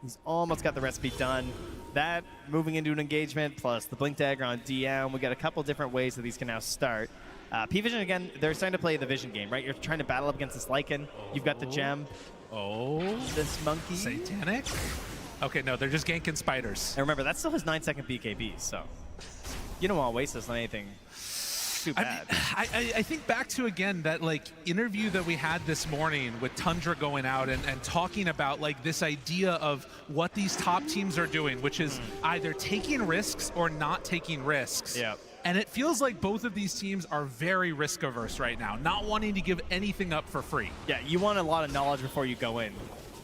Speaker 2: He's almost got the recipe done. That, moving into an engagement, plus the Blink Dagger on DM. We got a couple different ways that these can now start. P-Vision, again, they're starting to play the Vision game, right? You're trying to battle up against this Lycan. You've got the gem.
Speaker 1: Oh.
Speaker 2: This monkey.
Speaker 1: Satanic? Okay, no, they're just ganking spiders.
Speaker 2: And remember, that's still his 9-second BKB, so you don't want to waste this on anything too bad.
Speaker 1: I think back to, again, that interview that we had this morning with Tundra going out and talking about this idea of what these top teams are doing, which is either taking risks or not taking risks.
Speaker 2: Yeah.
Speaker 1: And it feels like both of these teams are very risk averse right now, not wanting to give anything up for free.
Speaker 2: Yeah, you want a lot of knowledge before you go in.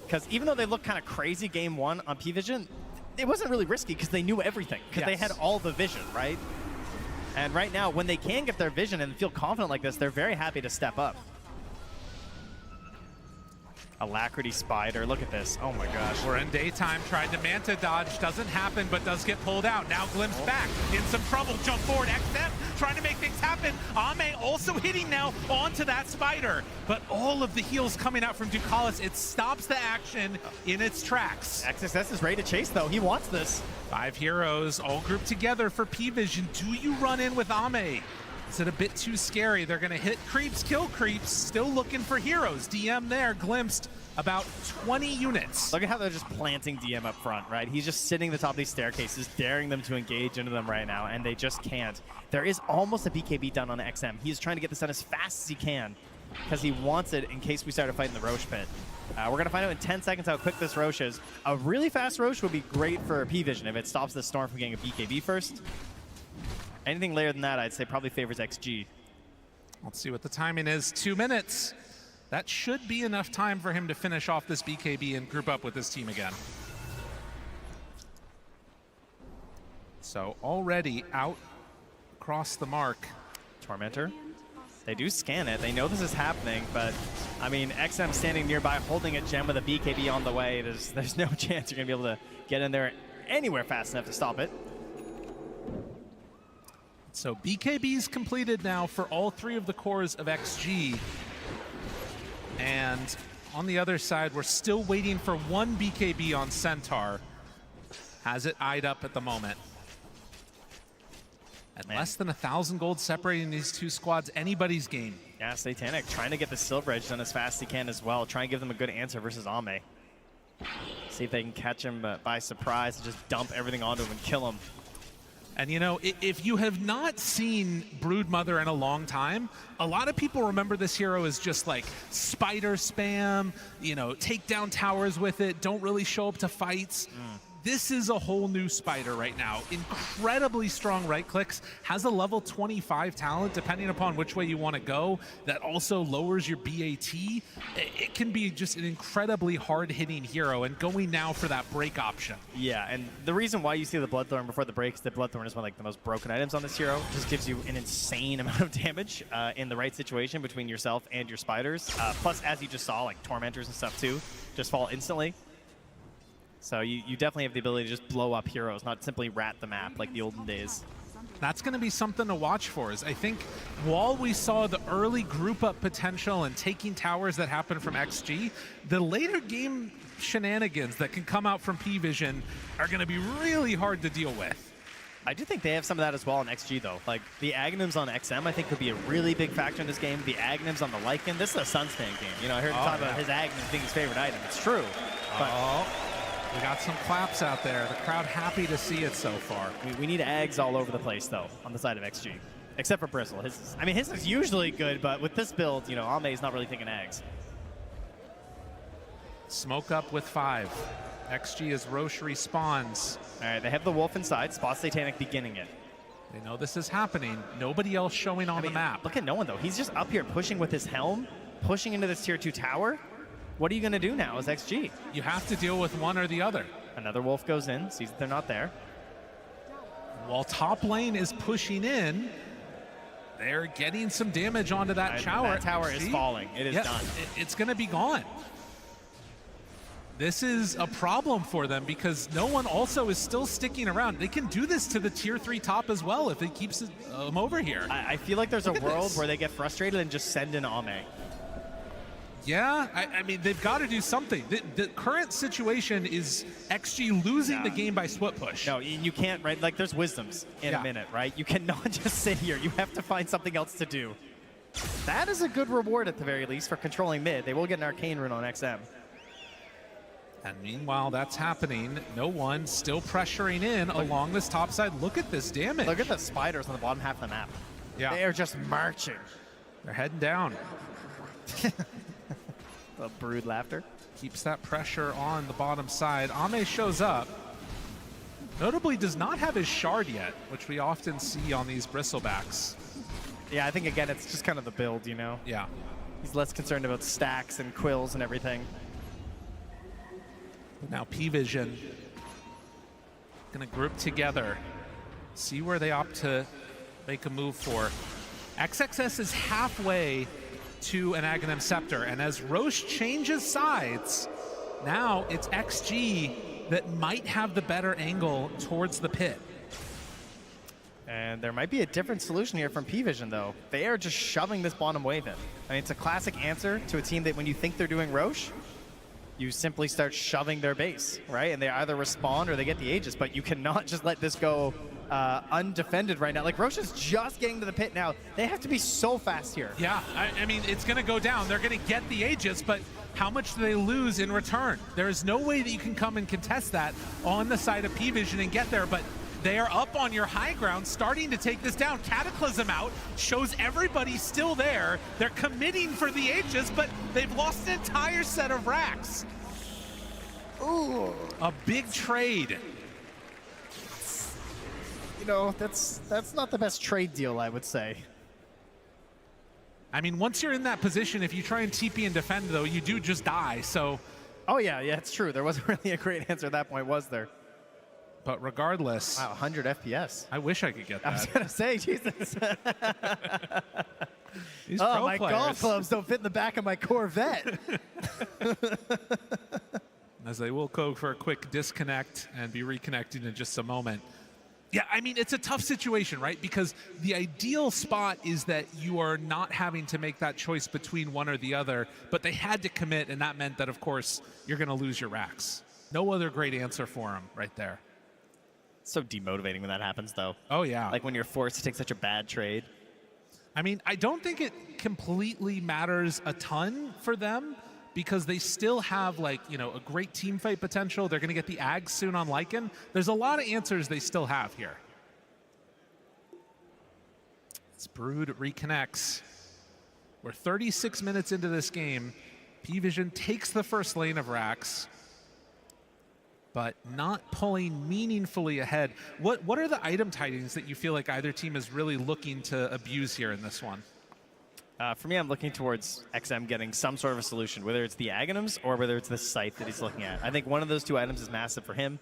Speaker 2: Because even though they look kind of crazy game 1 on P-Vision, it wasn't really risky because they knew everything. Because they had all the vision, right? And right now, when they can get their vision and feel confident like this, they're very happy to step up. Alacrity Spider, look at this. Oh my gosh.
Speaker 1: We're in daytime, tried to Manta dodge, doesn't happen, but does get pulled out. Now Glimpse back, in some trouble, jump forward, XM, trying to make things happen. Ame also hitting now onto that Spider, but all of the heals coming out from Ducalis, it stops the action in its tracks.
Speaker 2: XSS is ready to chase though, he wants this.
Speaker 1: 5 heroes all grouped together for P-Vision. Do you run in with Ame? Is it a bit too scary? They're gonna hit creeps, kill creeps, still looking for heroes. DM there, glimpsed about 20 units.
Speaker 2: Look at how they're just planting DM up front, right? He's just sitting at the top of these staircases, daring them to engage into them right now, and they just can't. There is almost a BKB done on XM. He's trying to get this done as fast as he can, because he wants it in case we start a fight in the Roche pit. We're going to find out in 10 seconds how quick this Roche is. A really fast Roche would be great for P-Vision if it stops the Storm from getting a BKB first. Anything later than that, I'd say probably favors XG.
Speaker 1: Let's see what the timing is. 2 minutes. That should be enough time for him to finish off this BKB and group up with his team again. So already out across the mark.
Speaker 2: Tormentor. They do scan it. They know this is happening, but I mean, XM standing nearby holding a gem with a BKB on the way. There's no chance you're going to be able to get in there anywhere fast enough to stop it.
Speaker 1: So BKB's completed now for all 3 of the cores of XG. And on the other side, we're still waiting for 1 BKB on Centaur. Has it eyed up at the moment. And less than 1,000 gold separating these 2 squads, anybody's game.
Speaker 2: Yeah, Satanic trying to get the Silver Edge done as fast as he can as well. Try and give them a good answer versus Ame. See if they can catch him by surprise and just dump everything onto him and kill him.
Speaker 1: And you know, if you have not seen Broodmother in a long time, a lot of people remember this hero as just like spider spam, you know, take down towers with it, don't really show up to fights. This is a whole new Spider right now. Incredibly strong right clicks, has a level 25 talent depending upon which way you want to go. That also lowers your BAT. It can be just an incredibly hard-hitting hero, and going now for that break option.
Speaker 2: Yeah, and the reason why you see the Bloodthorn before the break is that Bloodthorn is one of like the most broken items on this hero. It just gives you an insane amount of damage in the right situation between yourself and your spiders. Plus, as you just saw, like Tormentors and stuff too, just fall instantly. So you definitely have the ability to just blow up heroes, not simply rat the map like the olden days.
Speaker 1: That's going to be something to watch for. Is I think while we saw the early group up potential and taking towers that happen from XG, the later game shenanigans that can come out from P-Vision are going to be really hard to deal with.
Speaker 2: I do think they have some of that as well in XG, though. Like, the Aghanims on XM, I think, could be a really big factor in this game. The Aghanims on the Lycan, this is a Sunstan game. You know, I heard him talk about his Aghanim being his favorite item. It's true. But
Speaker 1: we got some claps out there. The crowd happy to see it so far.
Speaker 2: We need Ags all over the place, though, on the side of XG. Except for Bristle. His is usually good, but with this build, you know, Ame's not really thinking Ags.
Speaker 1: Smoke up with 5. XG as Roche respawns.
Speaker 2: All right, they have the Wolf inside. Spot Satanic beginning it.
Speaker 1: They know this is happening. Nobody else showing on the map.
Speaker 2: Look at no one, though. He's just up here pushing with his helm, pushing into this tier 2 tower. What are you going to do now as XG?
Speaker 1: You have to deal with one or the other.
Speaker 2: Another Wolf goes in, sees that they're not there.
Speaker 1: While top lane is pushing in, they're getting some damage onto that tower.
Speaker 2: That tower is falling. It is done.
Speaker 1: It's going to be gone. This is a problem for them because no one also is still sticking around. They can do this to the tier 3 top as well if it keeps them over here.
Speaker 2: I feel like there's a world where they get frustrated and just send in Ame.
Speaker 1: Yeah, I mean, they've got to do something. The current situation is XG losing the game by split push.
Speaker 2: No, you can't, right? Like, there's wisdoms in a minute, right? You cannot just sit here. You have to find something else to do. That is a good reward, at the very least, for controlling mid. They will get an Arcane Rune on XM.
Speaker 1: And meanwhile, that's happening. No one still pressuring in along this top side. Look at this damage.
Speaker 2: Look at the spiders on the bottom half of the map.
Speaker 1: Yeah.
Speaker 2: They are just marching.
Speaker 1: They're heading down.
Speaker 2: A brood laughter.
Speaker 1: Keeps that pressure on the bottom side. Ame shows up. Notably does not have his shard yet, which we often see on these bristlebacks.
Speaker 2: Yeah, I think, again, it's just kind of the build, you know?
Speaker 1: Yeah.
Speaker 2: He's less concerned about stacks and quills and everything.
Speaker 1: Now P-Vision gonna group together, see where they opt to make a move for. XXS is halfway to an Aghanim Scepter, and as Roche changes sides, now it's XG that might have the better angle towards the pit.
Speaker 2: And there might be a different solution here from P-Vision, though. They are just shoving this bottom wave in. I mean, it's a classic answer to a team that when you think they're doing Roche, you simply start shoving their base, right? And they either respond or they get the Aegis, but you cannot just let this go undefended right now. Like, Roche is just getting to the pit now. They have to be so fast here.
Speaker 1: Yeah, I mean, it's going to go down. They're going to get the Aegis, but how much do they lose in return? There is no way that you can come and contest that on the side of P-Vision and get there, but they are up on your high ground, starting to take this down. Cataclysm out, shows everybody still there. They're committing for the Aegis, but they've lost an entire set of racks.
Speaker 2: Ooh.
Speaker 1: A big trade.
Speaker 2: You know, that's not the best trade deal, I would say.
Speaker 1: I mean, once you're in that position, if you try and TP and defend, though, you do just die, so.
Speaker 2: Oh, yeah, it's true. There wasn't really a great answer at that point, was there?
Speaker 1: But regardless.
Speaker 2: Wow, 100 FPS.
Speaker 1: I wish I could get that.
Speaker 2: I was going to say, Jesus.
Speaker 1: These
Speaker 2: my
Speaker 1: players.
Speaker 2: golf clubs don't fit in the back of my Corvette.
Speaker 1: As they will go for a quick disconnect and be reconnecting in just a moment. Yeah, I mean, it's a tough situation, right? Because the ideal spot is that you are not having to make that choice between one or the other, but they had to commit, and that meant that, of course, you're going to lose your racks. No other great answer for them right there.
Speaker 2: So demotivating when that happens, though.
Speaker 1: Oh, yeah.
Speaker 2: Like when you're forced to take such a bad trade.
Speaker 1: I mean, I don't think it completely matters a ton for them because they still have, like, you know, a great team fight potential. They're going to get the Ags soon on Lycan. There's a lot of answers they still have here. As Brood reconnects. We're 36 minutes into this game. P-Vision takes the first lane of racks. but not pulling meaningfully ahead. What are the item tidings that you feel like either team is really looking to abuse here in this one?
Speaker 2: For me, I'm looking towards XM getting some sort of a solution, whether it's the Aghanims or whether it's the scythe that he's looking at. I think one of those two items is massive for him,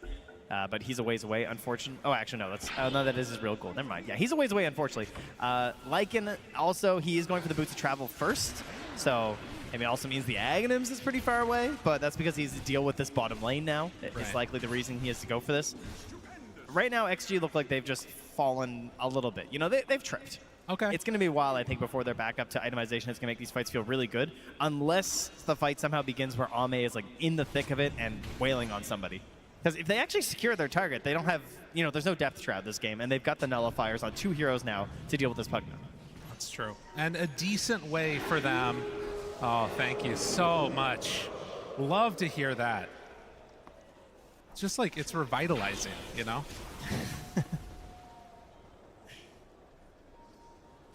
Speaker 2: but he's a ways away, unfortunately. Oh, actually, no, no, that is his real goal. Never mind. Yeah, he's a ways away, unfortunately. Lycan, also, he is going for the boots of travel first, so it also means the Aghanims is pretty far away, but that's because he has to deal with this bottom lane now. It's likely the reason he has to go for this. Right now, XG look like they've just fallen a little bit. You know, they've tripped.
Speaker 1: Okay.
Speaker 2: It's going to be a while, I think, before they're back up to itemization. It's going to make these fights feel really good, unless the fight somehow begins where Ame is like in the thick of it and wailing on somebody. Because if they actually secure their target, they don't have, you know, there's no depth shroud this game, and they've got the nullifiers on 2 heroes now to deal with this Pugna.
Speaker 1: That's true. And a decent way for them. Oh, thank you so much. Love to hear that. It's just like, it's revitalizing, you know?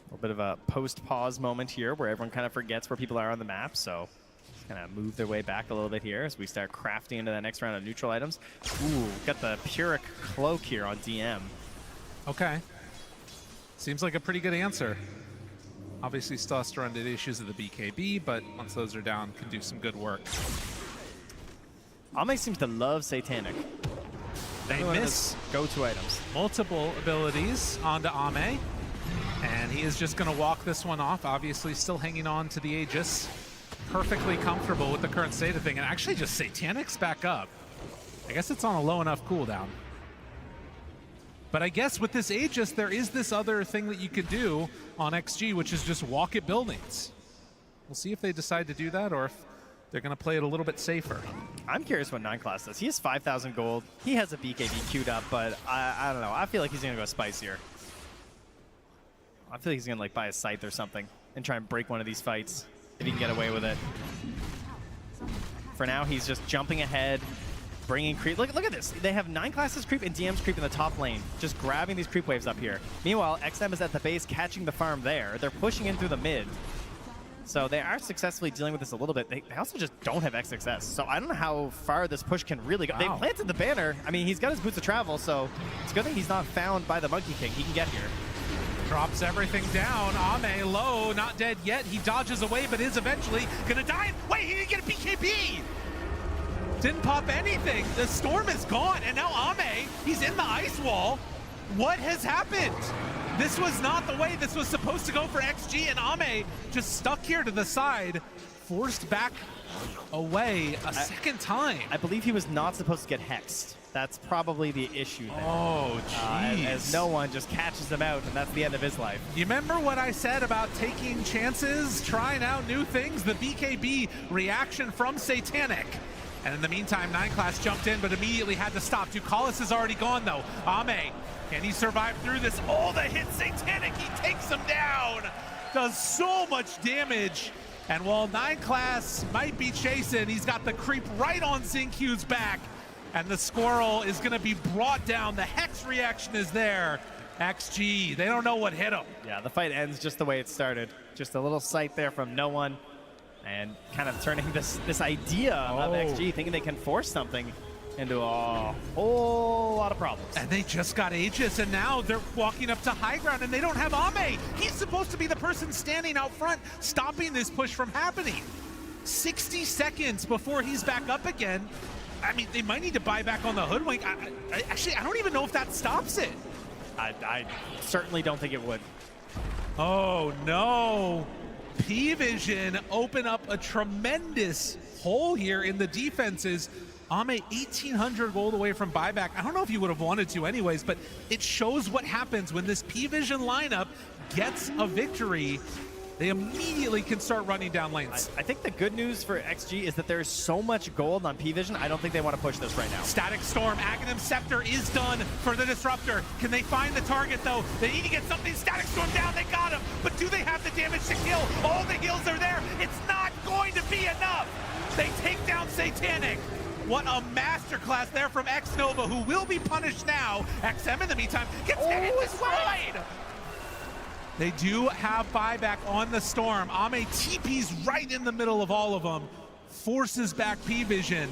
Speaker 2: A little bit of a post-pause moment here where everyone kind of forgets where people are on the map, so kind of move their way back a little bit here as we start crafting into that next round of neutral items. Ooh, got the Pyrrhic Cloak here on DM.
Speaker 1: Okay. Seems like a pretty good answer. Obviously still has to run into issues of the BKB, but once those are down, can do some good work.
Speaker 2: Ame seems to love Satanic.
Speaker 1: They miss
Speaker 2: go-to items.
Speaker 1: Multiple abilities onto Ame. And he is just going to walk this one off, obviously still hanging on to the Aegis. Perfectly comfortable with the current state of thing. And actually just Satanic's back up. I guess it's on a low enough cooldown. But I guess with this Aegis, there is this other thing that you could do on XG, which is just walk at buildings. We'll see if they decide to do that or if they're going to play it a little bit safer.
Speaker 2: I'm curious what 9 class does. He has 5,000 gold. He has a BKB queued up, but I don't know. I feel like he's going to go spicier. I feel like he's going to like buy a scythe or something and try and break one of these fights if he can get away with it. For now, he's just jumping ahead, bringing creep. Look at this. They have 9 classes creep and DM's creep in the top lane, just grabbing these creep waves up here. Meanwhile, XM is at the base catching the farm there. They're pushing in through the mid. So they are successfully dealing with this a little bit. They also just don't have X success. So I don't know how far this push can really go. Wow. They planted the banner. I mean, he's got his boots of travel, so it's a good thing he's not found by the Monkey King. He can get here.
Speaker 1: Drops everything down. Ame low, not dead yet. He dodges away, but is eventually gonna die. Wait, he didn't get a BKB! Didn't pop anything. The storm is gone, and now Ame, he's in the ice wall. What has happened? This was not the way this was supposed to go for XG, and Ame just stuck here to the side, forced back away a second time.
Speaker 2: I believe he was not supposed to get hexed. That's probably the issue there.
Speaker 1: Oh, jeez.
Speaker 2: As no one just catches him out, and that's the end of his life.
Speaker 1: You remember what I said about taking chances, trying out new things? The BKB reaction from Satanic. And in the meantime, 9 class jumped in, but immediately had to stop. Ducalis is already gone, though. Ame, can he survive through this? Oh, the hit Satanic, he takes him down. Does so much damage. And while 9 class might be chasing, he's got the creep right on Xinq's back. And the squirrel is going to be brought down. The Hex reaction is there. XG, they don't know what hit him.
Speaker 2: Yeah, the fight ends just the way it started. Just a little sight there from no one. And kind of turning this idea of XG, thinking they can force something, into a whole lot of problems.
Speaker 1: And they just got Aegis, and now they're walking up to high ground, and they don't have Ame. He's supposed to be the person standing out front, stopping this push from happening. 60 seconds before he's back up again. I mean, they might need to buy back on the hoodwink. Actually, I don't even know if that stops it.
Speaker 2: I certainly don't think it would.
Speaker 1: Oh, no. P-Vision open up a tremendous hole here in the defenses. Ame 1,800 gold away from buyback. I don't know if you would have wanted to anyways, but it shows what happens when this P-Vision lineup gets a victory. They immediately can start running down lanes.
Speaker 2: I think the good news for XG is that there's so much gold on P-Vision, I don't think they want to push this right now.
Speaker 1: Static Storm, Aghanim Scepter is done for the Disruptor. Can they find the target though? They need to get something. Static Storm down, they got him. But do they have the damage to kill? All the heals are there. It's not going to be enough. They take down Satanic. What a masterclass there from X-Nova, who will be punished now. XM in the meantime gets hit this wide. They do have buyback on the Storm. Ame TP's right in the middle of all of them. Forces back P-Vision.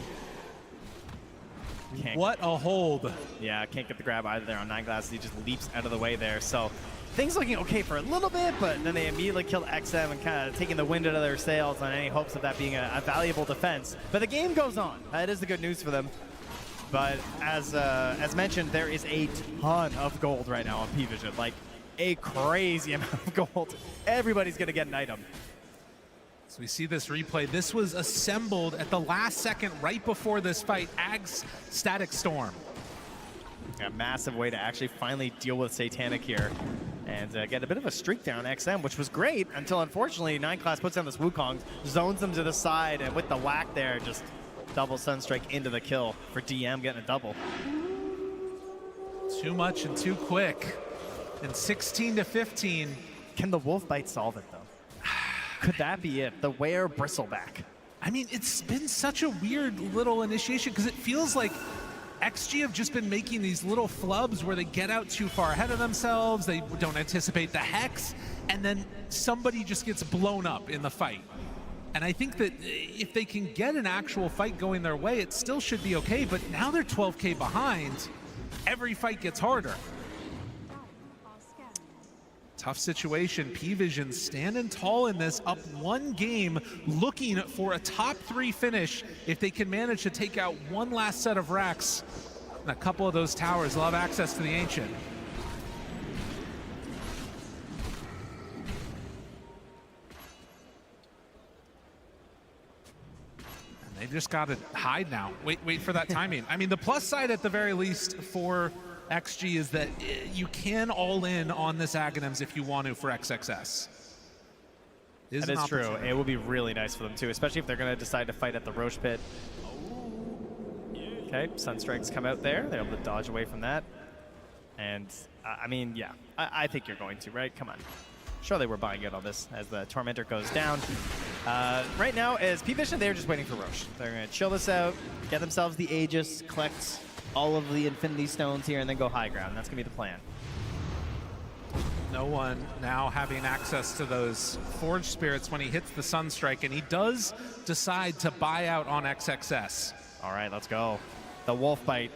Speaker 1: What a hold.
Speaker 2: Yeah, can't get the grab either there on 9glass. He just leaps out of the way there. So things looking okay for a little bit, but then they immediately killed XM and kind of taking the wind out of their sails on any hopes of that being a valuable defense. But the game goes on. That is the good news for them. But as mentioned, there is a ton of gold right now on P-Vision. Like a crazy amount of gold. Everybody's going to get an item.
Speaker 1: So we see this replay. This was assembled at the last second right before this fight. Ag's Static Storm.
Speaker 2: A massive way to actually finally deal with Satanic here and get a bit of a streak there on XM, which was great until unfortunately 9glass puts down this Wukong, zones them to the side, and with the whack there, just double Sunstrike into the kill for DM, getting a double.
Speaker 1: Too much and too quick. And 16 to 15.
Speaker 2: Can the Wolf Bite solve it though? Could that be it? The Were Bristleback.
Speaker 1: I mean, it's been such a weird little initiation because it feels like XG have just been making these little flubs where they get out too far ahead of themselves, they don't anticipate the Hex, and then somebody just gets blown up in the fight. And I think that if they can get an actual fight going their way, it still should be okay, but now they're 12K behind. Every fight gets harder. Tough situation. P-Vision standing tall in this, up one game, looking for a top 3 finish. If they can manage to take out one last set of racks, and a couple of those towers, they'll have access to the Ancient. And they've just got to hide now. Wait for that timing. I mean, the plus side at the very least for XG is that you can all in on this Aghanims if you want to for XXS.
Speaker 2: That is true. It will be really nice for them too, especially if they're going to decide to fight at the Roche Pit. Okay, Sunstrikes come out there. They're able to dodge away from that. And, I mean, yeah, I think you're going to, right? Come on. Surely we're buying it on this as the Tormentor goes down. Right now, as P-Vision, they're just waiting for Roche. They're going to chill this out, get themselves the Aegis, collect all of the Infinity Stones here, and then go high ground. That's going to be the plan.
Speaker 1: No one now having access to those Forge Spirits when he hits the Sunstrike, and he does decide to buy out on XXS.
Speaker 2: All right, let's go. The Wolf Bite.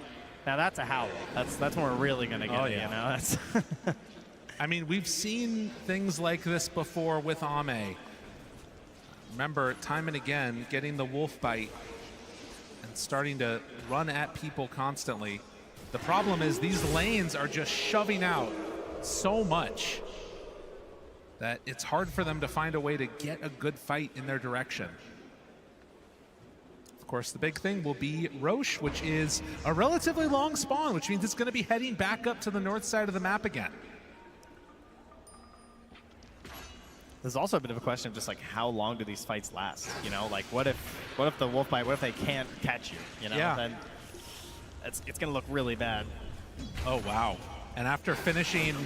Speaker 2: Now that's a howl. That's when we're really going to get it, you know? That's
Speaker 1: I mean, we've seen things like this before with Ame. Remember, time and again, getting the Wolf Bite and starting to run at people constantly. The problem is these lanes are just shoving out so much that it's hard for them to find a way to get a good fight in their direction. Of course, the big thing will be Roche, which is a relatively long spawn, which means it's going to be heading back up to the north side of the map again.
Speaker 2: There's also a bit of a question of just like how long do these fights last? You know, like what if the Wolf Bite, what if they can't catch you? You know, then it's gonna look really bad.
Speaker 1: Oh wow! And after finishing,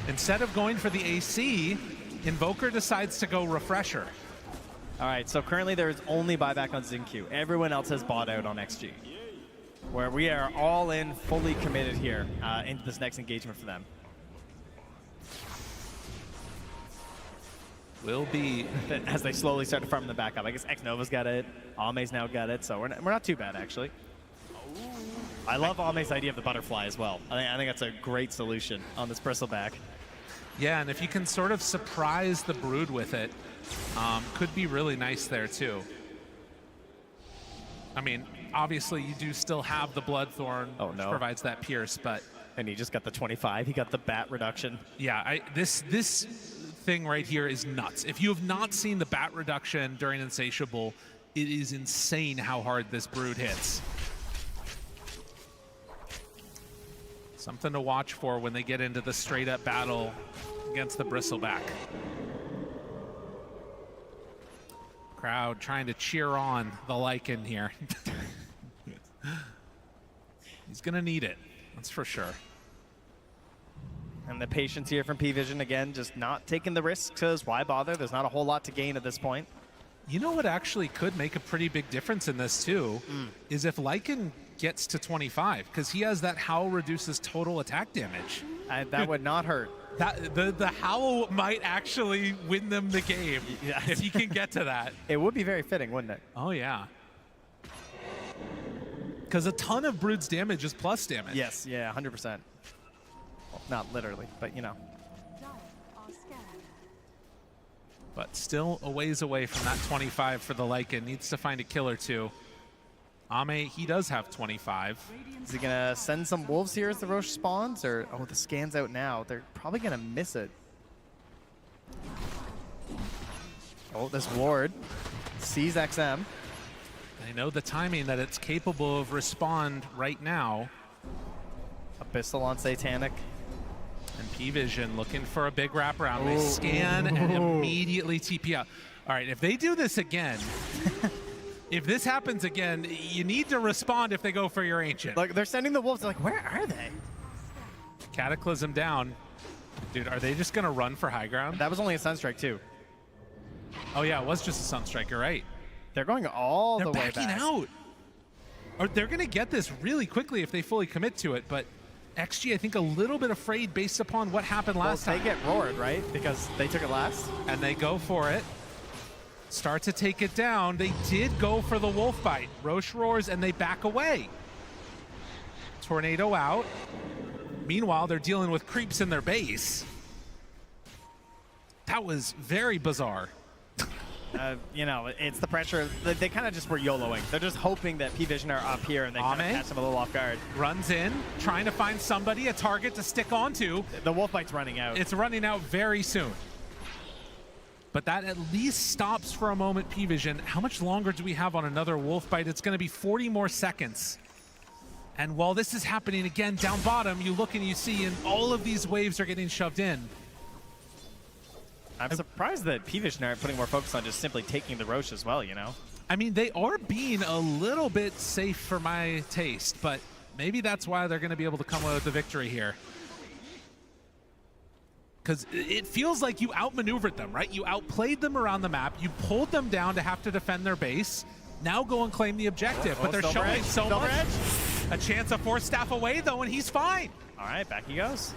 Speaker 1: instead of going for the AC, Invoker decides to go Refresher.
Speaker 2: All right, so currently there is only buyback on Xingqiu. Everyone else has bought out on XG, where we are all in, fully committed here into this next engagement for them.
Speaker 1: Will be
Speaker 2: as they slowly start to farm the back up. I guess X-Nova's got it. Ame's now got it, so we're not too bad, actually. I love Ame's idea of the butterfly as well. I think that's a great solution on this bristleback.
Speaker 1: Yeah, and if you can sort of surprise the Brood with it, could be really nice there, too. I mean, obviously, you do still have the Bloodthorn, which provides that pierce, but...
Speaker 2: And he just got the 25. He got the bat reduction.
Speaker 1: Yeah, this thing right here is nuts. If you have not seen the bat reduction during Insatiable, it is insane how hard this Brood hits. Something to watch for when they get into the straight up battle against the Bristleback. Crowd trying to cheer on the Lycan here. He's gonna need it, that's for sure.
Speaker 2: And the patience here from P-Vision, again, just not taking the risks, because why bother? There's not a whole lot to gain at this point.
Speaker 1: You know what actually could make a pretty big difference in this, too, is if Lycan gets to 25, because he has that Howl reduces total attack damage.
Speaker 2: That would not hurt.
Speaker 1: The Howl might actually win them the game if he can get to that.
Speaker 2: It would be very fitting, wouldn't it?
Speaker 1: Oh, yeah. because a ton of Brood's damage is plus damage.
Speaker 2: Yes, yeah, 100%. Well, not literally, but you know.
Speaker 1: But still a ways away from that 25 for the Lycan. Needs to find a kill or two. Ame, he does have 25.
Speaker 2: Is he going to send some wolves here as the Roche spawns? Or, oh, the scan's out now. They're probably going to miss it. Oh, this ward sees XM.
Speaker 1: They know the timing that it's capable of respond right now.
Speaker 2: Abyssal on Satanic.
Speaker 1: And P-Vision looking for a big wraparound. They scan and immediately TP out. All right, if they do this again, if this happens again, you need to respond if they go for your Ancient.
Speaker 2: Like, they're sending the wolves. They're like, where are they?
Speaker 1: Cataclysm down. Dude, are they just going to run for high ground?
Speaker 2: That was only a Sunstrike, too.
Speaker 1: Oh, yeah, it was just a Sunstrike. You're right.
Speaker 2: They're going all the way back.
Speaker 1: They're backing out. Or they're going to get this really quickly if they fully commit to it, but XG, I think, a little bit afraid based upon what happened last time.
Speaker 2: They get roared, right? Because they took it last.
Speaker 1: And they go for it. Start to take it down. They did go for the wolf bite. Roche roars and they back away. Tornado out. Meanwhile, they're dealing with creeps in their base. That was very bizarre.
Speaker 2: You know, it's the pressure. They kind of just were YOLOing. They're just hoping that P-Vision are up here and they kind of catch them a little off guard.
Speaker 1: Runs in, trying to find somebody, a target to stick onto.
Speaker 2: The wolf bite's running out.
Speaker 1: It's running out very soon. But that at least stops for a moment P-Vision. How much longer do we have on another wolf bite? It's going to be 40 more seconds. And while this is happening again down bottom, you look and you see and all of these waves are getting shoved in.
Speaker 2: I'm surprised that P-Vision aren't putting more focus on just simply taking the Roche as well, you know?
Speaker 1: I mean, they are being a little bit safe for my taste, but maybe that's why they're going to be able to come away with the victory here. Because it feels like you outmaneuvered them, right? You outplayed them around the map. You pulled them down to have to defend their base. Now go and claim the objective, but they're showing so much. A chance of Force Staff away, though, and he's fine.
Speaker 2: All right, back he goes.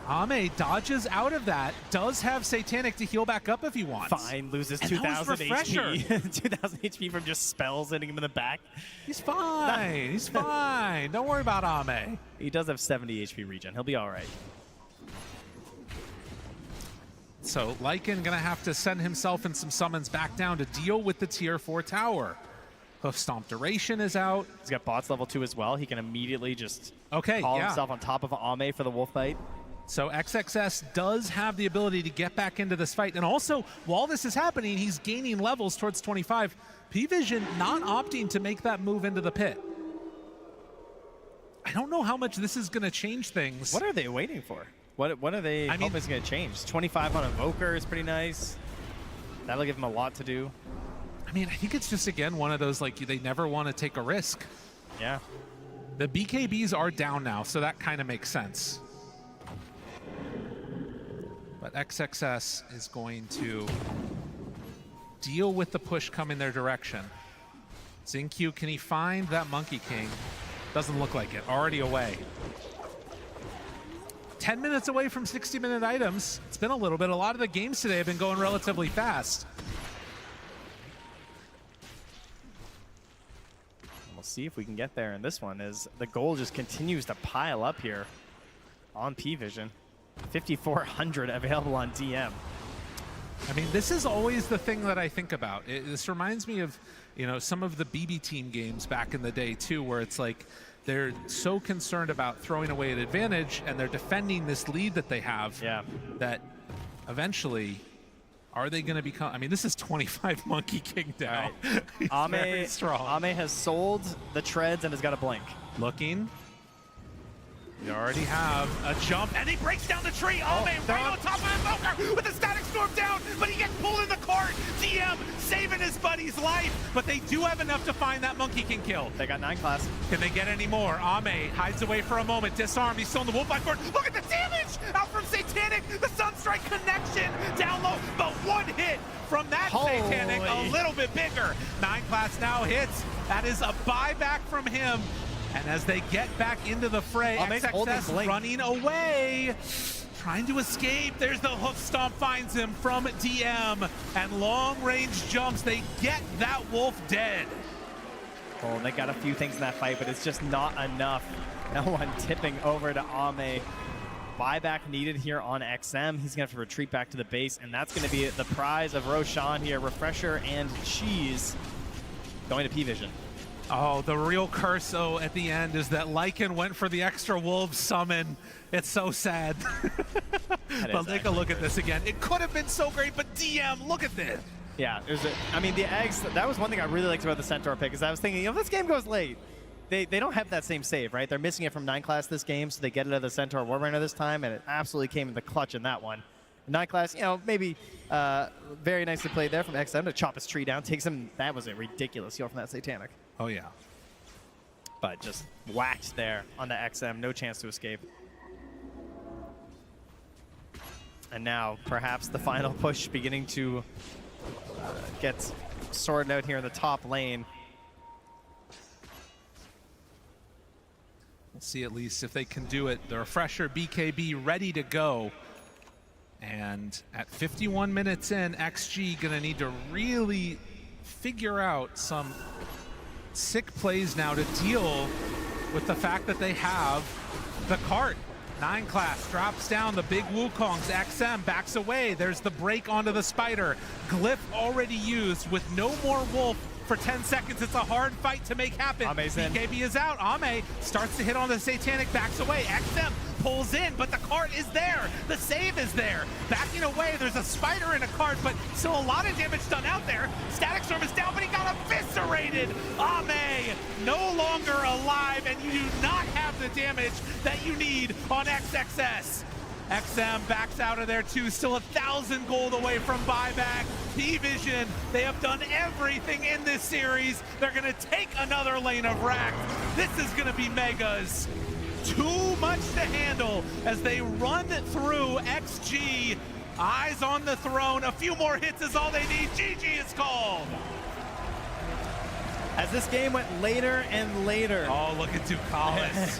Speaker 1: Ame dodges out of that, does have Satanic to heal back up if he wants.
Speaker 2: Fine, loses 2,000 HP. 2,000 HP from just spells hitting him in the back.
Speaker 1: He's fine, he's fine. Don't worry about Ame.
Speaker 2: He does have 70 HP regen. He'll be all right.
Speaker 1: So Lycan gonna have to send himself and some summons back down to deal with the tier 4 tower. Hoof Stomp duration is out.
Speaker 2: He's got bots level 2 as well. He can immediately just
Speaker 1: call
Speaker 2: himself on top of Ame for the wolf bite.
Speaker 1: So XXS does have the ability to get back into this fight. And also, while this is happening, he's gaining levels towards 25. P-Vision not opting to make that move into the pit. I don't know how much this is going to change things.
Speaker 2: What are they waiting for? What are they hoping is going to change? 25 on Evoker is pretty nice. That'll give him a lot to do.
Speaker 1: I mean, I think it's just, again, one of those, like, they never want to take a risk.
Speaker 2: Yeah.
Speaker 1: The BKBs are down now, so that kind of makes sense. But XXS is going to deal with the push coming their direction. Xingqiu, can he find that Monkey King? Doesn't look like it. Already away. 10 minutes away from 60-minute items. It's been a little bit. A lot of the games today have been going relatively fast.
Speaker 2: We'll see if we can get there in this one as the goal just continues to pile up here on P-Vision. 5,400 available on DM.
Speaker 1: I mean, this is always the thing that I think about. This reminds me of, you know, some of the BB team games back in the day too, where it's like they're so concerned about throwing away an advantage and they're defending this lead that they have.
Speaker 2: Yeah.
Speaker 1: That eventually, are they going to become? I mean, this is 25 Monkey King down.
Speaker 2: Right.
Speaker 1: Very strong.
Speaker 2: Ame has sold the treads and has got a blink.
Speaker 1: Looking. We already have a jump, and he breaks down the tree. Ame right on top of Invoker with a Static Storm down, but he gets pulled in the cart. DM saving his buddy's life, but they do have enough to find that Monkey King kill.
Speaker 2: They got 9 class.
Speaker 1: Can they get any more? Ame hides away for a moment, disarmed. He's still in the wolf forward. Look at the damage out from Satanic. The Sunstrike connection down low, but one hit from that Satanic, a little bit bigger. 9 class now hits. That is a buyback from him. And as they get back into the fray, XXS running away, trying to escape. There's the hoof stomp, finds him from DM, and long range jumps. They get that wolf dead.
Speaker 2: Well, they got a few things in that fight, but it's just not enough. No one tipping over to Ame. Buyback needed here on XM. He's going to have to retreat back to the base, and that's going to be the prize of Roshan here. Refresher and Cheese going to P-Vision.
Speaker 1: Oh, the real curse, though, at the end is that Lycan went for the extra wolf summon. It's so sad. But take a look at this again. It could have been so great, but DM, look at this.
Speaker 2: Yeah, I mean, the eggs, that was one thing I really liked about the Centaur pick, is I was thinking, you know, if this game goes late, they don't have that same save, right? They're missing it from 9 class this game, so they get it out of the Centaur Warbringer this time, and it absolutely came in the clutch in that one. 9 class, you know, maybe very nicely played there from XM to chop his tree down. Takes him, that was a ridiculous heal from that Satanic.
Speaker 1: Oh, yeah.
Speaker 2: But just whacked there on the XM, no chance to escape. And now, perhaps the final push beginning to get sorted out here in the top lane.
Speaker 1: We'll see at least if they can do it. The Refresher BKB ready to go. And at 51 minutes in, XG gonna need to really figure out some sick plays now to deal with the fact that they have the cart. 9 class drops down the big Wukongs. XM backs away. There's the break onto the spider. Glyph already used with no more wolf for 10 seconds. It's a hard fight to make happen.
Speaker 2: Ame's in.
Speaker 1: BKB is out. Ame starts to hit on the Satanic, backs away. XM pulls in, but the cart is there. The save is there. Backing away, there's a spider in a cart, but still a lot of damage done out there. Static Storm is down, but he got eviscerated. Ame no longer alive, and you do not have the damage that you need on XXS. XM backs out of there too, still 1,000 gold away from buyback. P-Vision, they have done everything in this series. They're gonna take another lane of Racked. This is gonna be Megas. Too much to handle as they run through XG. Eyes on the throne, a few more hits is all they need. GG is called.
Speaker 2: As this game went later and later.
Speaker 1: Oh, look at Ducalis.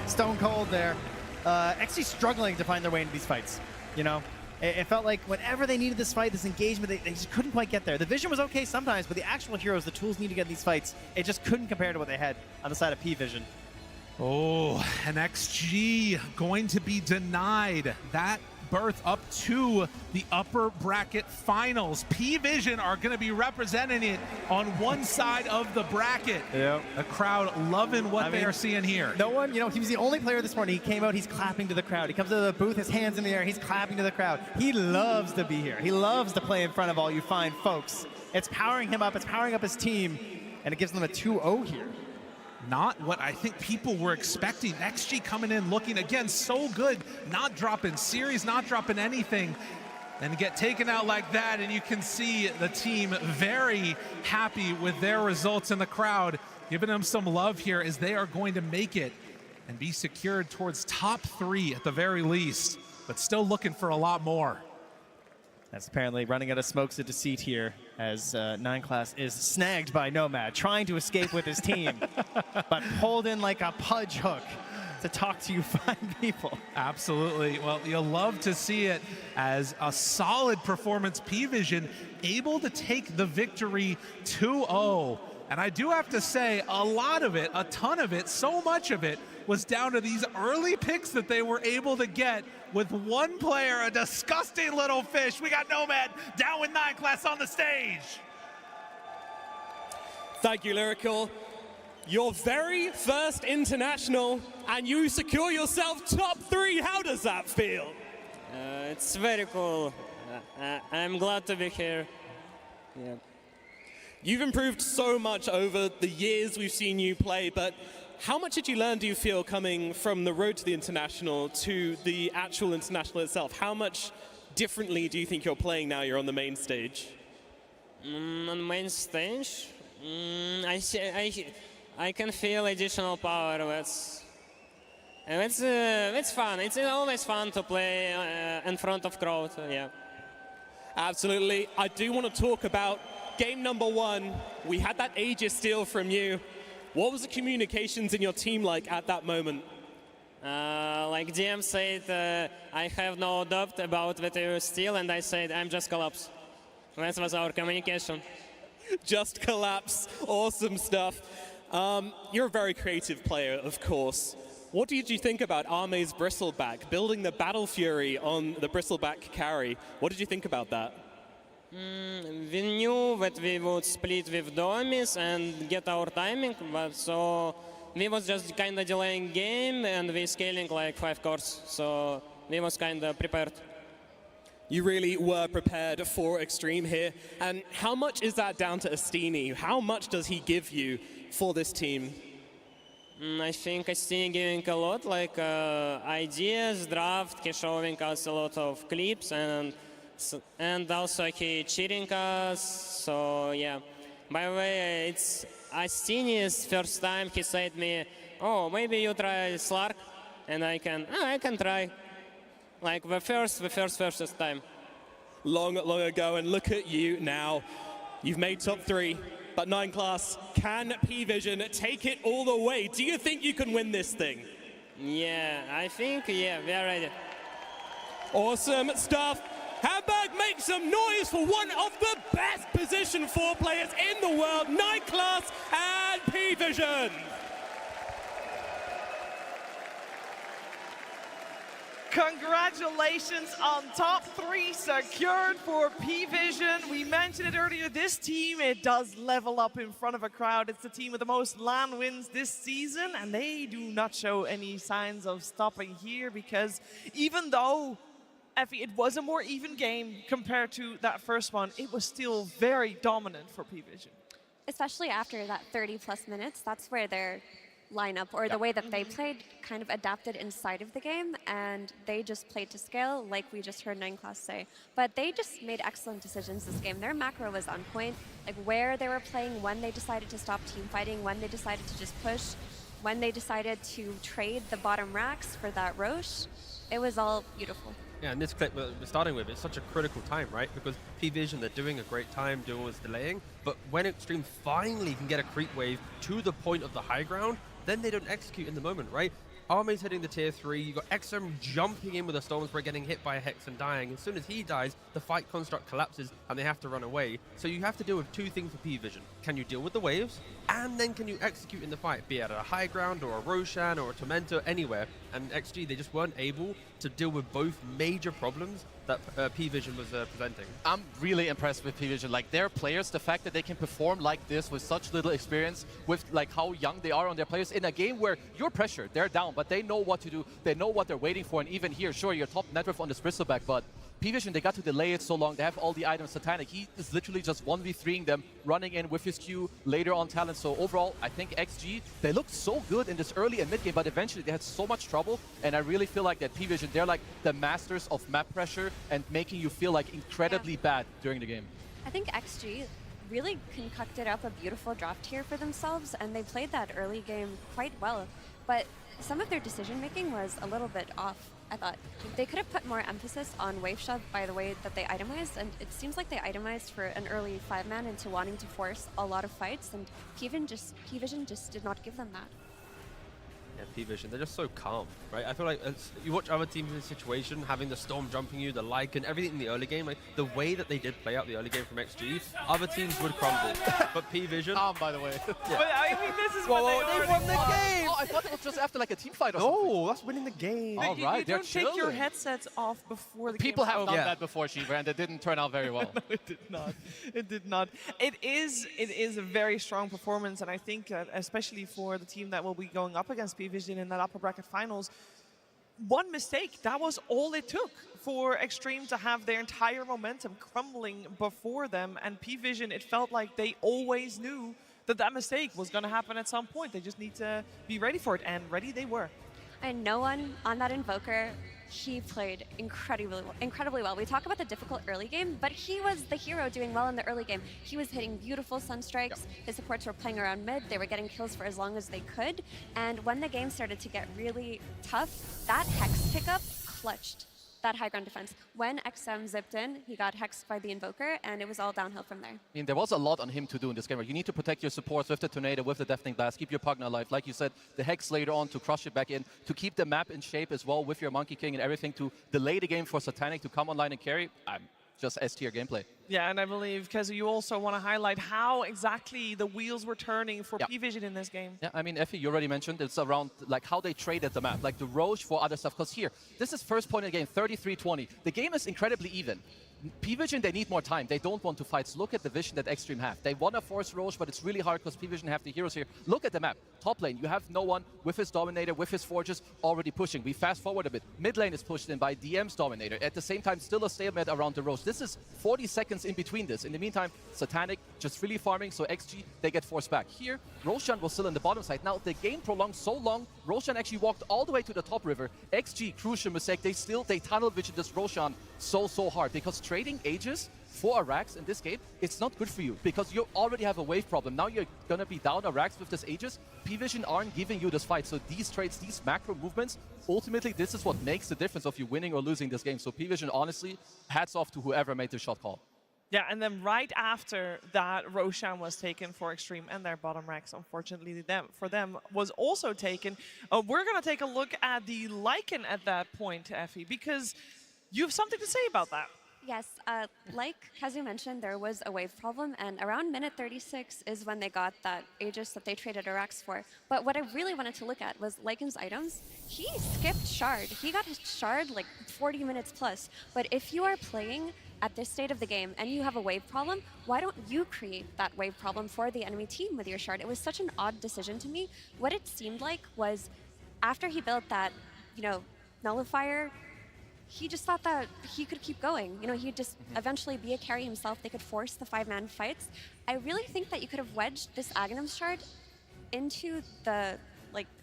Speaker 2: Stone cold there. XG struggling to find their way into these fights. You know, it felt like whenever they needed this fight, this engagement, they just couldn't quite get there. The vision was okay sometimes, but the actual heroes, the tools needed to get in these fights, it just couldn't compare to what they had on the side of P-Vision.
Speaker 1: Oh, and XG going to be denied that berth up to the upper bracket finals. P-Vision are going to be representing it on one side of the bracket.
Speaker 2: Yep.
Speaker 1: The crowd loving what they are seeing here.
Speaker 2: No one, you know, he was the only player this morning. He came out, he's clapping to the crowd. He comes to the booth, his hands in the air, he's clapping to the crowd. He loves to be here. He loves to play in front of all you fine folks. It's powering him up, it's powering up his team, and it gives them a 2-0 here.
Speaker 1: Not what I think people were expecting. XG coming in looking, again, so good. Not dropping series, not dropping anything. And get taken out like that, and you can see the team very happy with their results in the crowd, giving them some love here as they are going to make it and be secured towards top 3 at the very least, but still looking for a lot more.
Speaker 2: That's apparently running out of smokes of deceit here as 9 class is snagged by Nomad, trying to escape with his team, but pulled in like a pudge hook to talk to you fine people.
Speaker 1: Absolutely. Well, you'll love to see it as a solid performance. P-Vision able to take the victory 2-0. And I do have to say, a lot of it, a ton of it, so much of it was down to these early picks that they were able to get with one player, a disgusting little fish. We got Nomad down with 9 class on the stage.
Speaker 9: Thank you, Lyrical. Your very first international, and you secure yourself top 3. How does that feel?
Speaker 11: It's very cool. I'm glad to be here. Yeah.
Speaker 9: You've improved so much over the years we've seen you play, but how much did you learn, do you feel, coming from the road to the international to the actual international itself? How much differently do you think you're playing now you're on the main stage?
Speaker 11: On the main stage? I can feel additional power. It's fun. It's always fun to play in front of crowd. Yeah.
Speaker 9: Absolutely. I do want to talk about game number 1. We had that Aegis steal from you. What was the communications in your team like at that moment?
Speaker 11: Like DM said, I have no doubt about that you steal, and I said, I'm just collapse. That was our communication.
Speaker 12: Just collapse. Awesome stuff. You're a very creative player, of course. What did you think about Arme's Bristleback, building the Battle Fury on the Bristleback carry? What did you think about that?
Speaker 13: We knew that we would split with Domis and get our timing, but so we was just kind of delaying game and we scaling like 5 cores, so we was kind of prepared.
Speaker 12: You really were prepared for Extreme here. And how much is that down to Astini? How much does he give you for this team?
Speaker 13: I think Astini giving a lot, like ideas, draft, he showing us a lot of clips, and also he cheating us, so yeah. By the way, it's Astini's first time he said me, oh, maybe you try Slark, and I can try. Like the first time.
Speaker 12: Long ago, and look at you now. You've made top 3, but 9 class, can P-Vision take it all the way? Do you think you can win this thing?
Speaker 13: Yeah, I think, yeah, we are ready.
Speaker 12: Awesome stuff. Hamburg, make some noise for one of the best position 4 players in the world, 9 class and P-Vision.
Speaker 3: Congratulations on top 3 secured for P-Vision. We mentioned it earlier, this team, it does level up in front of a crowd. It's the team with the most LAN wins this season, and they do not show any signs of stopping here, because even though Effie, it was a more even game compared to that first one, it was still very dominant for P-Vision.
Speaker 5: Especially after that 30+ minutes, that's where their lineup or the way that they played kind of adapted inside of the game, and they just played to scale, like we just heard 9 class say. But they just made excellent decisions this game. Their macro was on point, like where they were playing, when they decided to stop team fighting, when they decided to just push, when they decided to trade the bottom racks for that Roche. It was all beautiful.
Speaker 6: Yeah, and this clip we're starting with, it's such a critical time, right? Because P-Vision, they're doing a great time, doing what's delaying, but when Extreme finally can get a creep wave to the point of the high ground, then they don't execute in the moment, right? Arme's hitting the tier 3, you got XM jumping in with a Storm Spray, getting hit by a Hex and dying. As soon as he dies, the fight construct collapses and they have to run away. So you have to deal with 2 things for P-Vision. Can you deal with the waves? And then can you execute in the fight, be it at a high ground or a Roshan or a Tormentor, anywhere. And XG, they just weren't able to deal with both major problems that P-Vision was presenting.
Speaker 4: I'm really impressed with P-Vision. Like, their players, the fact that they can perform like this with such little experience, with like how young they are on their players in a game where you're pressured, they're down, but they know what to do, they know what they're waiting for, and even here, sure, you're top net worth on this Bristleback, but P-Vision, they got to delay it so long, they have all the items Satanic, he is literally just 1v3ing them, running in with his Q later on talent, so overall, I think XG, they looked so good in this early and mid game, but eventually they had so much trouble, and I really feel like that P-Vision, they're like the masters of map pressure and making you feel like incredibly bad during the game.
Speaker 5: I think XG really concocted up a beautiful draft here for themselves, and they played that early game quite well, but some of their decision making was a little bit off. I thought they could have put more emphasis on wave shove by the way that they itemized, and it seems like they itemized for an early 5-man into wanting to force a lot of fights, and P-Vision just did not give them that.
Speaker 6: Yeah, P-Vision, they're just so calm, right? I feel like you watch other teams in this situation, having the Storm jumping you, the Lycan, everything in the early game, like the way that they did play out the early game from XG, other teams would crumble. But P-Vision...
Speaker 4: by the way.
Speaker 6: Yeah.
Speaker 3: But I mean, this is what
Speaker 6: they won the game!
Speaker 4: Oh, I thought it was just after like a team fight or something.
Speaker 6: No, that's winning the game.
Speaker 4: All right,
Speaker 3: you
Speaker 4: they're
Speaker 3: don't take your
Speaker 4: chilling.
Speaker 3: headsets off before the
Speaker 4: People
Speaker 3: game
Speaker 4: have
Speaker 3: is
Speaker 4: done
Speaker 3: over.
Speaker 4: that before, Shiva, and it didn't turn out very well.
Speaker 3: No, it did not. It did not. It is a very strong performance, and I think especially for the team that will be going up against P-Vision in that upper bracket finals, one mistake, that was all it took for Extreme to have their entire momentum crumbling before them, and P-Vision, it felt like they always knew that that mistake was going to happen at some point. They just need to be ready for it, and ready they were.
Speaker 5: And no one on that Invoker, he played incredibly well. We talk about the difficult early game, but he was the hero doing well in the early game. He was hitting beautiful Sunstrikes. His supports were playing around mid. They were getting kills for as long as they could. And when the game started to get really tough, that Hex pickup clutched that high ground defense. When XM zipped in, he got hexed by the Invoker, and it was all downhill from there.
Speaker 4: I mean, there was a lot on him to do in this game. You need to protect your supports with the Tornado, with the Deafening Blast, keep your Pugna alive. Like you said, the Hex later on to crush it back in, to keep the map in shape as well with your Monkey King and everything, to delay the game for Satanic to come online and carry. Just S-tier gameplay.
Speaker 3: Yeah, and I believe, Kezu, you also want to highlight how exactly the wheels were turning for P-Vision in this game.
Speaker 4: Yeah, I mean, Effie, you already mentioned it's around like how they traded the map, like the Roche for other stuff. Because here, this is first point in the game, 33-20. The game is incredibly even. P-Vision, they need more time. They don't want to fight. So look at the vision that Extreme have. They want to force Roche, but it's really hard because P-Vision have the heroes here. Look at the map. Top lane, you have no one with his Dominator, with his Forges already pushing. We fast forward a bit. Mid lane is pushed in by DM's Dominator. At the same time, still a stalemate around the Roche. This is 40 seconds in between this. In the meantime, Satanic just really farming, so XG, they get forced back. Here, Roshan was still on the bottom side. Now, the game prolonged so long, Roshan actually walked all the way to the top river. XG, crucial mistake. They tunnel vision this Roshan so hard because trading ages for a Rax in this game, it's not good for you because you already have a wave problem. Now you're going to be down a Rax with this Aegis. P-Vision aren't giving you this fight. So these trades, these macro movements, ultimately this is what makes the difference of you winning or losing this game. So P-Vision, honestly, hats off to whoever made the shot call.
Speaker 3: Yeah, and then right after that, Roshan was taken for Extreme, and their bottom Rax, unfortunately, for them, was also taken. We're going to take a look at the Lycan at that point, Effie, because you have something to say about that.
Speaker 5: Yes, like Kezu mentioned, there was a wave problem, and around minute 36 is when they got that Aegis that they traded Arax for. But what I really wanted to look at was Lycan's items. He skipped Shard. He got his Shard like 40 minutes plus. But if you are playing at this state of the game and you have a wave problem, why don't you create that wave problem for the enemy team with your Shard? It was such an odd decision to me. What it seemed like was after he built that, nullifier, he just thought that he could keep going. He'd just eventually be a carry himself. They could force the 5-man fights. I really think that you could have wedged this Aghanim Shard into the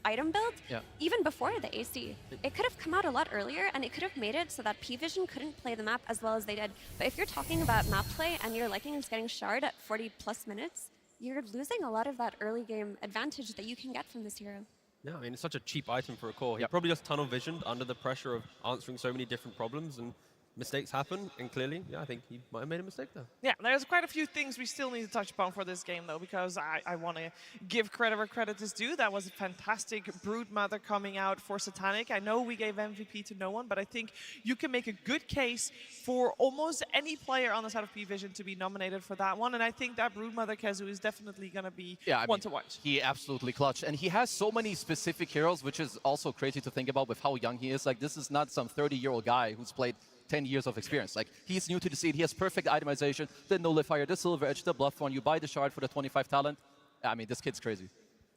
Speaker 5: item build even before the AC. It could have come out a lot earlier, and it could have made it so that P-Vision couldn't play the map as well as they did. But if you're talking about map play and your Lycan is getting Shard at 40 plus minutes, you're losing a lot of that early game advantage that you can get from this hero.
Speaker 6: Yeah, I mean, it's such a cheap item for a core. He probably just tunnel visioned under the pressure of answering so many different problems, and mistakes happen. And clearly, I think he might have made a mistake there.
Speaker 3: Yeah, there's quite a few things we still need to touch upon for this game, though, because I want to give credit where credit is due. That was a fantastic Broodmother coming out for Satanic. I know we gave MVP to no one, but I think you can make a good case for almost any player on the side of P-Vision to be nominated for that one. And I think that Broodmother Kezu is definitely going to be one to watch.
Speaker 4: He absolutely clutched. And he has so many specific heroes, which is also crazy to think about with how young he is. Like, this is not some 30-year-old guy who's played 10 years of experience. Like, he's new to the scene. He has perfect itemization, the Nullifier, the Silver Edge, the Bloodthorn. You buy the Shard for the 25 talent. I mean, this kid's crazy.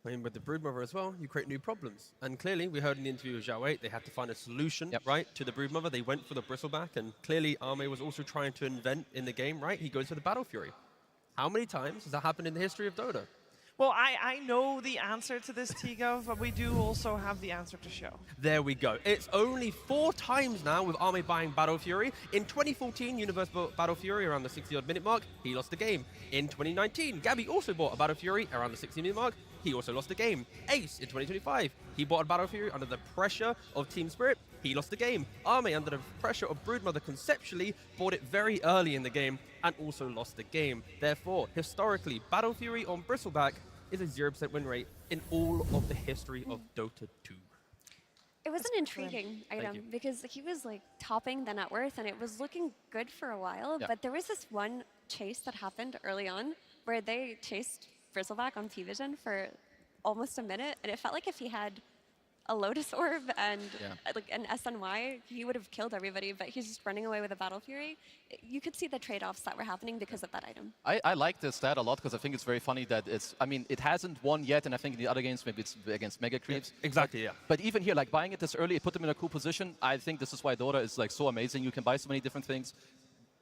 Speaker 6: I mean, with the Broodmother as well, you create new problems. And clearly, we heard in the interview with Zhao 8, they had to find a solution, right, to the Broodmother. They went for the Bristleback, and clearly, Arme was also trying to invent in the game, right? He goes for the Battle Fury. How many times has that happened in the history of Dota?
Speaker 3: Well, I know the answer to this, T-Gov, but we do also have the answer to show.
Speaker 6: There we go. It's only 4 times now with Arme buying Battle Fury. In 2014, Universe bought Battle Fury around the 60-odd minute mark. He lost the game. In 2019, Gabby also bought a Battle Fury around the 60-minute mark. He also lost the game. Ace in 2025, he bought a Battle Fury under the pressure of Team Spirit. He lost the game. Arme, under the pressure of Broodmother conceptually, bought it very early in the game and also lost the game. Therefore, historically, Battle Fury on Bristleback is a 0% win rate in all of the history of Dota 2.
Speaker 5: It was an intriguing item because he was topping the net worth and it was looking good for a while, but there was this one chase that happened early on where they chased Bristleback on P-Vision for almost a minute, and it felt like if he had a Lotus Orb and an SNY, he would have killed everybody, but he's just running away with a Battle Fury. You could see the trade-offs that were happening because of that item.
Speaker 4: I like this stat a lot because I think it's very funny that it hasn't won yet, and I think in the other games maybe it's against Mega Creeps.
Speaker 6: Yeah, exactly,
Speaker 4: But even here, buying it this early, it put them in a cool position. I think this is why Dota is so amazing. You can buy so many different things.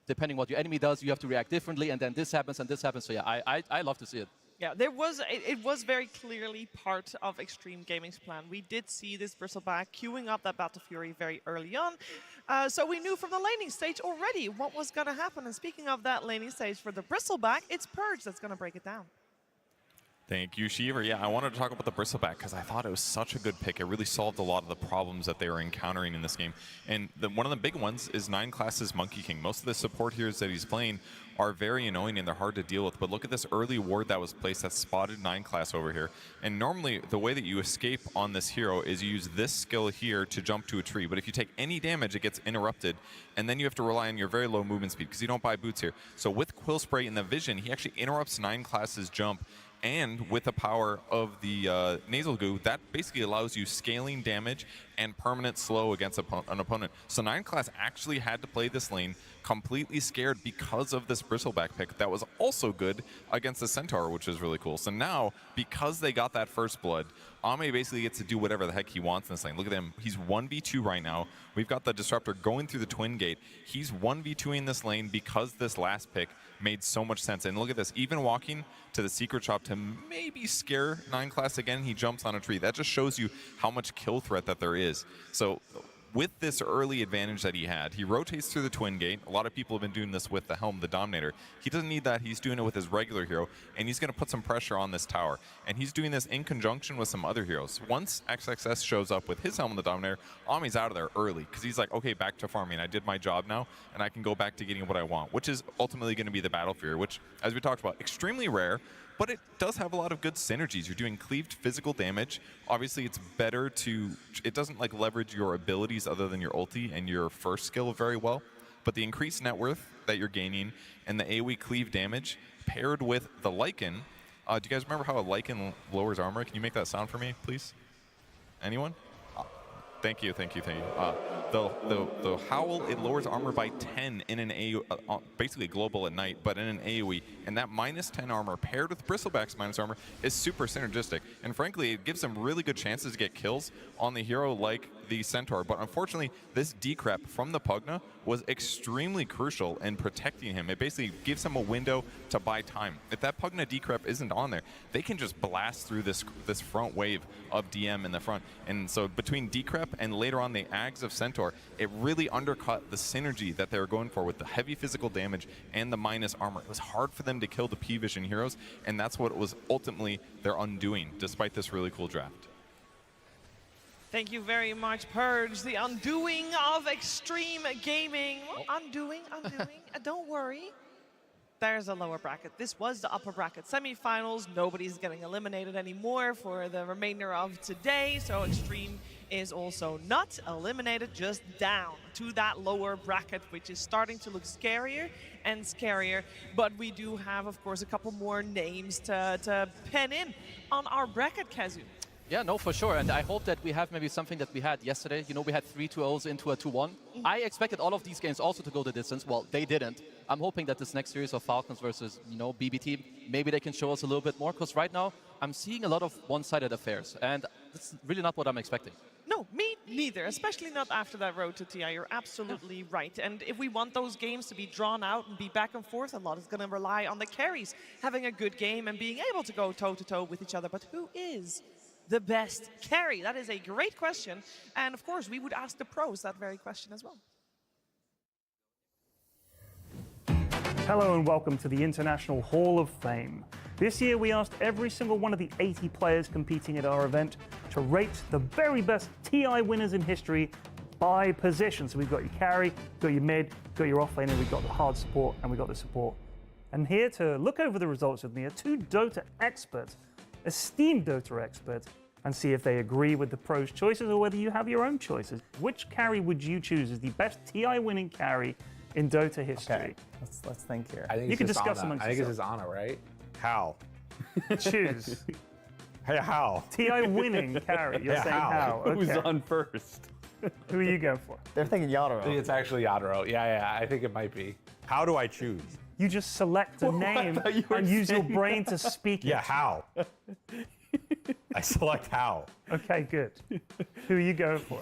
Speaker 4: Depending what your enemy does, you have to react differently, and then this happens and this happens. So yeah, I love to see it.
Speaker 3: Yeah, it was very clearly part of Extreme Gaming's plan. We did see this Bristleback queuing up that Battle Fury very early on. So we knew from the laning stage already what was going to happen. And speaking of that laning stage for the Bristleback, it's Purge that's going to break it down.
Speaker 7: Thank you, Shiver. Yeah, I wanted to talk about the Bristleback because I thought it was such a good pick. It really solved a lot of the problems that they were encountering in this game. And one of the big ones is 9 Class's Monkey King. Most of the support heroes that he's playing are very annoying and they're hard to deal with. But look at this early ward that was placed that spotted 9 Class over here. And normally the way that you escape on this hero is you use this skill here to jump to a tree. But if you take any damage, it gets interrupted. And then you have to rely on your very low movement speed because you don't buy boots here. So with Quill Spray in the vision, he actually interrupts 9 Class's jump. And with the power of the Nasal Goo, that basically allows you scaling damage and permanent slow against an opponent. So 9 Class actually had to play this lane completely scared because of this Bristleback pick that was also good against the Centaur, which is really cool. So now, because they got that first blood, Ame basically gets to do whatever the heck he wants in this lane. Look at him. He's 1v2 right now. We've got the Disruptor going through the Twin Gate. He's 1v2ing this lane because this last pick made so much sense. And look at this. Even walking to the Secret Shop to maybe scare 9 Class again, he jumps on a tree. That just shows you how much kill threat that there is. So with this early advantage that he had, he rotates through the Twin Gate. A lot of people have been doing this with the Helm, the Dominator. He doesn't need that. He's doing it with his regular hero, and he's going to put some pressure on this tower. And he's doing this in conjunction with some other heroes. Once XXS shows up with his Helm and the Dominator, Ami's out of there early, because he's like, okay, back to farming. I did my job now, and I can go back to getting what I want, which is ultimately going to be the Battle Fury, which, as we talked about, extremely rare, but it does have a lot of good synergies. You're doing cleaved physical damage. Obviously, it's better to, it doesn't like leverage your abilities other than your ulti and your first skill very well, but the increased net worth that you're gaining and the AoE cleave damage paired with the Lycan. Do you guys remember how a Lycan lowers armor? Can you make that sound for me, please? Anyone? Thank you, thank you, thank you. The Howl, it lowers armor by 10 in an AoE, basically global at night, but in an AoE. And that minus 10 armor paired with Bristleback's minus armor is super synergistic. And frankly, it gives them really good chances to get kills on the hero like the Centaur. But unfortunately, this decrep from the Pugna was extremely crucial in protecting him. It basically gives him a window to buy time. If that Pugna decrep isn't on there, they can just blast through this front wave of DM in the front. And so between decrep and later on the Ags of Centaur, it really undercut the synergy that they were going for with the heavy physical damage and the minus armor. It was hard for them to kill the P-Vision heroes, and that's what was ultimately their undoing, despite this really cool draft.
Speaker 3: Thank you very much, Purge. The undoing of Extreme Gaming. Well, undoing. Don't worry. There's a lower bracket. This was the upper bracket semifinals. Nobody's getting eliminated anymore for the remainder of today. So Extreme is also not eliminated, just down to that lower bracket, which is starting to look scarier and scarier. But we do have, of course, a couple more names to pen in on our bracket, Kazu.
Speaker 4: Yeah, no, for sure. And I hope that we have maybe something that we had yesterday. You know, we had 3 2-0s into a 2-1. I expected all of these games also to go the distance. Well, they didn't. I'm hoping that this next series of Falcons versus, you know, BBT, maybe they can show us a little bit more. Because right now, I'm seeing a lot of one-sided affairs. And that's really not what I'm expecting.
Speaker 3: No, me neither, especially not after that road to TI. You're absolutely right. And if we want those games to be drawn out and be back and forth, a lot is going to rely on the carries having a good game and being able to go toe-to-toe with each other. But who is the best carry? That is a great question. And of course, we would ask the pros that very question as well.
Speaker 14: Hello and welcome to the International Hall of Fame. This year we asked every single one of the 80 players competing at our event to rate the very best TI winners in history by position. So we've got your carry, got your mid, got your off laner, we've got the hard support, and we've got the support. And here to look over the results with me are 2 Dota experts, esteemed Dota experts, and see if they agree with the pros' choices or whether you have your own choices. Which carry would you choose as the best TI winning carry in Dota history?
Speaker 15: Okay, let's think here.
Speaker 14: I think you can discuss amongst yourselves.
Speaker 15: I think it's Ana, right? How?
Speaker 14: Choose.
Speaker 15: Hey, how?
Speaker 14: TI winning carry. You're saying how? Okay.
Speaker 15: Who's on first?
Speaker 14: Who are you going for?
Speaker 15: They're thinking Yadro. I think it's actually Yadro. Yeah, I think it might be. How do I choose?
Speaker 14: You just select a name and use your brain to speak it.
Speaker 15: Yeah, how? I select how.
Speaker 14: Okay, good. Who are you going for?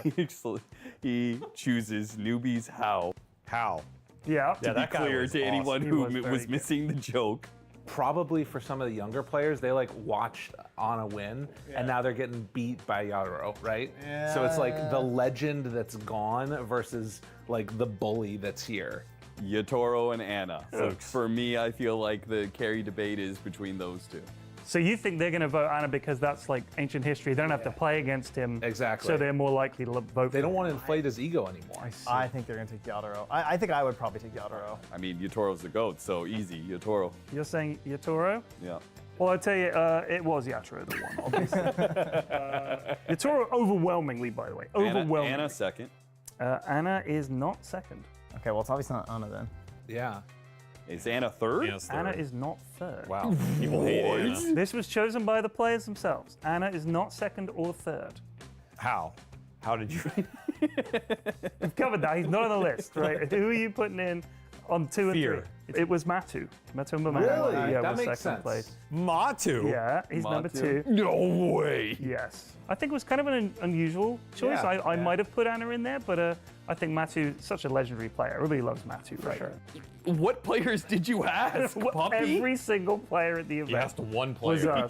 Speaker 16: He chooses newbies how.
Speaker 15: How?
Speaker 14: Yeah.
Speaker 16: To be clear to anyone who was missing the joke.
Speaker 15: Probably for some of the younger players, they like watched Ana win, and now they're getting beat by Yadro, right? Yeah. So it's like the legend that's gone versus like the bully that's here.
Speaker 16: Yatoro and Ana. So for me, I feel like the carry debate is between those two.
Speaker 14: So you think they're going to vote Anna because that's like ancient history? They don't have to play against him.
Speaker 15: Exactly.
Speaker 14: So they're more likely to vote.
Speaker 15: They don't want to inflate his ego anymore.
Speaker 17: I think they're going to take Yatoro. I think I would probably take Yatoro.
Speaker 16: I mean, Yatoro's the GOAT, so easy, Yatoro.
Speaker 14: You're saying Yatoro?
Speaker 16: Yeah.
Speaker 14: Well, I'll tell you, it was Yatoro the one, obviously. Yatoro overwhelmingly, by the way. Overwhelmingly.
Speaker 16: Anna second.
Speaker 14: Anna is not second.
Speaker 17: Okay, well, it's obviously not Anna then.
Speaker 15: Yeah.
Speaker 16: Is Anna third?
Speaker 14: Anna is not third.
Speaker 16: Wow. People hate Anna.
Speaker 14: This was chosen by the players themselves. Anna is not second or third.
Speaker 16: How? How did you?
Speaker 14: We've covered that. He's not on the list, right? Who are you putting in on 2 and
Speaker 16: Fear.
Speaker 14: 3? It was Matu. Matu Mbamana.
Speaker 15: Really?
Speaker 14: Yeah,
Speaker 15: That
Speaker 14: was
Speaker 15: makes
Speaker 14: second
Speaker 15: sense.
Speaker 14: place.
Speaker 16: Matu.
Speaker 14: Yeah, he's number 2.
Speaker 16: No way.
Speaker 14: Yes. I think it was kind of an unusual choice.
Speaker 15: Yeah,
Speaker 14: I might have put Anna in there, but I think Matu is such a legendary player. Everybody loves Matu, for sure.
Speaker 16: What players did you ask, Puppy?
Speaker 14: Every single player at the event
Speaker 16: He asked one
Speaker 14: was
Speaker 16: player.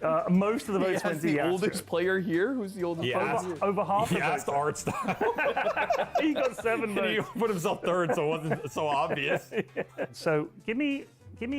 Speaker 14: us. Most of the
Speaker 16: He
Speaker 14: votes went
Speaker 16: asked
Speaker 14: to
Speaker 16: the
Speaker 14: Yatsu.
Speaker 16: oldest player here. Who's the oldest player?
Speaker 14: Over half
Speaker 18: He
Speaker 14: of
Speaker 18: asked
Speaker 14: votes.
Speaker 18: art style.
Speaker 14: He got 7
Speaker 18: And he
Speaker 14: votes.
Speaker 18: put himself third, so it wasn't so obvious.
Speaker 14: So give me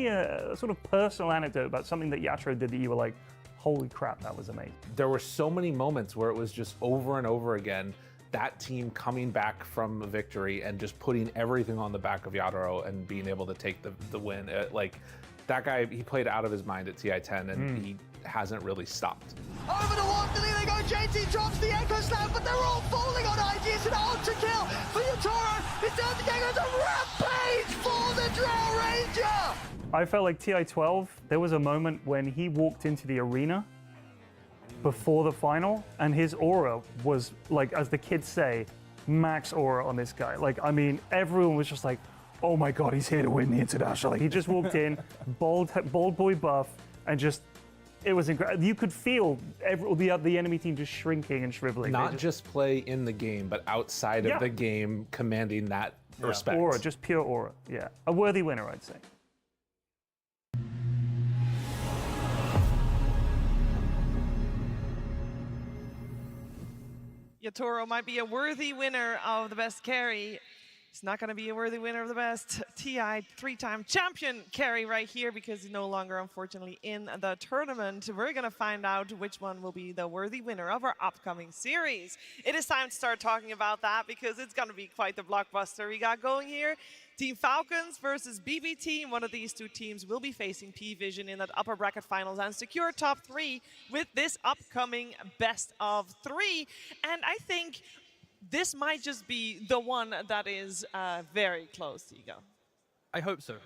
Speaker 14: a sort of personal anecdote about something that Yatro did that you were like, holy crap, that was amazing.
Speaker 15: There were so many moments where it was just over and over again that team coming back from a victory and just putting everything on the back of Yatoro and being able to take the win. Like that guy, he played out of his mind at TI10 and he hasn't really stopped.
Speaker 19: Over the wall, they go. JT drops the Echo Slam, but they're all falling on IG. It's an ultra kill for Yatoro. It's down to Gecko. It's a rampage for the Drow Ranger.
Speaker 14: I felt like TI12, there was a moment when he walked into the arena before the final, and his aura was like, as the kids say, max aura on this guy. Like, I mean, everyone was just like, oh my God, he's here to win the international. Like, he just walked in, bald boy buff, and just, it was incredible. You could feel the enemy team just shrinking and shriveling.
Speaker 15: Not just play in the game, but outside of the game, commanding that respect.
Speaker 14: Aura, just pure aura. Yeah, a worthy winner, I'd say.
Speaker 3: Yatoro might be a worthy winner of the best carry. He's not going to be a worthy winner of the best TI 3-time champion carry right here because he's no longer, unfortunately, in the tournament. We're going to find out which one will be the worthy winner of our upcoming series. It is time to start talking about that because it's going to be quite the blockbuster we got going here. Team Falcons versus BB Team. One of these two teams will be facing P-Vision in that upper bracket finals and secure top 3 with this upcoming best of 3. And I think this might just be the one that is very close, Tigo.
Speaker 6: I hope so.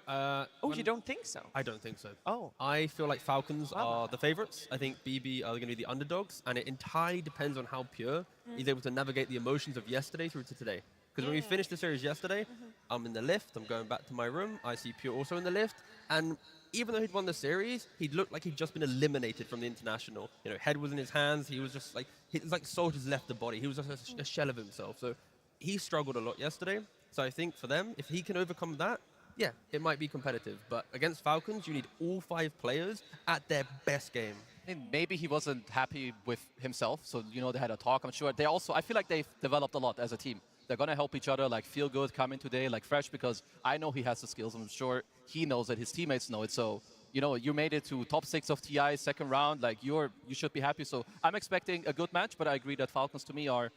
Speaker 3: You don't think so?
Speaker 6: I don't think so.
Speaker 3: Oh.
Speaker 6: I feel like Falcons are the favorites. I think BB are going to be the underdogs, and it entirely depends on how pure he's able to navigate the emotions of yesterday through to today. Because when we finished the series yesterday, I'm in the lift, I'm going back to my room, I see Pure also in the lift, and even though he'd won the series, he'd looked like he'd just been eliminated from the international. You know, head was in his hands, he was just like, it's like soldiers left the body, he was just a shell of himself. So he struggled a lot yesterday. So I think for them, if he can overcome that, yeah, it might be competitive. But against Falcons, you need all 5 players at their best game.
Speaker 4: And maybe he wasn't happy with himself, so they had a talk. I'm sure they also, I feel like they've developed a lot as a team. They're gonna help each other, like feel good, come in today, like fresh, because I know he has the skills. I'm sure he knows it. His teammates know it. So, you made it to top 6 of TI, second round. Like you should be happy. So I'm expecting a good match, but I agree that Falcons to me are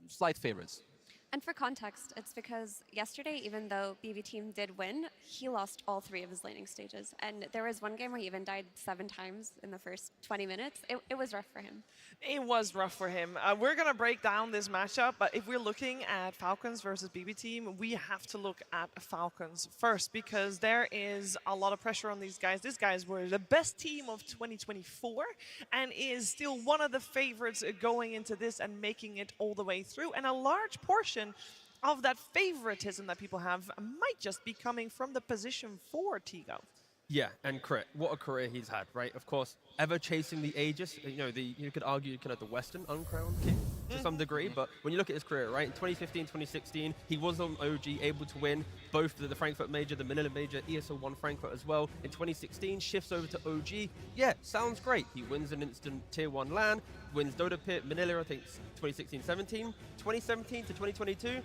Speaker 4: slight favorites.
Speaker 5: And for context, it's because yesterday, even though BB Team did win, he lost all 3 of his laning stages. And there was one game where he even died 7 times in the first 20 minutes. It was rough for him.
Speaker 3: It was rough for him. We're going to break down this matchup, but if we're looking at Falcons versus BB Team, we have to look at Falcons first because there is a lot of pressure on these guys. These guys were the best team of 2024 and is still one of the favorites going into this and making it all the way through. And a large portion of that favoritism that people have might just be coming from the position 4, Tigo.
Speaker 6: Yeah, and Crit, what a career he's had, right? Of course, ever chasing the Aegis, you could argue kind of the Western uncrowned king to some degree, but when you look at his career, right, in 2015, 2016, he was on OG, able to win both the Frankfurt Major, the Manila Major, ESO 1 Frankfurt as well. In 2016, shifts over to OG. Yeah, sounds great. He wins an instant Tier 1 LAN, wins Dota Pit, Manila, I think 2016, 17. 2017 to 2022,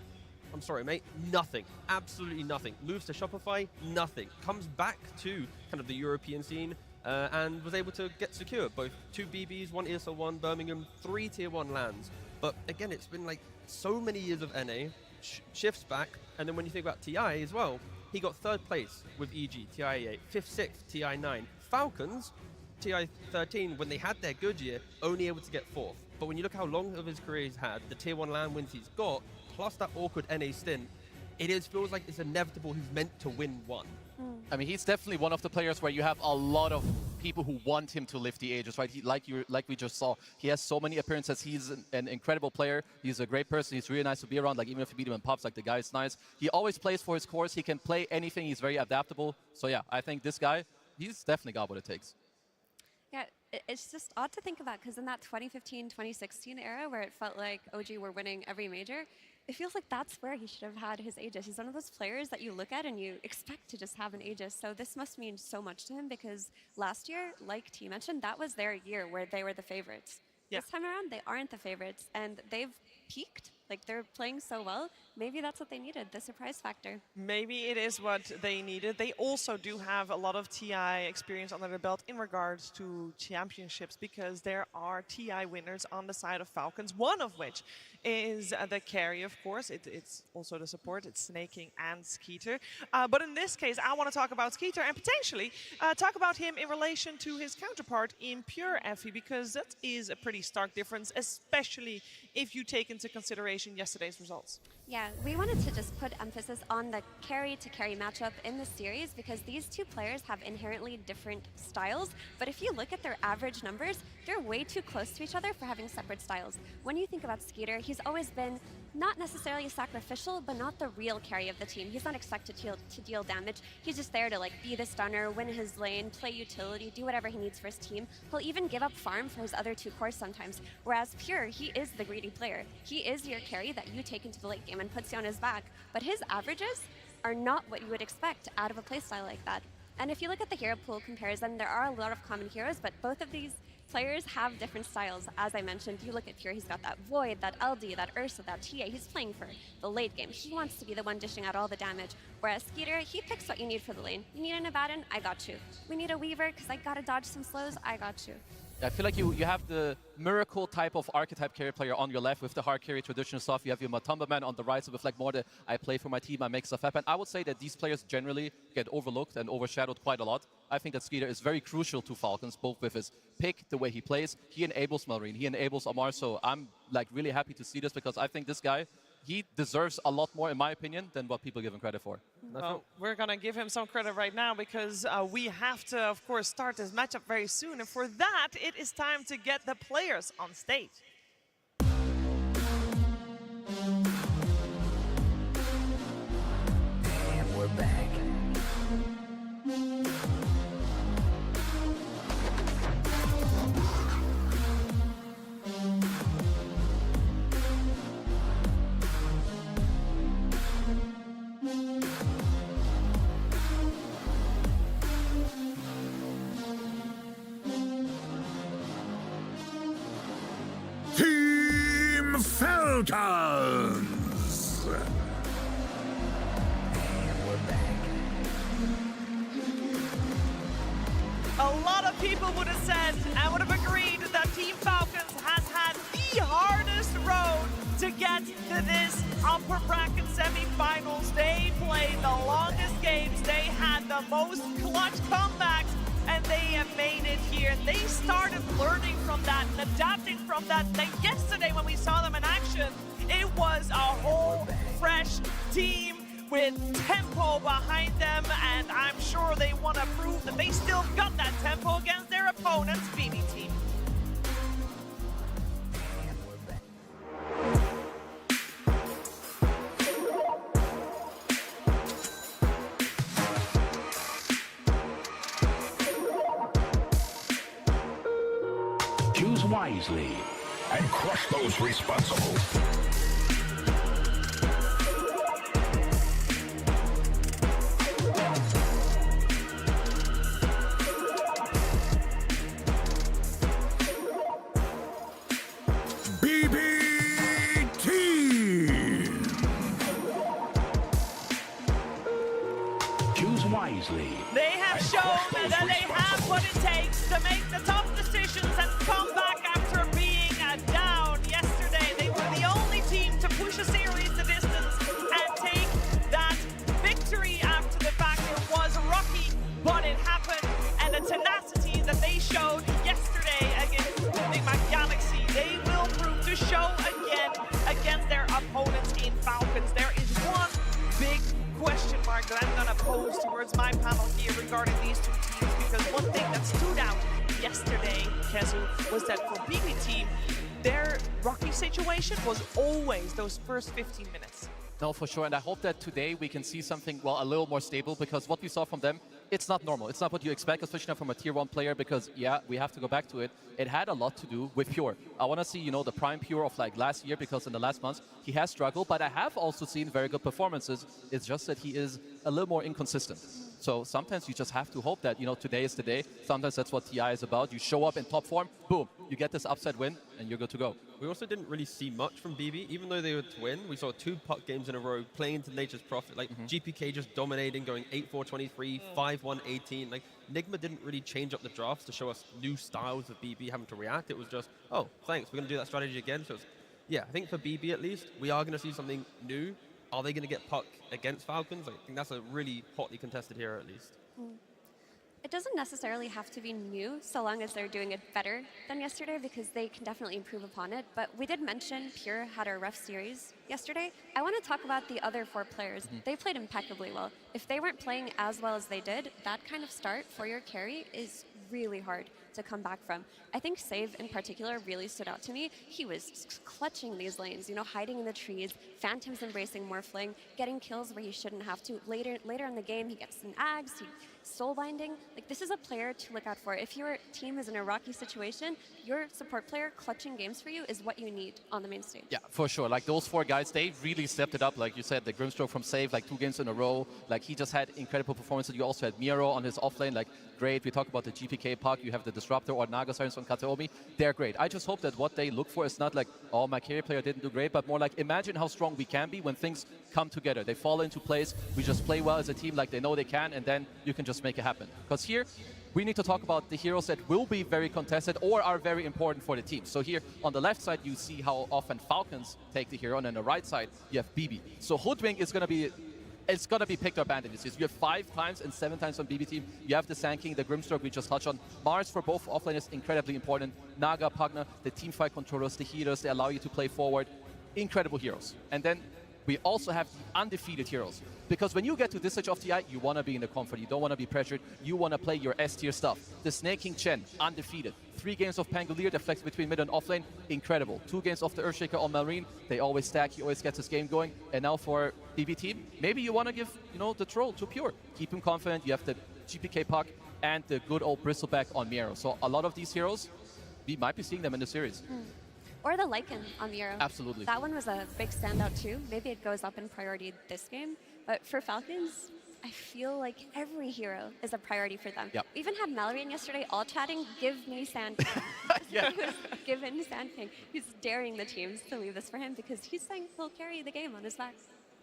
Speaker 6: I'm sorry, mate, nothing. Absolutely nothing. Moves to Shopify, nothing. Comes back to kind of the European scene, and was able to get secure both 2 BBs, 1 ESL 1, Birmingham, 3 Tier 1 lands. But again, it's been like so many years of NA, shifts back, and then when you think about TI as well, he got 3rd place with EG, TI8, 5th, 6th, TI9. Falcons, TI13, when they had their good year, only able to get 4th. But when you look how long of his career he's had, the Tier 1 LAN wins he's got, plus that awkward NA stint, feels like it's inevitable he's meant to win one.
Speaker 4: I mean, he's definitely one of the players where you have a lot of people who want him to lift the ages, right? Like we just saw, he has so many appearances. He's an incredible player. He's a great person. He's really nice to be around. Like, even if you beat him in pubs, like, the guy is nice. He always plays for his course. He can play anything. He's very adaptable. So yeah, I think this guy, he's definitely got what it takes.
Speaker 5: Yeah, it's just odd to think about, because in that 2015-2016 era where it felt like OG were winning every major, it feels like that's where he should have had his Aegis. He's one of those players that you look at and you expect to just have an Aegis. So this must mean so much to him, because last year, like T mentioned, that was their year where they were the favorites.
Speaker 3: Yeah.
Speaker 5: This time around, they aren't the favorites, and they've peaked. Like, they're playing so well. Maybe that's what they needed, the surprise factor.
Speaker 3: Maybe it is what they needed. They also do have a lot of TI experience under their belt in regards to championships, because there are TI winners on the side of Falcons, one of which is the carry, of course. It's also the support. It's Snaking and Skeeter. But in this case, I want to talk about Skeeter and potentially talk about him in relation to his counterpart in Pure Effie, because that is a pretty stark difference, especially if you take into consideration yesterday's results.
Speaker 5: Yeah, we wanted to just put emphasis on the carry-to-carry matchup in the series, because these two players have inherently different styles, but if you look at their average numbers, they're way too close to each other for having separate styles. When you think about Skeeter, he's always been not necessarily sacrificial, but not the real carry of the team. He's not expected to deal damage. He's just there to, like, be the stunner, win his lane, play utility, do whatever he needs for his team. He'll even give up farm for his other 2 cores sometimes. Whereas Pure, he is the greedy player. He is your carry that you take into the late game and puts you on his back. But his averages are not what you would expect out of a playstyle like that. And if you look at the hero pool comparison, there are a lot of common heroes, but both of these players have different styles. As I mentioned, you look at Pure, he's got that Void, that LD, that Ursa, that TA. He's playing for the late game. He wants to be the one dishing out all the damage. Whereas Skeeter, he picks what you need for the lane. You need an Abaddon? I got you. We need a Weaver because I gotta dodge some slows? I got you.
Speaker 4: I feel like you have the miracle type of archetype carry player on your left with the hard carry traditional stuff. You have your Matumba man on the right, so with like more the I play for my team, I make stuff happen. I would say that these players generally get overlooked and overshadowed quite a lot. I think that Skeeter is very crucial to Falcons, both with his pick, the way he plays. He enables Malrine, he enables Amar, so I'm like really happy to see this, because I think this guy, he deserves a lot more, in my opinion, than what people give him credit for.
Speaker 3: Well, we're going to give him some credit right now, because we have to, of course, start this matchup very soon. And for that, it is time to get the players on stage.
Speaker 19: And we're back.
Speaker 8: Team Falcons!
Speaker 3: A lot of people would have said and would have agreed that Team Falcons has had the hardest road to get to this upper bracket semifinals. They played the longest games, they had the most clutch comebacks, and they have made it here. They started learning from that and adapting from that. Then yesterday when we saw them in action, it was a whole fresh team with tempo behind them, and I'm sure they want to prove that they still got that tempo against their opponent's BB team.
Speaker 8: Choose wisely and crush those responsible. Choose wisely.
Speaker 3: They have
Speaker 8: and
Speaker 3: shown
Speaker 8: crush those
Speaker 3: that they have what it takes to make the tough decisions and come back after being down yesterday. They were the only team to push a series the distance and take that victory after the fact. It was rocky, but it happened. And the tenacity that they showed yesterday against Big Mac Galaxy, they will prove to show again against their opponents in Falcons. There is one big question mark that I'm gonna pose towards my panel here regarding these two teams, because one thing that stood out yesterday, Kezu, was that for BB Team, their rocky situation was always those first 15 minutes.
Speaker 4: No, for sure, and I hope that today we can see something, well, a little more stable, because what we saw from them, it's not normal. It's not what you expect, especially not from a tier 1 player, because, yeah, we have to go back to it. It had a lot to do with Pure. I want to see, you know, the prime Pure of like last year, because in the last months, he has struggled, but I have also seen very good performances. It's just that he is a little more inconsistent. So sometimes you just have to hope that, you know, today is the day. Sometimes that's what TI is about. You show up in top form, boom, you get this upset win, and you're good to go.
Speaker 6: We also didn't really see much from BB. Even though they were to win, we saw 2 puck games in a row playing to nature's profit. Like GPK just dominating, going 8-4-23, 5-1-18. Like Nigma didn't really change up the drafts to show us new styles of BB having to react. It was just, oh, thanks, we're going to do that strategy again. So it's, yeah, I think for BB at least, we are going to see something new. Are they going to get puck against Falcons? I think that's a really hotly contested hero at least.
Speaker 5: It doesn't necessarily have to be new, so long as they're doing it better than yesterday, because they can definitely improve upon it. But we did mention Pure had a rough series yesterday. I want to talk about the other 4 players. They played impeccably well. If they weren't playing as well as they did, that kind of start for your carry is really hard to come back from. I think Save in particular really stood out to me. He was clutching these lanes, you know, hiding in the trees, Phantoms embracing Morphling, getting kills where he shouldn't have to. Later in the game, he gets some ags, he soul binding. Like, this is a player to look out for. If your team is in a rocky situation, your support player clutching games for you is what you need on the main stage.
Speaker 4: Yeah, for sure. Like those 4 guys, they really stepped it up. Like you said, the Grimstroke from Save, like 2 games in a row. Like he just had incredible performances. You also had Miro on his offlane, like great. We talk about the GPK puck. You have the Disruptor or Naga Sirens from Kateomi. They're great. I just hope that what they look for is not like, oh, my carry player didn't do great, but more like, imagine how strong we can be when things come together. They fall into place. We just play well as a team like they know they can, and then you can just make it happen. Because here, we need to talk about the heroes that will be very contested or are very important for the team. So here, on the left side, you see how often Falcons take the hero, and on the right side, you have BB. So Hoodwink is going to be... It's going to be picked or banned in this series. You have 5 times and 7 times on BB team. You have the Sand King, the Grimstroke we just touched on. Mars for both offlane is incredibly important. Naga, Pugna, the team fight controllers, the healers, they allow you to play forward. Incredible heroes. And then we also have the undefeated heroes. Because when you get to this stage of TI, you want to be in the comfort. You don't want to be pressured. You want to play your S-tier stuff. The Snake King Chen, undefeated. 3 games of Pangolier, the flex between mid and offlane, incredible. 2 games of the Earthshaker on Malrine, they always stack, he always gets his game going. And now for BB team, maybe you want to give, you know, the Troll to Pure. Keep him confident. You have the GPK puck and the good old Bristleback on Miro. So a lot of these heroes, we might be seeing them in the series.
Speaker 5: Or the Lycan on Miro.
Speaker 4: Absolutely.
Speaker 5: That one was a big standout too. Maybe it goes up in priority this game. But for Falcons, I feel like every hero is a priority for them.
Speaker 4: Yep.
Speaker 5: We even had Mallory yesterday all chatting, give me Sand King.
Speaker 4: Yeah.
Speaker 5: He was given Sand King. He's daring the teams to leave this for him because he's saying he'll carry the game on his back.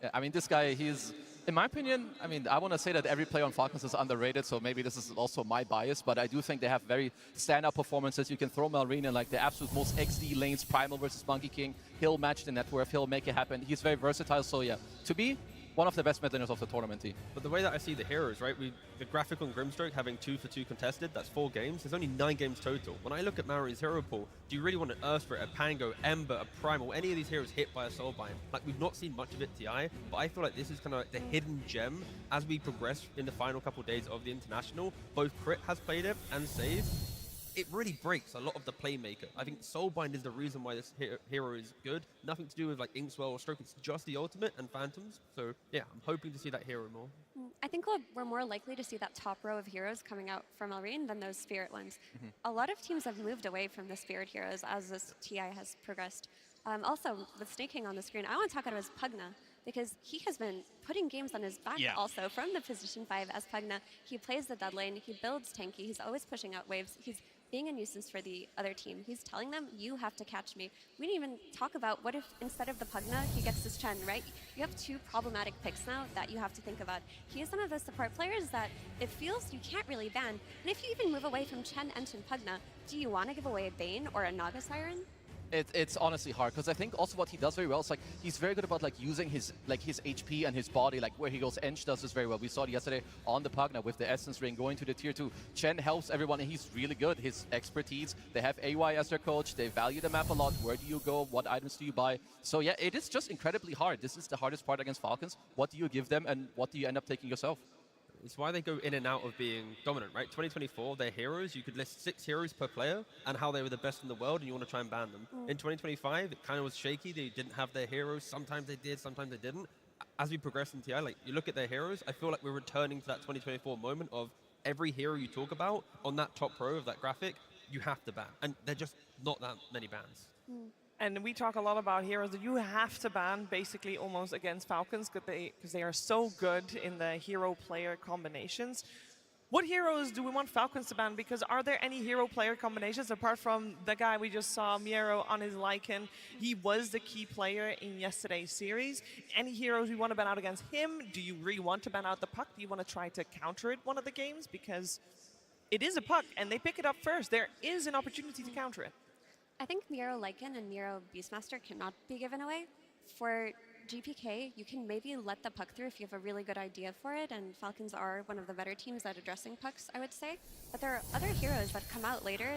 Speaker 4: Yeah, I mean, this guy, he's, in my opinion, I mean, I want to say that every player on Falcons is underrated, so maybe this is also my bias, but I do think they have very stand-up performances. You can throw Malrine in like the absolute most XD lanes, Primal versus Monkey King. He'll match the net worth, he'll make it happen. He's very versatile, so yeah, to me, one of the best mid laners of the tournament team.
Speaker 6: But the way that I see the heroes, right, the graphic on Grimstroke having 2 for 2 contested, that's 4 games. There's only 9 games total. When I look at Mallory's hero pool, do you really want an Earth Spirit, a Pango, Ember, a Primal, any of these heroes hit by a Soulbind? Like, we've not seen much of it TI, but I feel like this is kind of like the hidden gem as we progress in the final couple of days of the International. Both Crit has played it and Save. It really breaks a lot of the playmaker. I think Soulbind is the reason why this hero is good. Nothing to do with like Inkswell or Stroke. It's just the ultimate and Phantoms. So yeah, I'm hoping to see that hero more.
Speaker 5: I think we're more likely to see that top row of heroes coming out from Malrine than those Spirit ones. A lot of teams have moved away from the Spirit heroes as this TI has progressed. Also, with Snake King on the screen, I want to talk about him as Pugna, because he has been putting games on his back also from the position 5 as Pugna. He plays the dead lane, he builds tanky, he's always pushing out waves. He's being a nuisance for the other team. He's telling them, you have to catch me. We didn't even talk about what if instead of the Pugna, he gets this Chen, right? You have 2 problematic picks now that you have to think about. He is one of those support players that it feels you can't really ban. And if you even move away from Chen, Enchen, Pugna, do you want to give away a Bane or a Naga Siren?
Speaker 4: It's honestly hard because I think also what he does very well is like he's very good about like using his HP and his body, like where he goes. Ench does this very well. We saw it yesterday on the Pugna with the Essence Ring going to the tier 2. Chen helps everyone and he's really good. His expertise, they have AY as their coach, they value the map a lot. Where do you go? What items do you buy? So yeah, it is just incredibly hard. This is the hardest part against Falcons. What do you give them and what do you end up taking yourself?
Speaker 6: It's why they go in and out of being dominant, right? 2024, they're heroes. You could list 6 heroes per player and how they were the best in the world, and you want to try and ban them. In 2025, it kind of was shaky. They didn't have their heroes. Sometimes they did, sometimes they didn't. As we progress in TI, like you look at their heroes, I feel like we're returning to that 2024 moment of every hero you talk about on that top row of that graphic, you have to ban. And they're just not that many bans.
Speaker 3: And we talk a lot about heroes that you have to ban basically almost against Falcons because they are so good in the hero-player combinations. What heroes do we want Falcons to ban? Because are there any hero-player combinations apart from the guy we just saw, Miero, on his Lycan? He was the key player in yesterday's series. Any heroes we want to ban out against him? Do you really want to ban out the Puck? Do you want to try to counter it one of the games? Because it is a Puck, and they pick it up first. There is an opportunity to counter it.
Speaker 5: I think Miro Lycan and Miro Beastmaster cannot be given away. For GPK, you can maybe let the puck through if you have a really good idea for it, and Falcons are one of the better teams at addressing pucks, I would say. But there are other heroes that come out later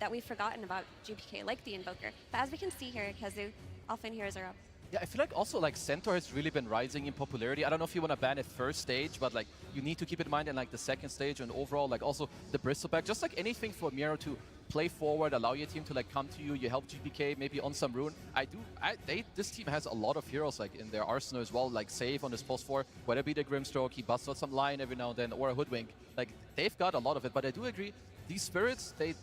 Speaker 5: that we've forgotten about GPK, like the Invoker. But as we can see here, Kazu, offlane heroes are up.
Speaker 4: Yeah, I feel like also like Centaur has really been rising in popularity. I don't know if you want to ban it first stage, but like you need to keep it in mind in like the second stage and overall like also the Bristleback, just like anything for Miro to play forward, allow your team to like come to you, you help GPK maybe on some rune. This team has a lot of heroes like in their arsenal as well, like Save on his post 4, whether it be the Grimstroke, he busts out some line every now and then, or a Hoodwink. Like they've got a lot of it, but I do agree, these spirits, they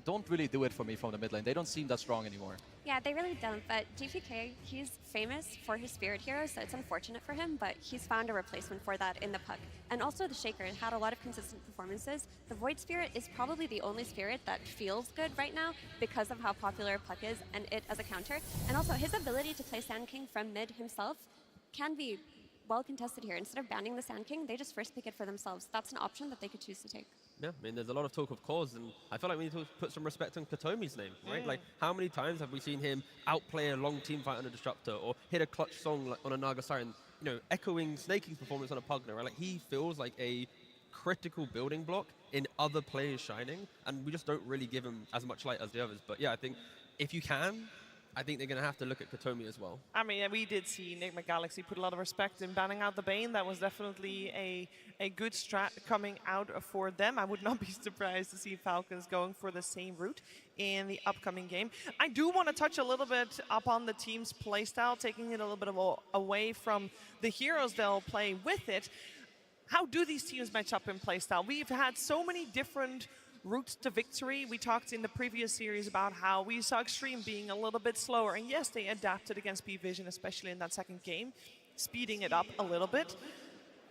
Speaker 4: don't really do it for me from the mid lane. They don't seem that strong anymore.
Speaker 5: Yeah, they really don't, but GPK, he's famous for his spirit heroes, so it's unfortunate for him, but he's found a replacement for that in the Puck. And also the Shaker had a lot of consistent performances. The Void Spirit is probably the only spirit that feels good right now because of how popular Puck is and it as a counter. And also his ability to play Sand King from mid himself can be well contested here. Instead of banning the Sand King, they just first pick it for themselves. That's an option that they could choose to take.
Speaker 6: Yeah, I mean, there's a lot of talk of cause, and I feel like we need to put some respect on Katomi's name, right? Like, how many times have we seen him outplay a long team fight on a Disruptor, or hit a clutch song like on a Naga Siren, you know, echoing Snaking's performance on a Pugna, right? Like, he feels like a critical building block in other players shining, and we just don't really give him as much light as the others. But yeah, I think if you can, I think they're going to have to look at Katomi as well.
Speaker 3: I mean, we did see Enigma Galaxy put a lot of respect in banning out the Bane. That was definitely a good strat coming out for them. I would not be surprised to see Falcons going for the same route in the upcoming game. I do want to touch a little bit upon the team's playstyle, taking it a little bit away from the heroes they'll play with it. How do these teams match up in playstyle? We've had so many different routes to victory. We talked in the previous series about how we saw Extreme being a little bit slower, and yes, they adapted against P-Vision, especially in that second game, speeding it up a little bit.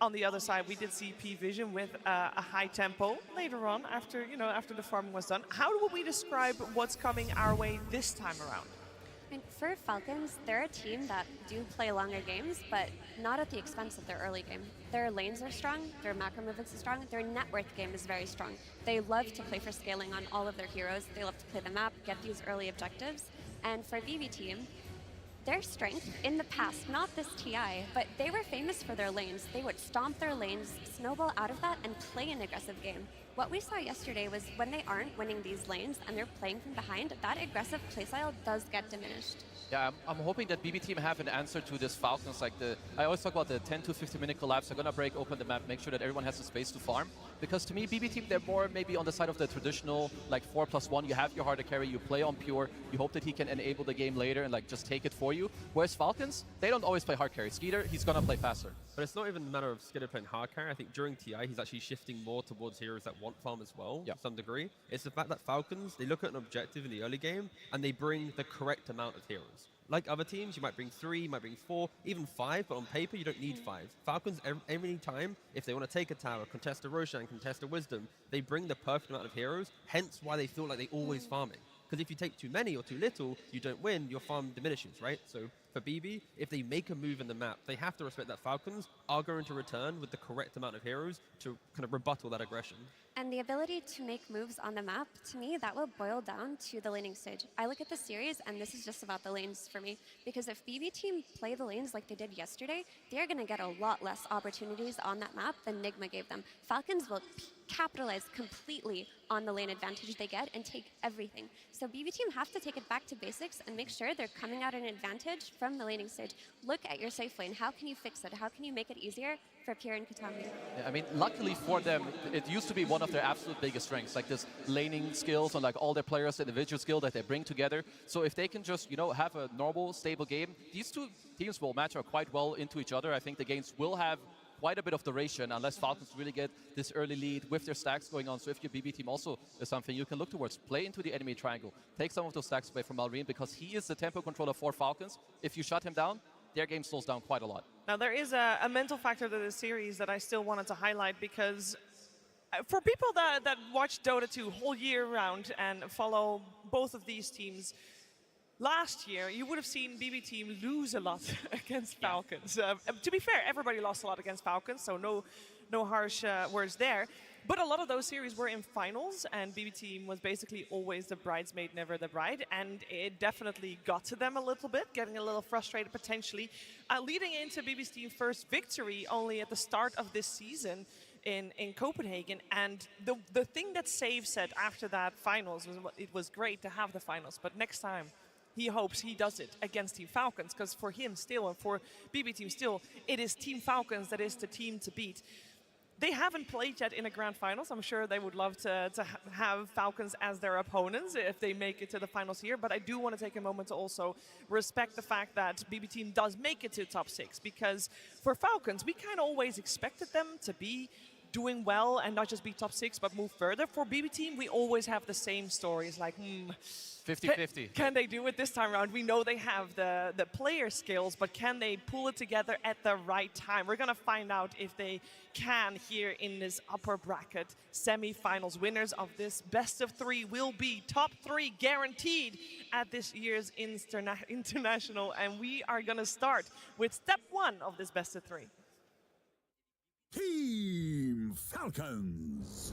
Speaker 3: On the other side, we did see P-Vision with a high tempo later on after the farming was done. How would we describe what's coming our way this time around?
Speaker 5: I mean, for Falcons, they're a team that do play longer games, but not at the expense of their early game. Their lanes are strong, their macro movements are strong, their net worth game is very strong. They love to play for scaling on all of their heroes. They love to play the map, get these early objectives. And for VV team, their strength in the past, not this TI, but they were famous for their lanes. They would stomp their lanes, snowball out of that, and play an aggressive game. What we saw yesterday was when they aren't winning these lanes and they're playing from behind, that aggressive playstyle does get diminished.
Speaker 4: Yeah, I'm hoping that BB team have an answer to this Falcons. Like I always talk about the 10 to 15 minute collapse. They're gonna break open the map, make sure that everyone has the space to farm. Because to me, BB team, they're more maybe on the side of the traditional like 4+1. You have your hard to carry, you play on pure. You hope that he can enable the game later and like just take it for you. Whereas Falcons, they don't always play hard carry. Skeeter, he's gonna play faster.
Speaker 6: But it's not even a matter of Skeeter playing hard carry. I think during TI, he's actually shifting more towards heroes that want farm as well, to some degree. It's the fact that Falcons, they look at an objective in the early game and they bring the correct amount of heroes. Like other teams, you might bring 3, you might bring 4, even 5, but on paper, you don't need 5. Falcons, every time, if they want to take a tower, contest a Roshan, contest a Wisdom, they bring the perfect amount of heroes, hence why they feel like they always farming. Because if you take too many or too little, you don't win, your farm diminishes, right? So for BB, if they make a move in the map, they have to respect that Falcons are going to return with the correct amount of heroes to kind of rebuttal that aggression.
Speaker 5: And the ability to make moves on the map, to me, that will boil down to the laning stage. I look at the series, and this is just about the lanes for me. Because if BB team play the lanes like they did yesterday, they're going to get a lot less opportunities on that map than Nigma gave them. Falcons will capitalize completely on the lane advantage they get and take everything. So BB team have to take it back to basics and make sure they're coming out an advantage from the laning stage. Look at your safe lane. How can you fix it? How can you make it easier for Pierre and Katami?
Speaker 4: Yeah, I mean, luckily for them, it used to be one of their absolute biggest strengths, like this laning skills and like all their players' individual skill that they bring together. So if they can just, you know, have a normal, stable game, these two teams will match up quite well into each other. I think the games will have quite a bit of duration unless Falcons really get this early lead with their stacks going on. So if your BB team also is something you can look towards, play into the enemy triangle, take some of those stacks away from Malrine because he is the tempo controller for Falcons. If you shut him down, their game slows down quite a lot.
Speaker 3: Now, there is a mental factor to this series that I still wanted to highlight because for people that watch Dota 2 whole year round and follow both of these teams, last year, you would have seen BB team lose a lot against Falcons. To be fair, everybody lost a lot against Falcons, so no harsh words there. But a lot of those series were in finals, and BB team was basically always the bridesmaid, never the bride, and it definitely got to them a little bit, getting a little frustrated potentially, leading into BB's team's first victory only at the start of this season in Copenhagen. And the thing that Save said after that finals was it was great to have the finals, but next time he hopes he does it against Team Falcons, because for him still and for BB team still, it is Team Falcons that is the team to beat. They haven't played yet in a grand finals. I'm sure they would love to have Falcons as their opponents if they make it to the finals here. But I do want to take a moment to also respect the fact that BB team does make it to top 6. Because for Falcons, we kind of always expected them to be doing well and not just be top 6, but move further. For BB team, we always have the same stories like,
Speaker 4: 50-50.
Speaker 3: Can they do it this time around? We know they have the player skills, but can they pull it together at the right time? We're going to find out if they can here in this upper bracket semi-finals. Winners of this best of 3 will be top 3 guaranteed at this year's international. And we are going to start with step 1 of this best of 3.
Speaker 8: Team Falcons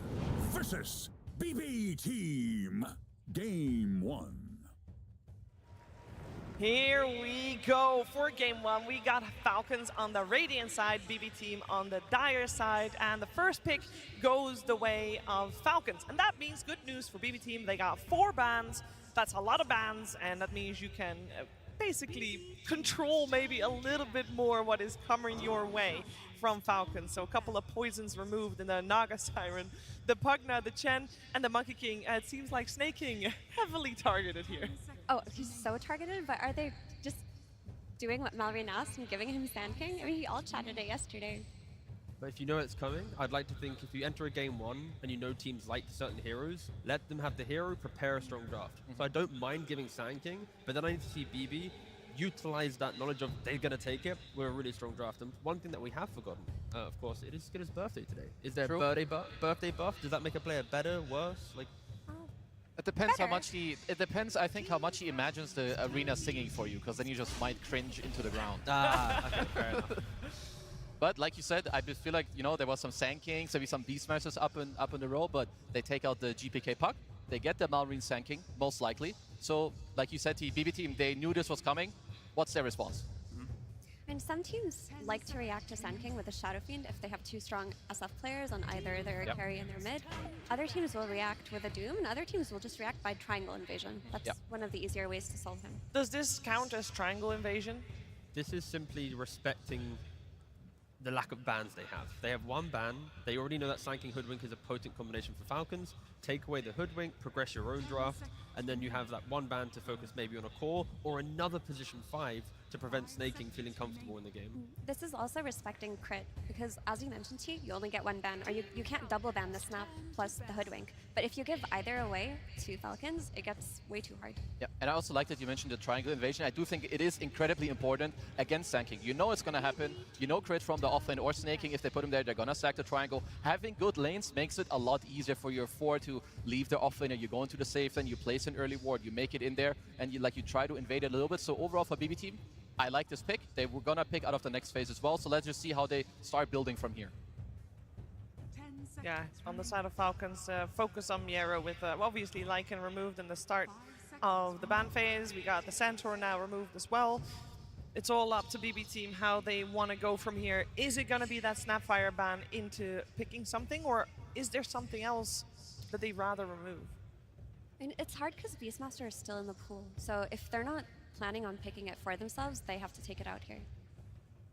Speaker 8: versus BB Team. Game 1.
Speaker 3: Here we go for game 1. We got Falcons on the Radiant side, BB team on the Dire side, and the first pick goes the way of Falcons. And that means good news for BB team. They got 4 bans. That's a lot of bans, and that means you can basically control maybe a little bit more what is coming your way from Falcons. So a couple of poisons removed in the Naga Siren, the Pugna, the Chen, and the Monkey King. It seems like Snake King heavily targeted here.
Speaker 5: Oh, he's so targeted, but are they just doing what Malrine asked and giving him Sand King? I mean, he all chatted it yesterday.
Speaker 6: But if you know it's coming, I'd like to think if you enter a game 1 and you know teams like certain heroes, let them have the hero, prepare a strong draft. So I don't mind giving Sand King, but then I need to see BB utilize that knowledge of they're going to take it with a really strong draft. And one thing that we have forgotten, of course, it is Skitter's birthday today. Is there a birthday buff? Does that make a player better, worse? Like,
Speaker 4: it depends how much he. It depends, I think, how much he imagines the arena singing for you, because then you just might cringe into the ground.
Speaker 6: Okay, fair enough.
Speaker 4: But like you said, I feel like, you know, there was some Sand Kings, maybe some Beast Smashers up in the row, but they take out the GPK puck. They get the Malrine Sand King, most likely. So, like you said, the BB team, they knew this was coming. What's their response?
Speaker 5: And some teams like to react to Sand King with a Shadow Fiend if they have 2 strong SF players on either their carry and their mid. Other teams will react with a Doom, and other teams will just react by Triangle Invasion. That's one of the easier ways to solve him.
Speaker 3: Does this count as Triangle Invasion?
Speaker 6: This is simply respecting the lack of bans they have. They have 1 ban. They already know that Sand King Hoodwink is a potent combination for Falcons. Take away the Hoodwink, progress your own draft, and then you have that 1 ban to focus maybe on a core or another position 5 to prevent snaking feeling comfortable in the game.
Speaker 5: This is also respecting crit, because as you mentioned, T, you only get one ban, or you can't double ban the snap plus the hoodwink. But if you give either away to Falcons, it gets way too hard.
Speaker 4: Yeah, and I also like that you mentioned the triangle invasion. I do think it is incredibly important against tanking. You know it's going to happen. You know crit from the offlane or snaking. If they put him there, they're going to stack the triangle. Having good lanes makes it a lot easier for your 4 to leave their offlane. You go into the safe lane, you place an early ward, you make it in there, and you try to invade it a little bit. So overall for BB team, I like this pick. They were going to pick out of the next phase as well. So let's just see how they start building from here.
Speaker 3: Yeah, on the side of Falcons, focus on Miera with obviously Lycan removed in the start of the ban phase. We got the Centaur now removed as well. It's all up to BB team how they want to go from here. Is it going to be that Snapfire ban into picking something, or is there something else that they'd rather remove?
Speaker 5: And it's hard because Beastmaster is still in the pool. So if they're not planning on picking it for themselves, they have to take it out here.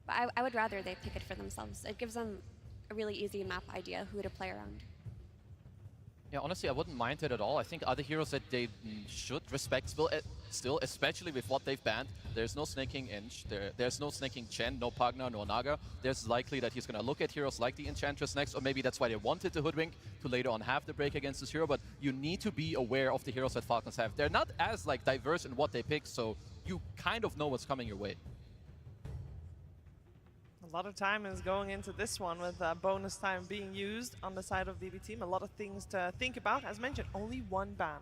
Speaker 5: But I would rather they pick it for themselves. It gives them a really easy map idea who to play around.
Speaker 4: Yeah, honestly, I wouldn't mind it at all. I think other heroes that they should respect still, especially with what they've banned. There's no snaking Inch, there's no snaking Chen, no Pagna, no Naga. There's likely that he's going to look at heroes like the Enchantress next, or maybe that's why they wanted the Hoodwink to later on have the break against this hero, but you need to be aware of the heroes that Falcons have. They're not as diverse in what they pick, so you kind of know what's coming your way.
Speaker 3: A lot of time is going into this one with bonus time being used on the side of BB team. A lot of things to think about. As mentioned, only one ban.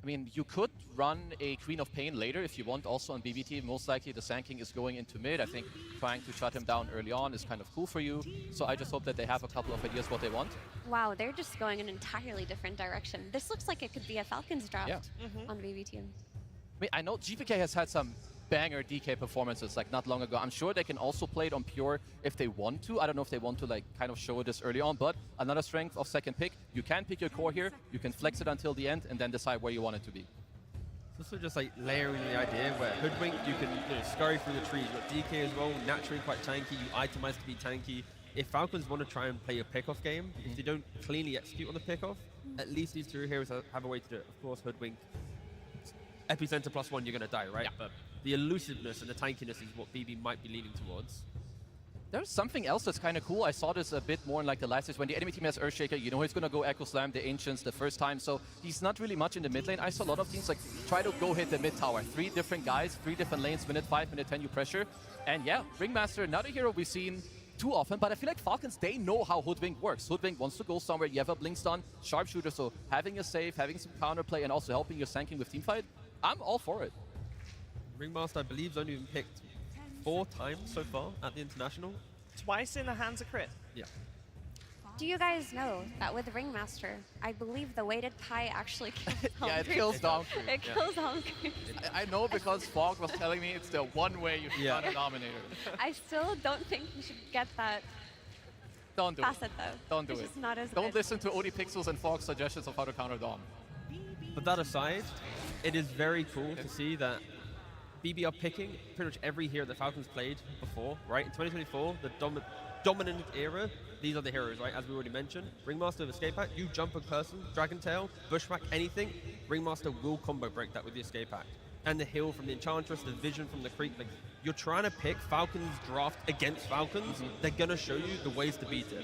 Speaker 4: I mean, you could run a Queen of Pain later if you want also on BB team. Most likely the Sand King is going into mid. I think trying to shut him down early on is kind of cool for you. So I just hope that they have a couple of ideas what they want.
Speaker 5: Wow, they're just going an entirely different direction. This looks like it could be a Falcons draft on BB team.
Speaker 4: I mean, I know GPK has had some banger DK performances not long ago. I'm sure they can also play it on Pure if they want to. I don't know if they want to kind of show this early on, but another strength of second pick. You can pick your core here, you can flex it until the end, and then decide where you want it to be.
Speaker 6: It's also just layering the idea where Hoodwink, you can scurry through the trees. You've got DK as well, naturally quite tanky. You itemize to be tanky. If Falcons want to try and play a pickoff game, if they don't cleanly execute on the pickoff, at least these two heroes have a way to do it. Of course, Hoodwink, Epicenter +1, you're going to die, right? Yeah. But the elusiveness and the tankiness is what BB might be leaning towards.
Speaker 4: There's something else that's kind of cool. I saw this a bit more in the last days when the enemy team has Earthshaker. You know he's going to go Echo Slam the Ancients the first time, so he's not really much in the mid lane. I saw a lot of teams try to go hit the mid tower. 3 different guys, 3 different lanes, minute 5, minute 10 you pressure. And yeah, Ringmaster, another hero we've seen too often, but I feel like Falcons, they know how Hoodwink works. Hoodwink wants to go somewhere, you have a blink stun, sharpshooter, so having a save, having some counterplay, and also helping your Sand King with teamfight, I'm all for it.
Speaker 6: Ringmaster, I believe, has only been picked 4 times so far at the International.
Speaker 3: Twice in the hands of crit.
Speaker 6: Yeah.
Speaker 5: Do you guys know that with Ringmaster, I believe the weighted pie actually kills
Speaker 4: Yeah, it kills Donkey.
Speaker 5: It kills Donkey.
Speaker 4: I know because Fog was telling me it's the one way you can run a Dominator.
Speaker 5: I still don't think you should get that
Speaker 4: Don't do
Speaker 5: facet
Speaker 4: it.
Speaker 5: though.
Speaker 4: Don't do
Speaker 5: it's
Speaker 4: it.
Speaker 5: Just not as
Speaker 4: Don't
Speaker 5: good.
Speaker 4: listen to OD Pixels and Fog's suggestions of how to counter Dom.
Speaker 6: But that aside, it is very cool to see that BB are picking pretty much every hero that Falcons played before, right? In 2024, the dominant era, these are the heroes, right? As we already mentioned. Ringmaster with Escape Act, you jump a person, Dragon Tail, Bushwhack, anything, Ringmaster will combo break that with the Escape Act. And the heal from the Enchantress, the vision from the creep. You're trying to pick Falcons draft against Falcons, they're going to show you the ways to beat it.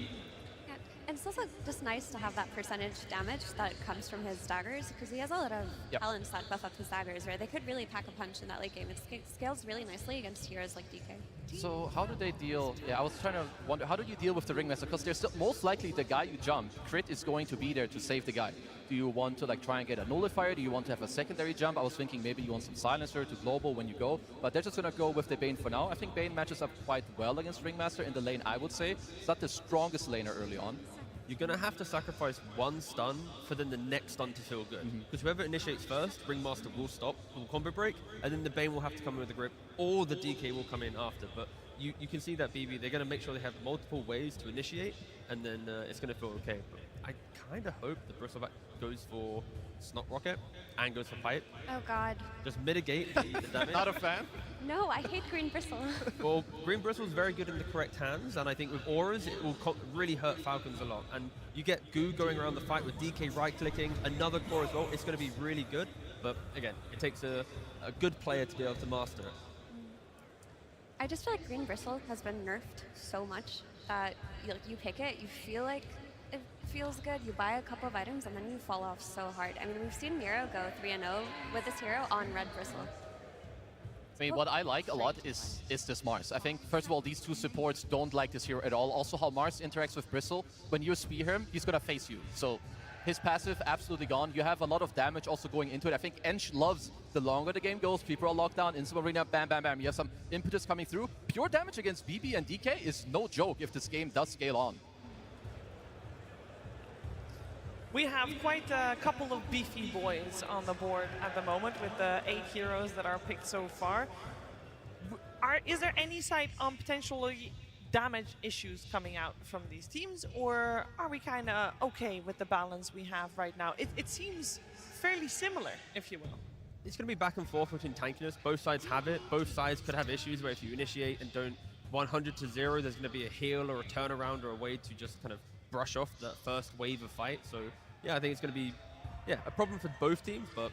Speaker 5: And it's also just nice to have that percentage damage that comes from his daggers, because he has a lot of talents that buff up his daggers, where they could really pack a punch in that late game. It scales really nicely against heroes like DK.
Speaker 4: So how do they deal? Yeah, I was trying to wonder, how do you deal with the Ringmaster? Because there's still, most likely the guy you jump, crit is going to be there to save the guy. Do you want to try and get a nullifier? Do you want to have a secondary jump? I was thinking maybe you want some silencer to global when you go, but they're just going to go with the Bane for now. I think Bane matches up quite well against Ringmaster in the lane, I would say. It's not the strongest laner early on.
Speaker 6: You're going to have to sacrifice one stun for then the next stun to feel good. Because whoever initiates first, Ringmaster will stop, will combo break, and then the Bane will have to come in with the grip, or the DK will come in after. But you can see that BB, they're going to make sure they have multiple ways to initiate, and then it's going to feel okay. But I kind of hope the Bristleback goes for Snot Rocket and goes for Pipe.
Speaker 5: Oh god.
Speaker 6: Just mitigate the damage.
Speaker 4: Not a fan?
Speaker 5: No, I hate Green Bristle.
Speaker 6: Well, Green Bristle is very good in the correct hands, and I think with auras, it will really hurt Falcons a lot. And you get Goo going around the fight with DK right-clicking, another core as well. It's going to be really good, but again, it takes a good player to be able to master it.
Speaker 5: I just feel like Green Bristle has been nerfed so much that you pick it, you feel like it feels good, you buy a couple of items, and then you fall off so hard. I mean, we've seen Miro go 3-0 with this hero on Red Bristle.
Speaker 4: I mean, what I like a lot is this Mars. I think, first of all, these two supports don't like this hero at all. Also, how Mars interacts with Bristle. When you spear him, he's going to face you. So his passive, absolutely gone. You have a lot of damage also going into it. I think Ench loves the longer the game goes. People are locked down. Instant Arena, bam, bam, bam. You have some impetus coming through. Pure damage against BB and DK is no joke if this game does scale on.
Speaker 3: We have quite a couple of beefy boys on the board at the moment with the 8 heroes that are picked so far. Is there any sight on potentially damage issues coming out from these teams, or are we kind of okay with the balance we have right now? It seems fairly similar, if you will.
Speaker 6: It's going to be back and forth between tankiness. Both sides have it. Both sides could have issues where if you initiate and don't 100 to 0, there's going to be a heal or a turnaround or a way to just kind of brush off that first wave of fight. So yeah, I think it's going to be a problem for both teams, but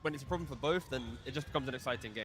Speaker 6: when it's a problem for both, then it just becomes an exciting game.